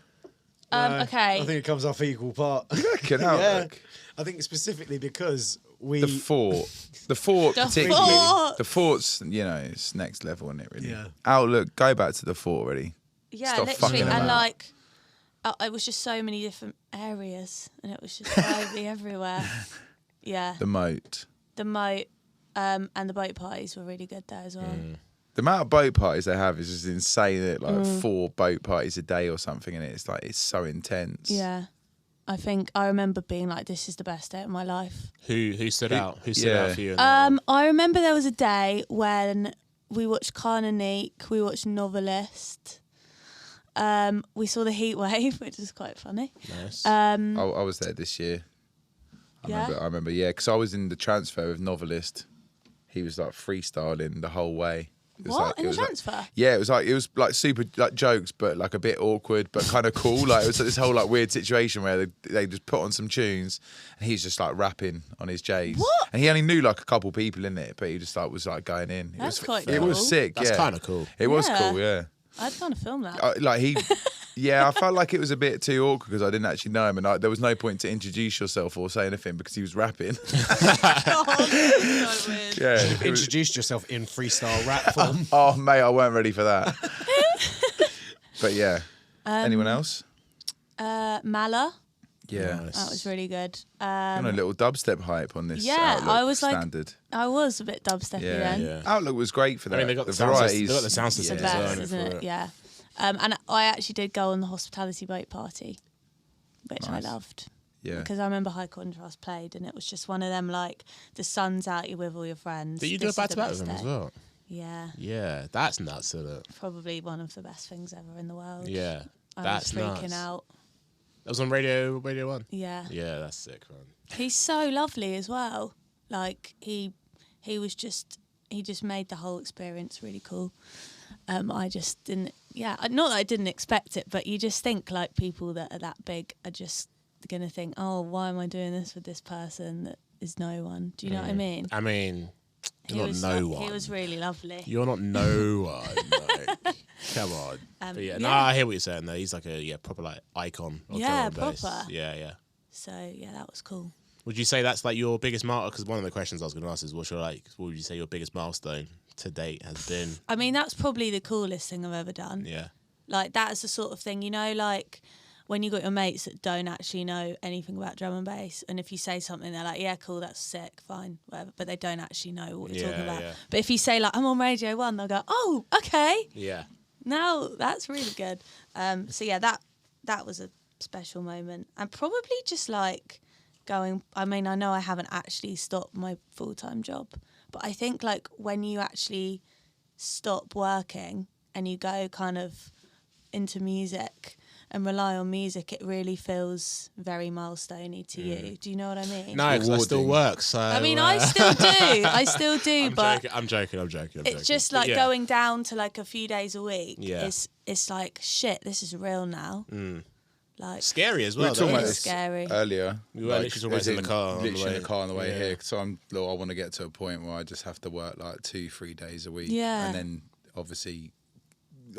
Okay. I think it comes off equal part. Reckon Yeah. Outlook. I think specifically because we. The fort The particularly. Fort. The fort's, it's next level, isn't it? Really. Yeah. Outlook. Go back to the fort already. Yeah, Stop literally. fucking And about. like, it was just so many different areas, and it was just vibey everywhere. Yeah. The moat. The moat and the boat parties were really good there as well. The amount of boat parties they have is just insane. Isn't it? Like 4 boat parties a day or something, and it's so intense. Yeah. I remember being like, this is the best day of my life. Who stood out? Who stood yeah. out for you? In that one? I remember there was a day when we watched Carnanique, we watched Novelist, we saw the Heat Wave, which is quite funny. Nice. I was there this year. Yeah? I remember, yeah, because I was in the transfer with Novelist. He was like freestyling the whole way. It was What? In it the was transfer? Yeah, it was like super like jokes, but like a bit awkward, but kind of cool. Like it was this whole like weird situation where they just put on some tunes, and he's just like rapping on his J's. What? And he only knew like a couple people in it, but he just was like going in. That's quite It cool. was sick. That's yeah. kind of cool. It was Yeah. cool. Yeah. I'd kind of film that. Like he. Yeah, I felt like it was a bit too awkward because I didn't actually know him, and there was no point to introduce yourself or say anything because he was rapping. God, that's so weird. Yeah, it was- Introduced yourself in freestyle rap form. Oh, mate, I weren't ready for that. But yeah. Anyone else? Mala, Yeah. Nice. that was really good. On a little dubstep hype on this. Yeah, Outlook I was like- standard. I was a bit dubsteppy Yeah. then. Yeah. Outlook was great for that. I mean, they got the varieties. They got the sound system The as well, best, innit, isn't for it? Yeah. And I actually did go on the hospitality boat party, which Nice. I loved. Yeah. Because I remember High Contrast played, and it was just one of them, like, the sun's out, you're with all your friends. Did you do a This is the back-to-back with best them as day. well? Yeah. Yeah, that's nuts, isn't it? Probably one of the best things ever in the world. Yeah, I that's was freaking nuts. out. That was on Radio 1. Yeah. Yeah, that's sick, man. He's so lovely as well. Like, he just made the whole experience really cool. I just didn't, not that I didn't expect it, but you just think like people that are that big are just going to think, oh, why am I doing this with this person that is no one? Do you know what I mean? I mean, He you're was not no He one. was really lovely. You're not no one. Like, come on. But yeah, no, yeah. I hear what you're saying though. He's like a proper like icon of Yeah, drum and bass. proper. Yeah. So, yeah, that was cool. Would you say that's like your biggest milestone? Because one of the questions I was going to ask is, what would you say your biggest milestone to date has been? I mean, that's probably the coolest thing I've ever done. Yeah. Like, that's the sort of thing, like, when you got your mates that don't actually know anything about drum and bass, and if you say something, they're like, yeah, cool, that's sick, fine, whatever, but they don't actually know what you're talking about. Yeah. But if you say, like, I'm on Radio 1, they'll go, oh, okay. Yeah. No, that's really good. So yeah, that was a special moment. And probably just like going, I mean, I know I haven't actually stopped my full-time job, but I think like when you actually stop working and you go kind of into music and rely on music, it really feels very milestone-y to you. Do you know what I mean? No, because I still work. So I mean, I still do. But I'm joking. it's just like going down to like a few days a week. Yeah. It's like, shit, this is real now. Like scary as We well. were talking though. about It's this scary. earlier. We were literally as in the car on the Literally in way- the car on the way yeah. here. So I want to get to a point where I just have to work like 2-3 days a week. Yeah. And then obviously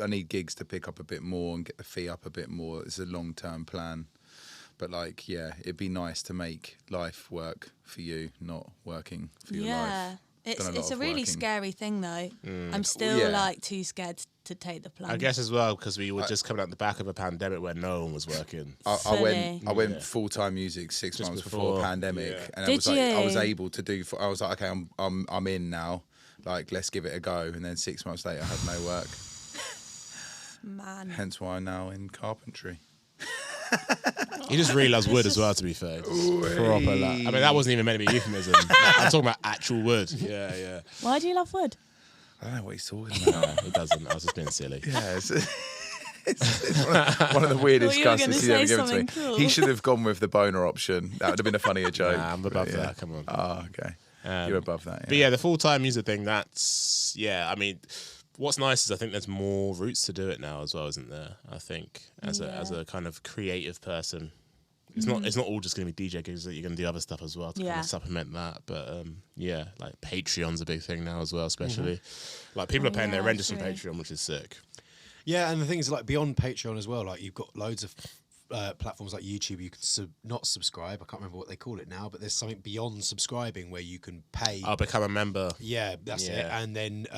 I need gigs to pick up a bit more and get the fee up a bit more. It's a long-term plan. But like, yeah, it'd be nice to make life work for you, not working for your life. It's a really scary thing though. I'm still Yeah. like too scared to take the plunge. I guess as well because we were just coming out the back of a pandemic where no one was working. I went Yeah. full-time music 6 Just months before before, pandemic, yeah. and Did I was you? able to do. I was like, okay, I'm in now. Like, let's give it a go. And then 6 months later, I had no work. Man. Hence why I'm now in carpentry. He just really loves wood as well. To be fair, proper. Like, I mean, that wasn't even meant to be a euphemism. Like, I'm talking about actual wood. Yeah. Why do you love wood? I don't know what he's talking about. No, he doesn't. I was just being silly. Yeah, it's one of the weirdest Thought you were cusses gonna he's ever say given to me. something cool. He should have gone with the boner option. That would have been a funnier joke. Nah, I'm above But yeah. that. Come on. Oh, okay. You're above that. Yeah. But yeah, the full-time music thing, that's, I mean, what's nice is I think there's more routes to do it now as well, isn't there? I think as a kind of creative person. It's not all just going to be DJ gigs, that you're going to do other stuff as well to kind of supplement that. But like Patreon's a big thing now as well, especially. Like people are paying their rent on Patreon, which is sick. Yeah, and the thing is, like, beyond Patreon as well, like, you've got loads of platforms like YouTube. You can not subscribe. I can't remember what they call it now, but there's something beyond subscribing where you can pay. I'll become a member. Yeah, that's it. Yeah. And then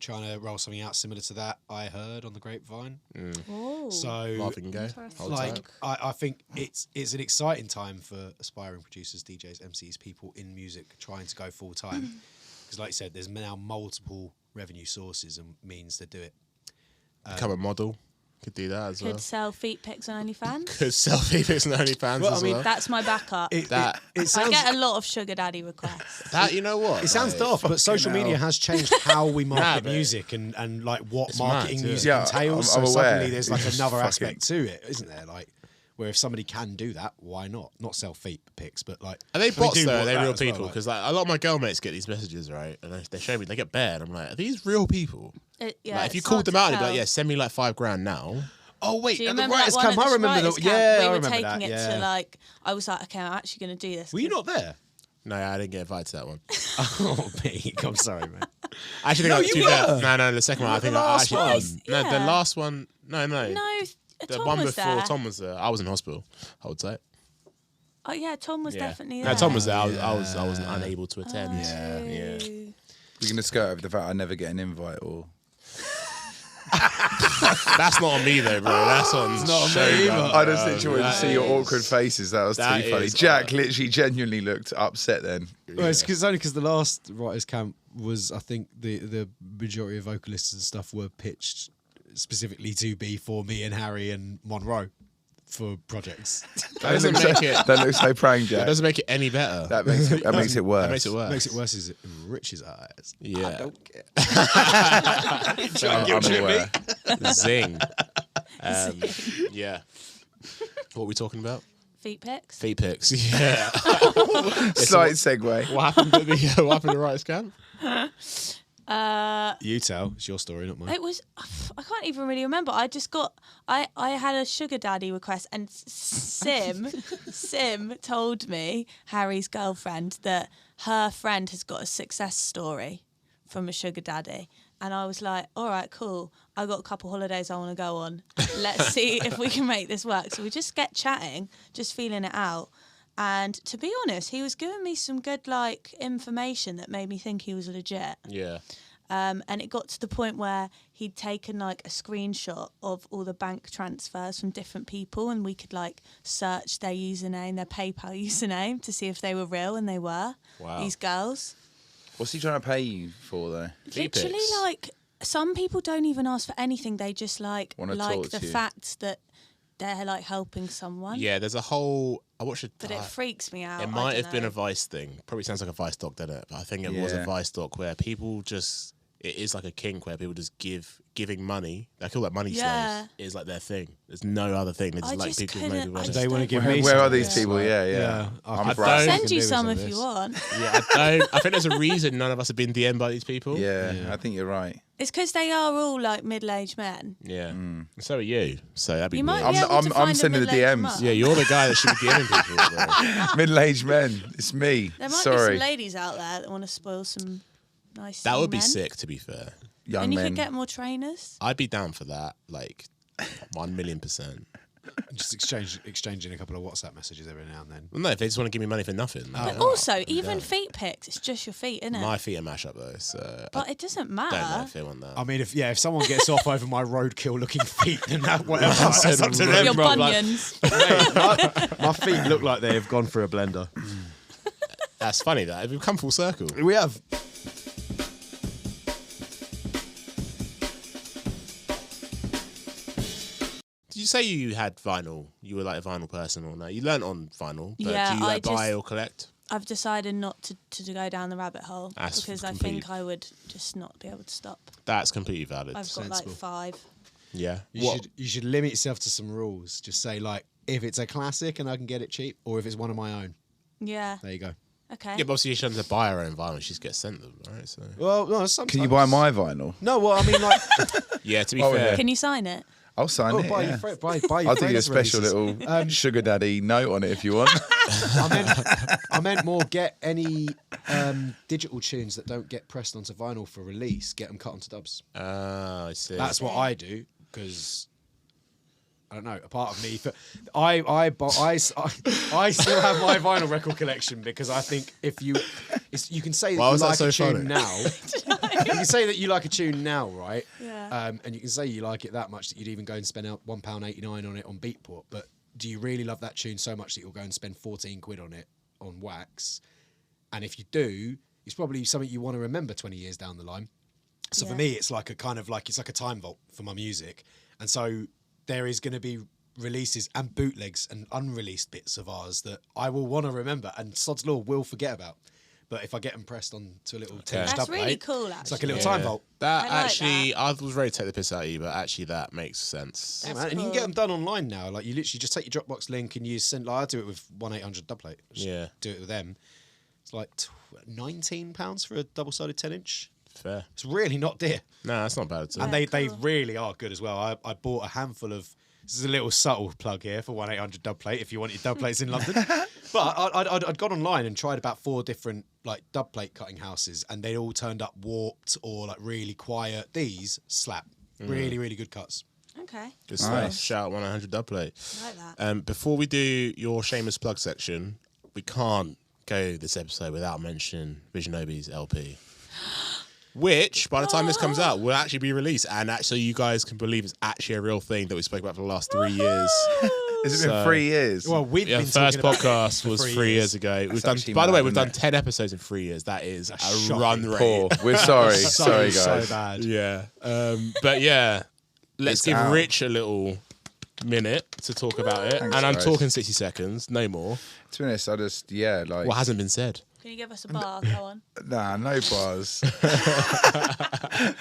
trying to roll something out similar to that, I heard on the grapevine. Oh. So, Marvin Gaye. Hold like, tight. I think it's an exciting time for aspiring producers, DJs, MCs, people in music trying to go full time. Because, like you said, there's now multiple revenue sources and means to do it. Become a model. Could do that as well. Could sell feet pics on OnlyFans. Could selfie pics on OnlyFans Well, as I mean, well. That's my backup. It I sounds get a lot of sugar daddy requests. That, you know what? It sounds Like, daft, but social media has changed how we market mate. music and like what It's marketing mad, yeah. music Yeah, entails. I'm so aware. suddenly there's like It's another fucking- aspect to it, isn't there? Like where if somebody can do that, why not? Not sell feet pics, but like Are they bots do though? Are want they that real as well, people? like- Because like a lot of my girl mates get these messages, right? And they show me, they get bad. I'm like, are these real people? Yeah, Like, if you it's called hard them to out, they'd be tell. like, yeah, send me like $5,000 now. oh wait, Do you at the remember writers' that one camp, at I the remember writers' the camp? yeah, We I were remember taking that. it Yeah. to like, I was like, okay, I'm actually going to do this. Were you not there? No, I didn't get invited to that one. Oh, me. I'm sorry, man. I actually think No, I was you too were. bad. No, the second one. I think the I last actually one. was. No, the Yeah. last one. No. No, The Tom one was before there. Tom was there. I was in hospital. Hold tight. Oh yeah, Tom was Yeah. definitely No, there. Tom was there. I wasn't unable to attend. Yeah. Yeah. We're going to skirt over the fact I never get an invite or... That's not on me though, bro. That's on Shogun. I just literally wanted to see your awkward faces. That was that too funny. is, Jack literally genuinely looked upset then. Well, it's only because the last writers' camp was, I think, the majority of vocalists and stuff were pitched specifically to be for me and Harry and Monroe for projects. That doesn't make it. That looks so praying, That Jack. doesn't make it any better. That makes it worse. That makes it worse. Makes it worse is it Rich's eyes. Yeah. I don't care. I'm aware. Zing. Yeah. What are we talking about? Feet pics. Feet pics. Yeah. Slight segue. What happened at the what happened at Writers' Camp? You tell. It's your story, not mine. It was, I can't even really remember. I just got, I had a sugar daddy request, and Sim told me, Harry's girlfriend, that her friend has got a success story from a sugar daddy. And I was like, all right, cool. I got a couple holidays I want to go on. Let's see if we can make this work. So we just get chatting, just feeling it out. And to be honest, he was giving me some good like information that made me think he was legit. Yeah. And it got to the point where he'd taken like a screenshot of all the bank transfers from different people, and we could like search their username, their PayPal username, to see if they were real, and they were. Wow. These girls. What's he trying to pay you for though? Literally, like, some people don't even ask for anything. They just like Wanna like talk the to you. fact that they're like helping someone. Yeah, there's a whole. I watched it. But it freaks me out. It I might don't have been know. a Vice thing. Probably sounds like a Vice doc, doesn't it? But I think it was a Yeah. Vice doc where people just. It is like a kink where people just giving money. They call that money Yeah. slaves. Is like their thing. There's no other thing. They just I like just people couldn't- maybe I money. just They want to give Where, me where some are of these this, people? like- Yeah. I I'm could proud. I Send can you do some with if you want. Yeah, I think there's a reason none of us have been DM'd by these people. Yeah, Yeah. I think you're right. It's because they are all like middle-aged men. Yeah. So are you. So that'd be You might weird. be able to I'm find a sending the middle-aged DMs. mum. Yeah, you're the guy that should be DMing people. Bro. Middle-aged men. It's me. There might be Sorry. some ladies out there that want to spoil some nice. That would be men. sick, to be fair. Young And you men. could get more trainers. I'd be down for that, like 1,000,000%. Just exchanging a couple of WhatsApp messages every now and then. Well, no, if they just want to give me money for nothing. But then also, even feet pics, it's just your feet, isn't it? my feet are mash up though, so But it doesn't I don't know matter. if they want that. I mean, if someone gets off over my roadkill looking feet, then that whatever. That's That's up to them. Your Bruv, like- bunions. Mate, my feet look like they have gone through a blender. That's funny that we've come full circle. We have. Did you say you had vinyl? You were like a vinyl person or no? You learnt on vinyl, but Yeah, do you I like buy just- or collect? I've decided not to go down the rabbit hole That's because I complete- think I would just not be able to stop. That's completely valid. I've got Sensible. like 5. Yeah. You should limit yourself to some rules. Just say like, if it's a classic and I can get it cheap, or if it's one of my own. Yeah. There you go. Okay. Yeah, but obviously she doesn't buy her own vinyl. She just gets sent them, right? So Well, no, sometimes. Can you buy my vinyl? No, well, I mean, like, yeah, to be Oh, fair, yeah. Can you sign it? I'll sign it. buy yeah. your friend, buy your I'll do you a friends' special releases. little sugar daddy note on it if you want. I meant more. Get any digital tunes that don't get pressed onto vinyl for release. Get them cut onto dubs. I see. That's what I do because I don't know. A part of me, I still have my vinyl record collection because I think if you can say that Why you was that like so a tune funny? now. You can say that you like a tune now, right? Yeah. And you can say you like it that much that you'd even go and spend out £1.89 on it on Beatport. But do you really love that tune so much that you'll go and spend 14 quid on it on wax? And if you do, it's probably something you want to remember 20 years down the line. So for Yeah. me, it's like a kind of like it's like a time vault for my music, and so there is going to be releases and bootlegs and unreleased bits of ours that I will want to remember, and Sod's Law will forget about. But if I get them pressed onto a little tinge That's dub really plate, cool, actually. it's like a little time vault. That I like actually, I was ready to take the piss out of you, but actually that makes sense. Yeah, That's man. And you can cool. get them done online now. Like you literally just take your Dropbox link and you send. Like I do it with 1-800 dubplate. Just Yeah. do it with them. It's like £19 for a double-sided 10-inch. Fair. It's really not dear. No, that's not bad at all. And Yeah, they cool. really are good as well. I bought a handful of. This is a little subtle plug here for 1-800 dub plate if you want your dub plates in London. But I'd gone online and tried about 4 different like dub plate cutting houses, and they all turned up warped or like really quiet. These slap, really really good cuts. Okay. Good stuff. Nice. Shout out 100 dub plate. I like that. Before we do your shameless plug section, we can't go this episode without mentioning Visionobi's LP. Which, by the time this comes out, will actually be released. And actually, you guys can believe it's actually a real thing that we spoke about for the last 3 years. Has it been 3 years? Well, we've Yeah, been the first talking about podcast it was for 3 years ago. We've done, actually by the way, mad, we've isn't done it? 10 episodes in 3 years. That is a shocking. run rate. Poor. We're sorry. So, sorry, so guys. bad. Yeah. But yeah, let's It's give out. Rich a little minute to talk about it. Thanks, and I'm guys. talking 60 seconds, no more. To be honest, I just, like, What hasn't been said? Can you give us a bar? Go on. nah, no bars.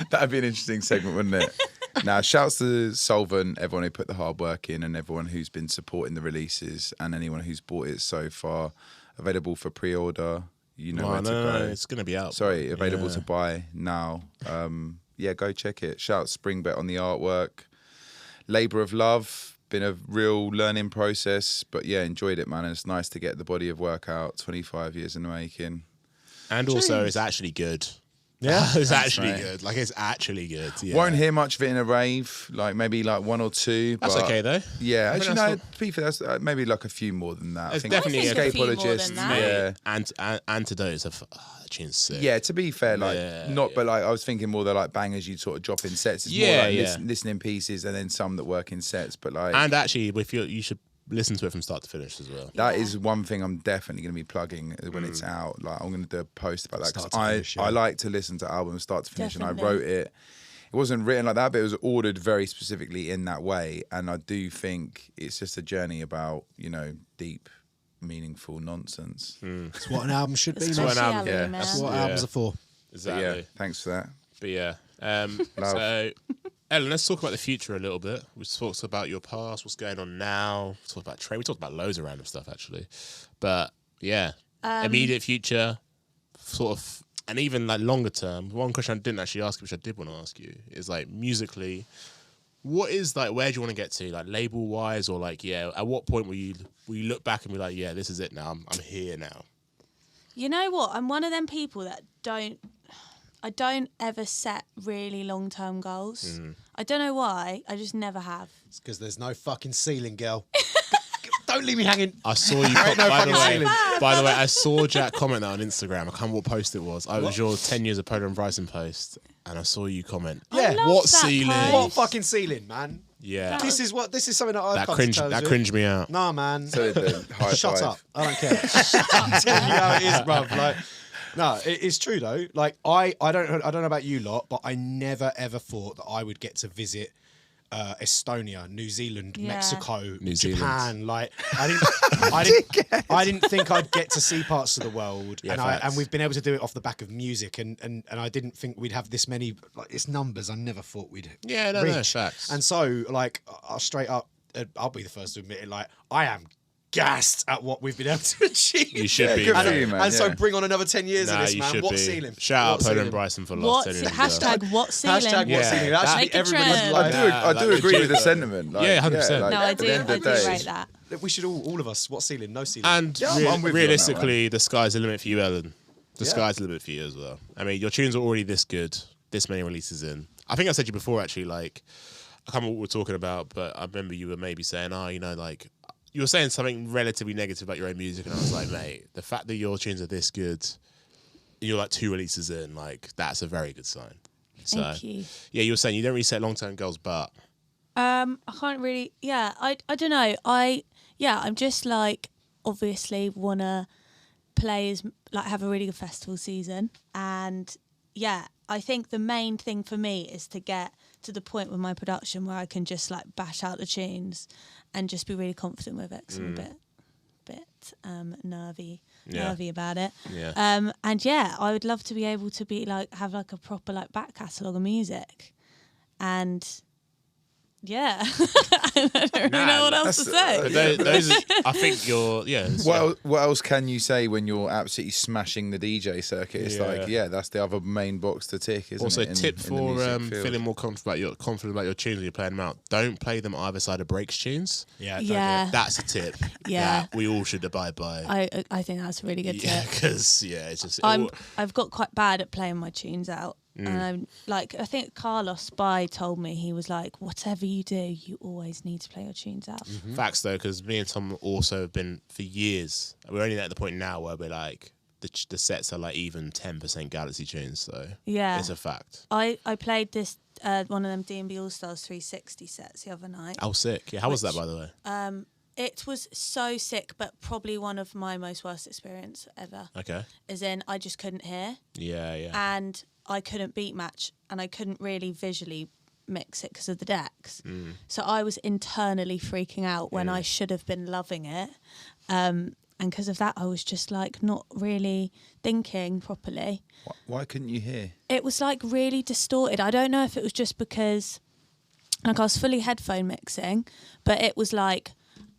That'd be an interesting segment, wouldn't it? Now, shouts to Solvent, everyone who put the hard work in, and everyone who's been supporting the releases, and anyone who's bought it so far. Available for pre-order. You know where to go. It's going to be out. Sorry, available Yeah. to buy now. Yeah, go check it. Shout Springbet on the artwork. Labour of love. Been a real learning process, but yeah, enjoyed it, man. And it's nice to get the body of work out. 25 years in the making. And also, it's actually good. Yeah, It's actually mate. good. Like, it's actually good. Yeah. Won't hear much of it in a rave, like maybe like one or two. That's but okay, though. Yeah, I think actually, that's no, to be fair, that's maybe like a few more than that. There's I think definitely I think a few more Escapologists, than that. yeah. Antidotes of tune's sick. Yeah, to be fair, like Yeah, but like I was thinking more they're like bangers you sort of drop in sets. It's Yeah, more like yeah. listening pieces and then some that work in sets. But like And actually, if you should listen to it from start to finish as well. that is one thing I'm definitely going to be plugging when it's out. Like I'm going to do a post about that because Start to finish, yeah. I like to listen to albums start to finish, and I Definitely. wrote it. It wasn't written like that, but it was ordered very specifically in that way. And I do think it's just a journey about deep, meaningful nonsense. That's what an album should be. It's Man. what an album- speciality, yeah, man. That's what Yeah. albums are for. But Exactly. yeah, thanks for that. But yeah. Love. So, Ellen, let's talk about the future a little bit. We talked about your past, what's going on now. We talked about trade. We talked about loads of random stuff, actually. But yeah, immediate future, sort of, and even like longer term. One question I didn't actually ask you, which I did want to ask you, is like musically, what is like, where do you want to get to, like label wise, or like, yeah, at what point will you look back and be like, yeah, this is it now. I'm here now. You know what? I'm one of them people that I don't ever set really long-term goals. I don't know why. I just never have. It's because there's no fucking ceiling, girl. Don't leave me hanging. I saw you. By the way, I saw Jack comment that on Instagram. I can't remember what post it was. I was your 10 years of Pola and Bryson post, and I saw you comment. Yeah. I love What that ceiling? post. What fucking ceiling, man? Yeah, This is something that I've that come cringe. to terms That with. cringed me out. Nah, man. So the high Shut five. up. I don't care. I'm telling you how it is, bruv. Like, no, it's true though. Like, I don't know about you lot, but I never ever thought that I would get to visit Estonia, New Zealand, Yeah. Mexico, New Japan. Zealand. Like, I didn't think I'd get to see parts of the world, Yeah, and facts. we've been able to do it off the back of music, and I didn't think we'd have this many. Like, it's numbers I never thought we'd Yeah, no, reach. facts. And so, like, I'll straight up, I'll be the first to admit it. Like, I am gassed at what we've been able to achieve. You should be. good man. for you, man. And so yeah. bring on another 10 years Nah, of this, you man. should What be. ceiling? Shout out What Pola ceiling? and Bryson for the What last 10 years. as well. hashtag what ceiling? Hashtag Yeah. what ceiling? That should Make be a everybody's trend. life. I do Like, agree with the legit, sentiment. Like, Yeah, 100%. like, No, I at the do. end I of do the day, rate that. We should all of us. What ceiling? No ceiling. And Yeah, I'm with you on that realistically, the sky's the limit for you, Ellen. The sky's the limit for you as well. I mean, your tunes are already this good, this many releases in. I think I said to you before, actually, like, I can't remember what we were talking about, but I remember you were maybe saying, like, you were saying something relatively negative about your own music, and I was like, mate, the fact that your tunes are this good, you're like 2 releases in, like, that's a very good sign. So, Thank you. yeah, you were saying you don't really set long-term goals, but I can't really. Yeah, I don't know. I'm just like obviously wanna play have a really good festival season, and yeah, I think the main thing for me is to get to the point with my production where I can just like bash out the tunes and just be really confident with it. 'Cause I'm a bit nervy about it. yeah. And yeah, I would love to be able to be like have like a proper like back catalogue of music, and yeah, I don't really know what else to say. But those are, I think you're, yeah. What else can you say when you're absolutely smashing the DJ circuit? It's like, that's the other main box to tick, isn't Also, it? tip in the for music field? feeling more confident about your tunes when you're playing them out. Don't play them either side of breaks tunes. Yeah. Yeah, That's a tip. Yeah. that we all should abide by. I think that's a really good Yeah, tip. because it's just. I've got quite bad at playing my tunes out. And I'm like, I think Carlos Spy told me, he was like, whatever you do, you always need to play your tunes out. Facts though, because me and Tom also have been for years. We're only at the point now where we're like the sets are like even 10% Galaxy tunes. So Yeah. it's a fact. I played this one of them D&B All Stars 360 sets the other night. Oh, sick! Yeah, how was that, by the way? It was so sick, but probably one of my most worst experience ever. Okay. As in, I just couldn't hear, Yeah. and I couldn't beat match, and I couldn't really visually mix it because of the decks. So I was internally freaking out when I should have been loving it. And because of that, I was just like not really thinking properly. Why couldn't you hear? It was like really distorted. I don't know if it was just because like I was fully headphone mixing, but it was like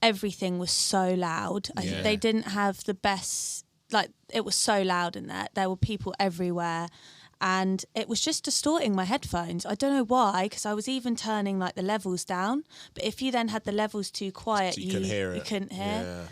everything was so loud. I think they didn't have the best, like it was so loud in there. There were people everywhere. And it was just distorting my headphones. I don't know why, because I was even turning like the levels down. But if you then had the levels too quiet, So you couldn't hear it. You couldn't hear. Yeah.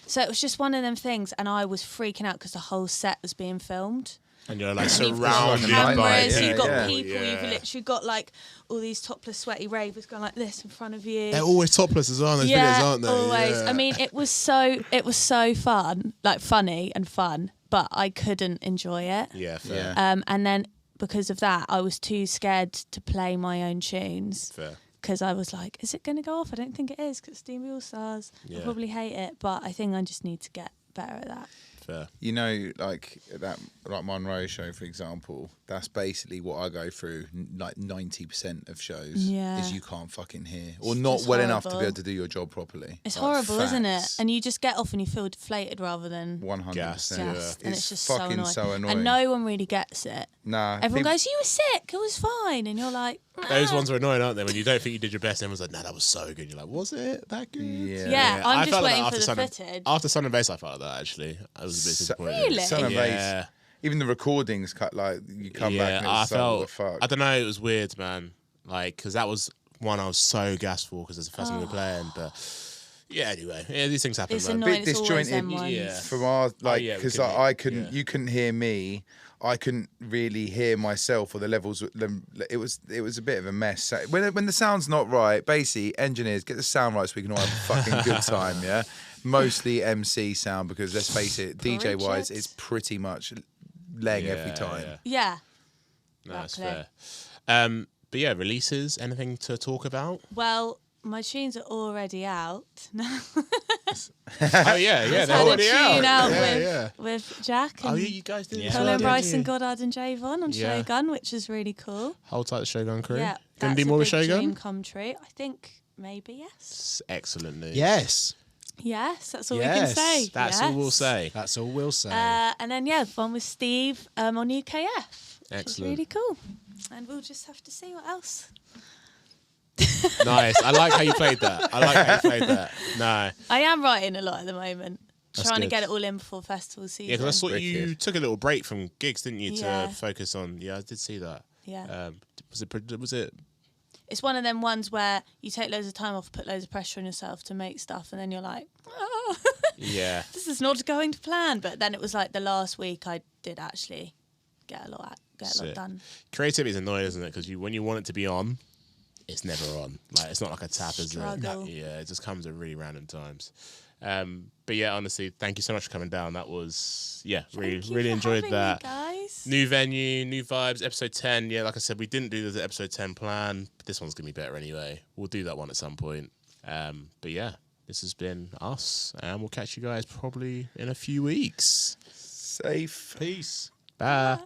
So it was just one of them things, and I was freaking out because the whole set was being filmed. And you're like You've got surrounded by cameras, people. you've got Yeah. people, Yeah. you've literally got like all these topless, sweaty ravers going like this in front of you. They're always topless as well in those Yeah, videos, aren't they? always. Yeah. I mean, it was so fun, like funny and fun, but I couldn't enjoy it. Yeah, fair. Yeah. And then because of that, I was too scared to play my own tunes. Fair. Because I was like, is it going to go off? I don't think it is, because Steamy All Stars. Yeah. I'll probably hate it, but I think I just need to get better at that. Fair. You know, like that, like Monroe show, for example. That's basically what I go through. Like 90% of shows Yeah. is you can't fucking hear, or It's not just well enough to be horrible. able to do your job properly. It's Like, horrible, isn't it? facts. And you just get off and you feel deflated rather than 100%. Gassed, gassed. And it's just fucking so annoying. so annoying. And no one really gets it. Nah, Everyone peop- goes, you were sick, it was fine. And you're like, Those "Ah." ones are annoying, aren't they? When you don't think you did your best, everyone's like, "No, that was so good." You're like, "Was it that good?" Yeah. Yeah, I'm I just felt like waiting that for the Sun and- footage. After Sun and Bass, I felt like that actually. I was a bit So- disappointed. Really? Sun and Yeah. Bass. Even the recordings cut like you come back and I it's like, what the felt. fuck? I don't know. It was weird, man. Like, because that was one I was so gassed for because it's the first time we were playing. But yeah, anyway, yeah, these things happen, It's man. annoying. Bit It's always them disjointed ones. Yeah. from our like yeah, we because couldn't I hear- couldn't yeah. you couldn't hear me. I couldn't really hear myself or the levels. It was a bit of a mess. So when the sound's not right, basically engineers get the sound right so we can all have a fucking good time. Yeah, mostly MC sound because let's face it, DJ wise, Bridget. it's pretty much laying every Yeah, time. yeah. Yeah. No, that's Exactly. fair. But yeah, releases. Anything to talk about? Well, my tunes are already out. Oh yeah, Just they're had a already tune out yeah, with, yeah. with Jack and Oh yeah, you guys did. Yeah. as Colin well, didn't Bryson, you? Goddard and Javon on Yeah. Shogun, which is really cool. Hold tight, the Shogun crew. Yeah, Gonna that's do more a with big dream Shogun. come true. I think maybe yes. Excellent news. Yes, Yes, that's all we can Yes, say. That's all we'll Yes. say. that's all we'll say. And then yeah, one with Steve on UKF. Which is Excellent. really cool. And we'll just have to see what else. Nice. I like how you played that. No. I am writing a lot at the moment. That's Trying to good. get it all in before festival season. Yeah, because I saw you Wicked. took a little break from gigs, didn't you, Yeah. to focus on? Yeah, I did see that. Yeah. Was it? It's one of them ones where you take loads of time off, put loads of pressure on yourself to make stuff, and then you're like, oh, Yeah. this is not going to plan. But then it was like the last week I did actually get a lot Sick. done. Creativity is annoying, isn't it? Because when you want it to be on, it's never on. Like it's not like a tap, is it? Struggle. Yeah, it just comes at really random times. But yeah, honestly, thank you so much for coming down. That was really Thank you really for enjoyed having that. me, guys. New venue, new vibes. Episode 10. Yeah, like I said, we didn't do the episode 10 plan. But this one's gonna be better anyway. We'll do that one at some point. But yeah, this has been us, and we'll catch you guys probably in a few weeks. Safe. Peace. Bye.